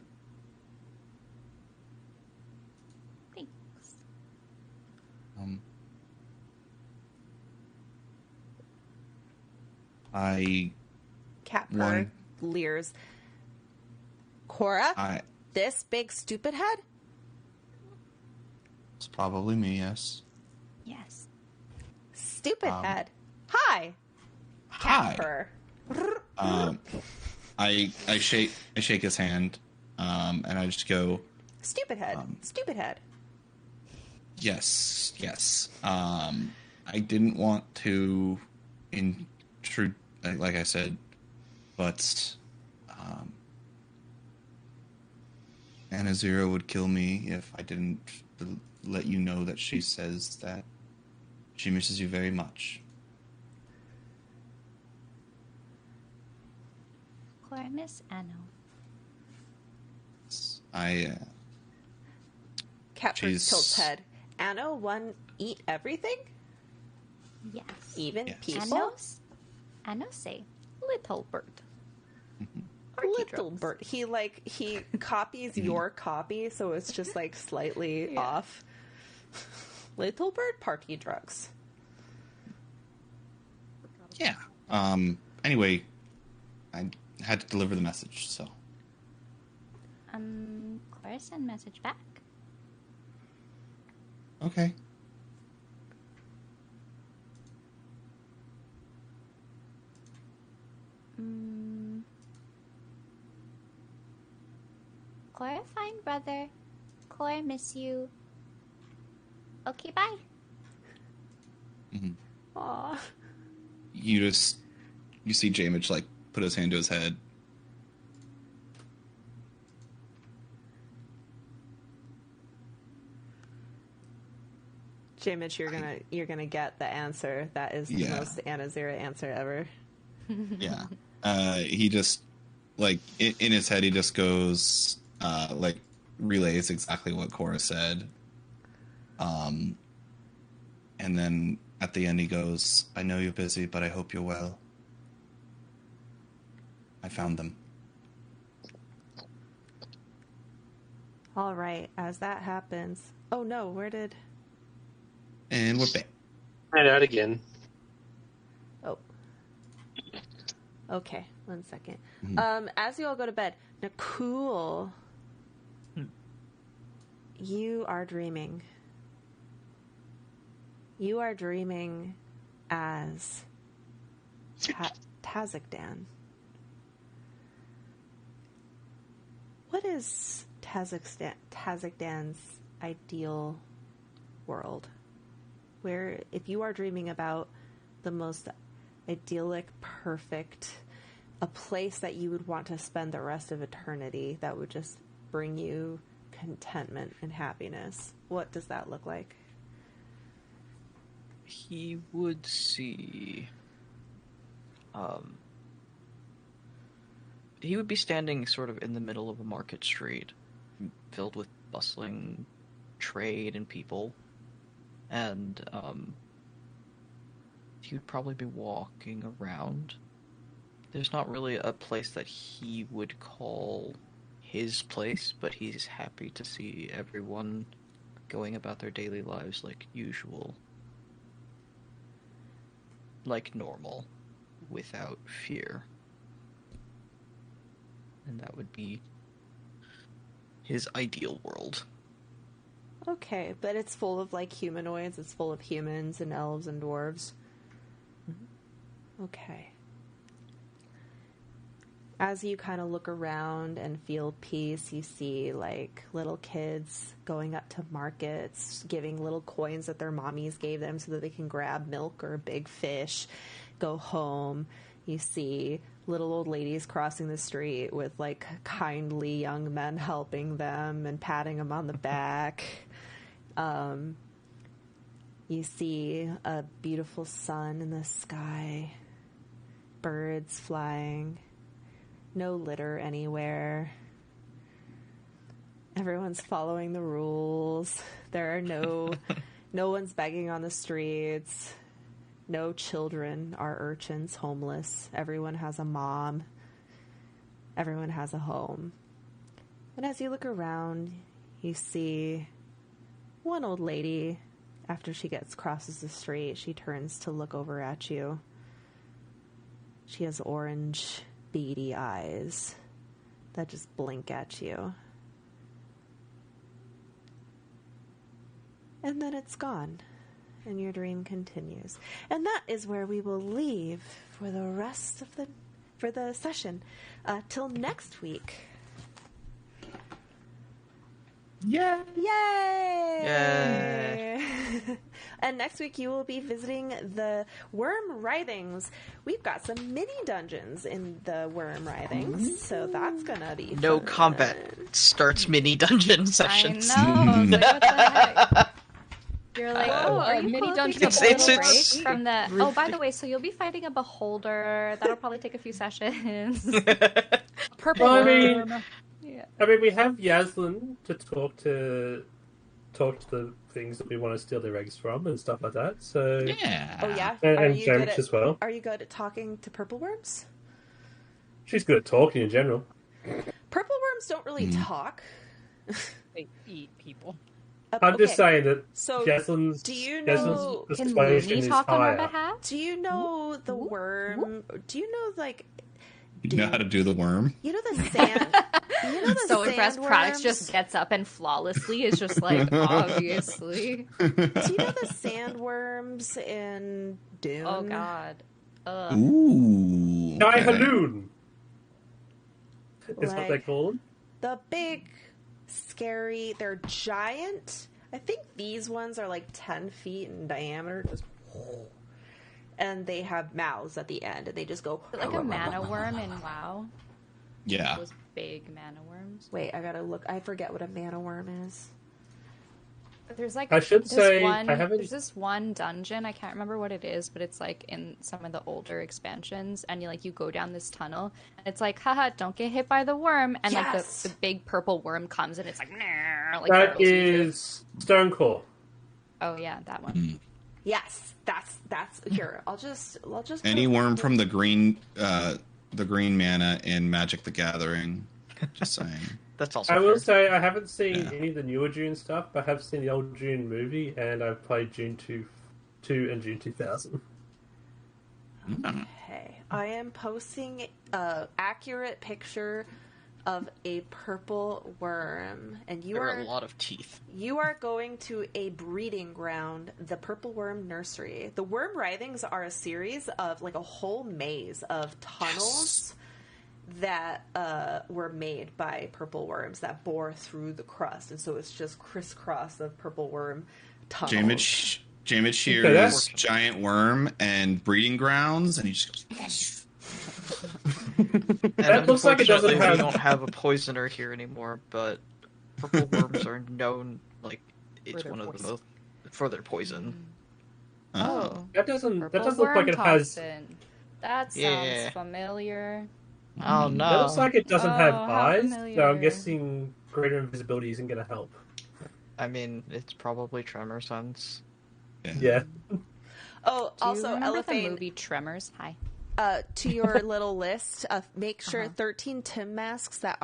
Thanks. Catper leers. Cora? This big stupid head? It's probably me, yes. Yes. Stupid head. Hi. Catper. I shake his hand, and I just go, Stupid head. Stupid head. Yes. I didn't want to intrude, like I said, but Anna Zero would kill me if I didn't let you know that she says that she misses you very much. Cora miss Anno. Catper tilts head. Anno one eat everything? Yes. Even people? Anno say little bird. Little bird. He copies your copy, so it's just like slightly off. Little bird party drugs. Yeah. Anyway, I had to deliver the message, so. Cora send message back. Okay. Cora fine, brother. Cora miss you. Okay, bye. Mm-hmm. Aww. You see Jamich like put his hand to his head. Jamich, you're gonna get the answer. That is the most Anna Zero answer ever. Yeah. He just like in his head he just goes like relays exactly what Cora said. And then at the end he goes, I know you're busy, but I hope you're well. I found them. All right, as that happens. Oh no, where did... And we're back. Right out again. Oh. Okay, 1 second. Mm-hmm. As you all go to bed, Nakul, you are dreaming. You are dreaming as Tazikdan. What is Tazikdan's ideal world? Where, if you are dreaming about the most idyllic, perfect, a place that you would want to spend the rest of eternity that would just bring you contentment and happiness, what does that look like? He would see... he would be standing sort of in the middle of a market street filled with bustling trade and people. And he would probably be walking around. There's not really a place that he would call his place, but he's happy to see everyone going about their daily lives like usual. Like normal, without fear. And that would be his ideal world. Okay, but it's full of, like, humanoids. It's full of humans and elves and dwarves. Okay. As you kind of look around and feel peace, you see, like, little kids going up to markets, giving little coins that their mommies gave them so that they can grab milk or a big fish, go home. You see little old ladies crossing the street with, like, kindly young men helping them and patting them on the back. You see a beautiful sun in the sky, birds flying, no litter anywhere. Everyone's following the rules. There are no one's begging on the streets. No children are urchins homeless. Everyone has a mom. Everyone has a home. And as you look around, you see one old lady. After she crosses the street, she turns to look over at you. She has orange, beady eyes that just blink at you. And then it's gone, and your dream continues. And that is where we will leave for the rest of the session. Till next week. Yeah. Yay! Yay! And next week you will be visiting the Worm Writhings. We've got some mini dungeons in the Worm Writhings, so that's gonna be No fun. combat starts mini dungeon sessions. I know. Like, what the heck? You're like, Oh, are you mini closing dungeon a little it's- break from the? Oh, by the way, so you'll be fighting a beholder. That'll probably take a few sessions. Purple Well, I mean- worm. Yeah. I mean, we have Yaslin to talk to the things that we want to steal their eggs from and stuff like that. So Yeah. Oh yeah, and James as well. Are you good at talking to purple worms? She's good at talking in general. Purple worms don't really talk. They eat people. I'm just saying that So, Jaslin's do you know- Jaslin's Can persuasion Looney is talk on our higher. behalf? Do you know the worm? Do you know, like, You know how to do the worm? you know the sand? You know the So impressed, Pradix sandworms? just gets up and flawlessly is just like, obviously. Do you know the sandworms in Dune? Oh god. Ugh. Ooh. Sky okay. Haloon is what Like- they're called. The big, scary. They're giant. I think these ones are like 10 feet in diameter. Just, and they have mouths at the end, and they just go. Is it like a mana worm in WoW? Yeah. Those big mana worms. Wait, I gotta look. I forget what a mana worm is. There's like I should this say, one, I haven't- there's this one dungeon, I can't remember what it is, but it's like in some of the older expansions, and you go down this tunnel and it's like, haha, don't get hit by the worm, and Yes! like the big purple worm comes and it's like, nah, like That hurls you through. is Stonecore. Oh yeah, that one. Mm. Yes, that's here. I'll just. Any worm from the green mana in Magic the Gathering. Just saying. That's also I will fair. say I haven't seen Yeah. any of the newer June stuff, but I have seen the old June movie, and I've played June 2 and June 2000. Okay, I am posting a accurate picture of a purple worm, and There are a lot of teeth. You are going to a breeding ground, the Purple Worm Nursery. The Worm Writhings are a series of, like, a whole maze of tunnels that were made by purple worms that bore through the crust. And so it's just crisscross of purple worm tunnels. Jamed Shear's giant worm and breeding grounds, and he just goes... That looks like it doesn't Unfortunately, have- we don't have a poisoner here anymore, but purple worms are known, like, it's their one of the poison. most... for their poison. Oh. That doesn't Purple look like worm it has. toxin. That sounds Yeah. familiar. Oh no. That looks like it doesn't have Oh, how eyes, so familiar. I'm guessing greater invisibility isn't going to help. I mean, it's probably Tremor Sense. Yeah. Oh, Do also, you remember the Elephane. movie Tremors? Hi. to your little list, make sure 13 Tim masks that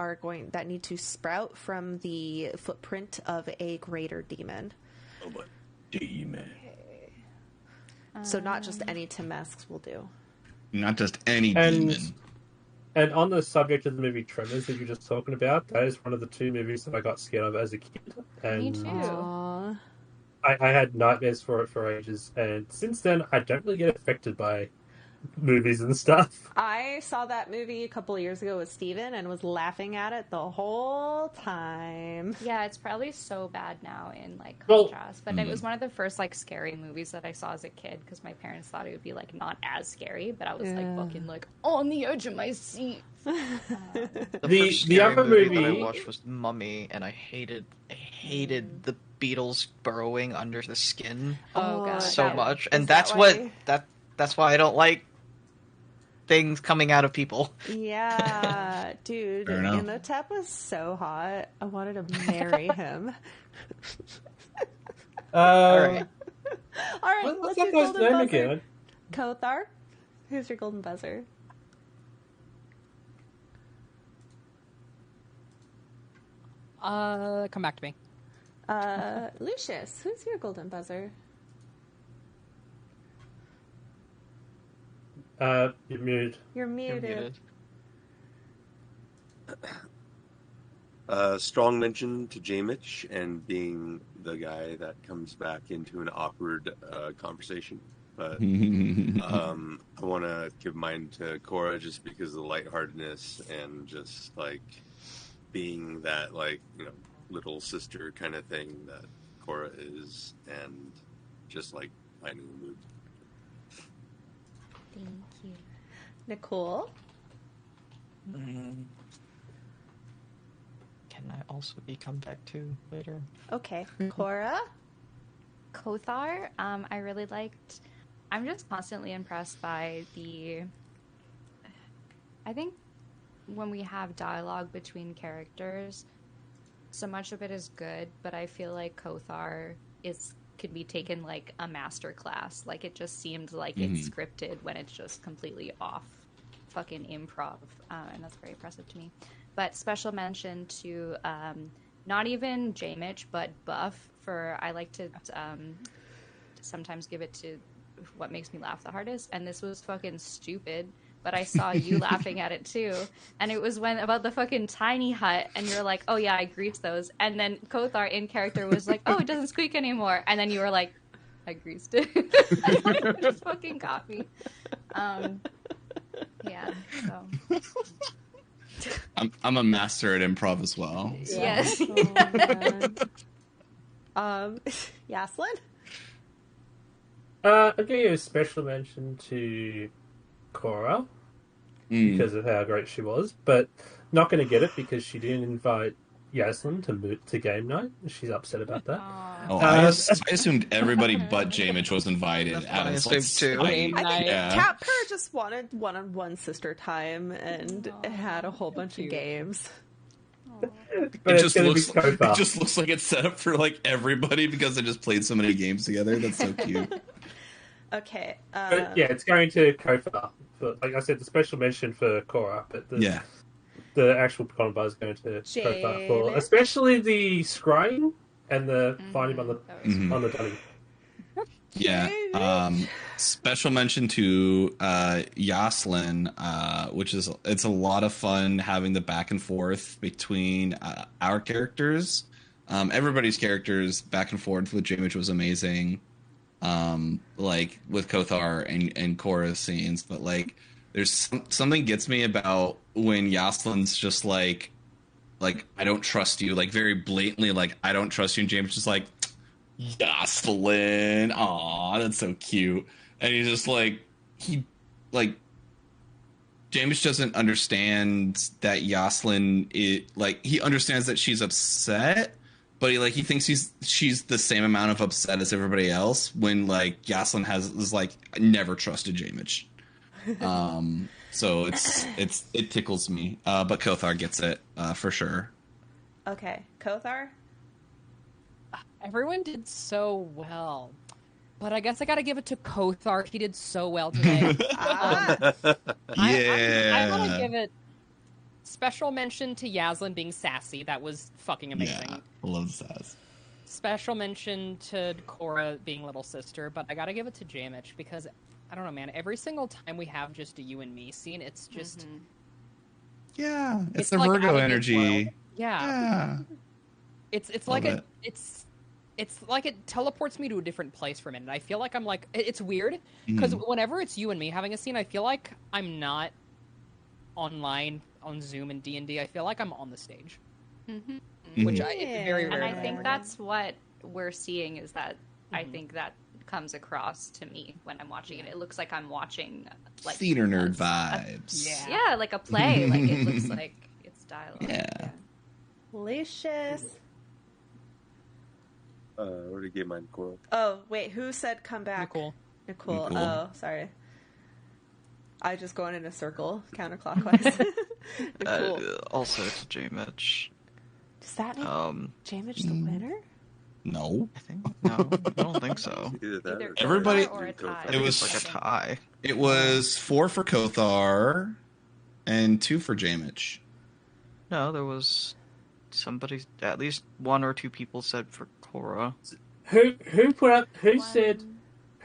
need to sprout from the footprint of a greater demon. Oh, but demon. So not just any Tim masks will do. Not just any demon. And on the subject of the movie Tremors that you're just talking about, that is one of the 2 movies that I got scared of as a kid. And Me too. I had nightmares for it for ages, and since then I don't really get affected by movies and stuff. I saw that movie a couple of years ago with Steven and was laughing at it the whole time. Yeah, it's probably so bad now in contrast, but it was one of the first scary movies that I saw as a kid because my parents thought it would be not as scary, but I was fucking on the edge of my seat. The other movie movie that I watched was Mummy, and I hated the beetles burrowing under the skin so much, and that's why I don't like things coming out of people. Yeah, dude, Imhotep was so hot. I wanted to marry him. All right, what's your that guy's golden name buzzer? again? Kothar? Who's your golden buzzer? Come back to me. Lucius, who's your golden buzzer? You're muted. You're muted. Strong mention to Jamich and being the guy that comes back into an awkward conversation. But I want to give mine to Cora just because of the lightheartedness and just being that little sister kind of thing that Cora is, and just lightening the mood. Thank you. Nicole? Can I also be come back to later? Okay. Cora? Kothar, I really liked. I'm just constantly impressed by I think when we have dialogue between characters, so much of it is good, but I feel like Kothar could be taken like a master class. It just seemed like it's scripted when it's just completely off fucking improv, and that's very impressive to me. But special mention to not even Jamich, but Buff I like to sometimes give it to what makes me laugh the hardest, and this was fucking stupid, but I saw you laughing at it too, and it was about the fucking tiny hut, and you're like, oh yeah, I greased those, and then Kothar in character was like, oh, it doesn't squeak anymore, and then you were like, I greased it. It just fucking got me. Yeah, so I'm a master at improv as well. So. Yes. Yaslin? I'll give you a special mention to Cora because of how great she was, but not going to get it because she didn't invite Yaslin to game night. She's upset about that. I assumed everybody but Jamich was invited. I assumed too. I think Cat Purr just wanted one-on-one sister time and had a whole bunch of games. But it just looks like it's set up for everybody because they just played so many games together. That's so cute. Okay. But yeah, it's going to Kothar. But like I said, the special mention for Cora, but the actual golden buzzer is going to Kothar for especially the scrying and the finding on the dummy. Yeah. Special mention to Yaslin, which is it's a lot of fun having the back and forth between our characters. Everybody's characters back and forth with Jamich was amazing. With Kothar and Cora's scenes, but there's something gets me about when Yaslin's just like I don't trust you, very blatantly, I don't trust you, and James just Yaslin, aw, that's so cute, and he's just James doesn't understand that Yaslin he understands that she's upset, but he thinks she's the same amount of upset as everybody else when Yaslin is never trusted Jamich. So it tickles me. But Kothar gets it for sure. Okay, Kothar. Everyone did so well. But I guess I gotta give it to Kothar. He did so well today. Yeah. I gotta give it special mention to Yaslin being sassy. That was fucking amazing. Yeah, I love sass. Special mention to Cora being little sister, but I gotta give it to Jamich because I don't know, man. Every single time we have just a you and me scene, it's just Yeah, it's the like Virgo energy. Yeah. It's like Love it's like it teleports me to a different place for a minute. I feel like I'm like it's weird because whenever it's you and me having a scene, I feel like I'm not online on Zoom and D&D. I feel like I'm on the stage. Which it's very rare. And I think that's what we're seeing is that I think that comes across to me when I'm watching it. It looks like I'm watching like theater nerd vibes. Yeah, like a play. Like it looks like it's dialogue. Yeah. Lucius. Where did get my Nicole? Oh, wait, who said come back? Nicole. Oh, sorry. I just going in a circle, counterclockwise. Also to J-Mitch. Does that make J-Mitch the winner? No. I don't think so. Everybody, or a tie. it was like a tie. It was 4 for Kothar and 2 for Jamich. No, there was somebody, at least 1 or 2 people said for Cora. Who said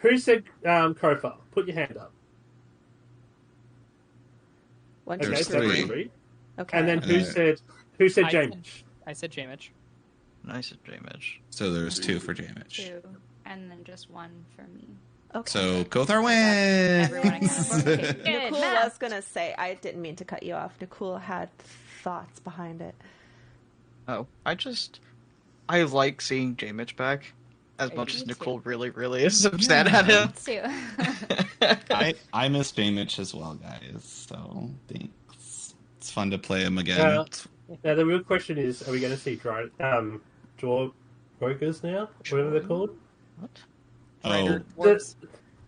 Kothar? Put your hand up. 1, 2, Okay, 3. Okay. And then who said Jamich? I said Jamich. I said Jamich. So there's 2 for Jamich. 2, and then just 1 for me. Okay. So Kothar wins. Nicole was gonna say, I didn't mean to cut you off. Nicole had thoughts behind it. Oh, I like seeing Jamich back as much as Nicole really is upset at him. Too. I miss Jamich as well, guys. So thanks. It's fun to play him again. Now the real question is: are we going to see draw brokers now? Whatever they're called. What? Oh,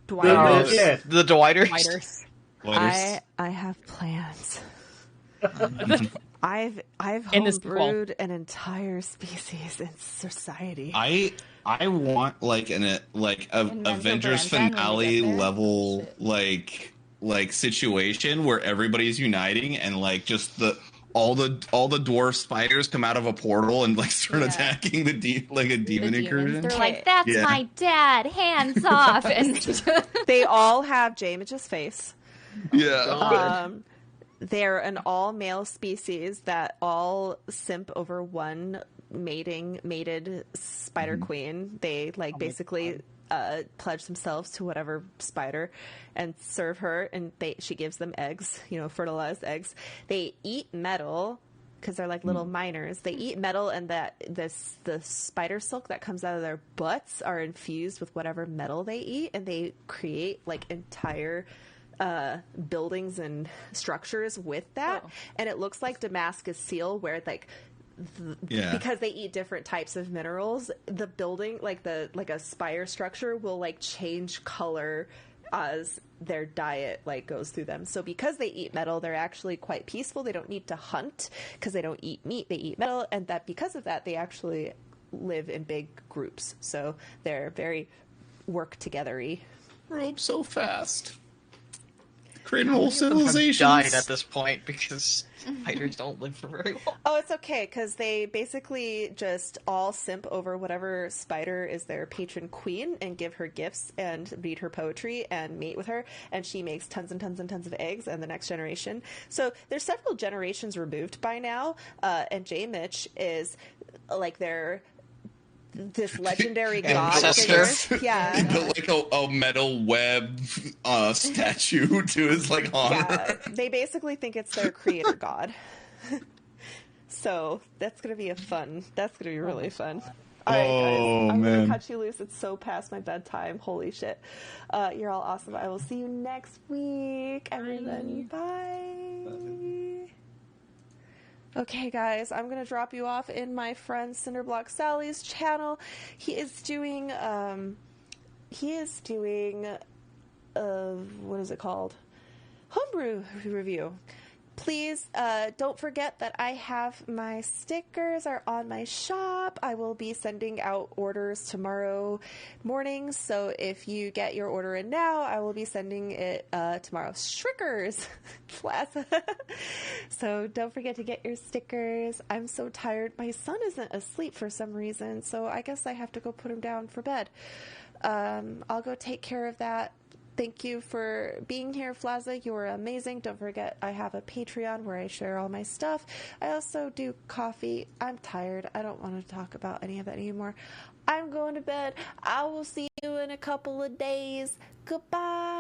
Dwighters. The Dwighters. I have plans. I've homebrewed an entire species in society. I want like a Avengers finale level like situation where everybody's uniting and like just all the dwarf spiders come out of a portal and like start attacking a demon incursion. They're like, that's my dad, hands off. And they all have Jamich's face. Yeah. They're an all-male species that all simp over one mated spider queen. They basically pledge themselves to whatever spider and serve her, and she gives them eggs, fertilized eggs. They eat metal because they're like little miners. They eat metal, and the spider silk that comes out of their butts are infused with whatever metal they eat, and they create like entire buildings and structures with that. And it looks like Damascus seal, where because they eat different types of minerals, the building like a spire structure will change color as their diet goes through them. So because they eat metal, they're actually quite peaceful. They don't need to hunt because they don't eat meat, they eat metal, and that because of that they actually live in big groups. So they're very work together-y. Grow up so fast. Creating whole civilizations. Died at this point because spiders don't live for very long. Oh, it's okay because they basically just all simp over whatever spider is their patron queen and give her gifts and read her poetry and mate with her, and she makes tons and tons and tons of eggs and the next generation. So there's several generations removed by now, and J-Mitch is this legendary god figure. Yeah. He built a metal web statue to his honor. Yeah. They basically think it's their creator god. So that's gonna be really fun. All right, guys. I'm gonna cut you loose. It's so past my bedtime. Holy shit. You're all awesome. I will see you next week, everyone. Bye. Okay, guys, I'm going to drop you off in my friend Cinderblock Sally's channel. He is doing, what is it called? Homebrew review. Please don't forget that I have my stickers are on my shop. I will be sending out orders tomorrow morning. So if you get your order in now, I will be sending it tomorrow. Shrinkers Plaza. So don't forget to get your stickers. I'm so tired. My son isn't asleep for some reason, so I guess I have to go put him down for bed. I'll go take care of that. Thank you for being here, Flaza. You are amazing. Don't forget, I have a Patreon where I share all my stuff. I also do coffee. I'm tired. I don't want to talk about any of that anymore. I'm going to bed. I will see you in a couple of days. Goodbye.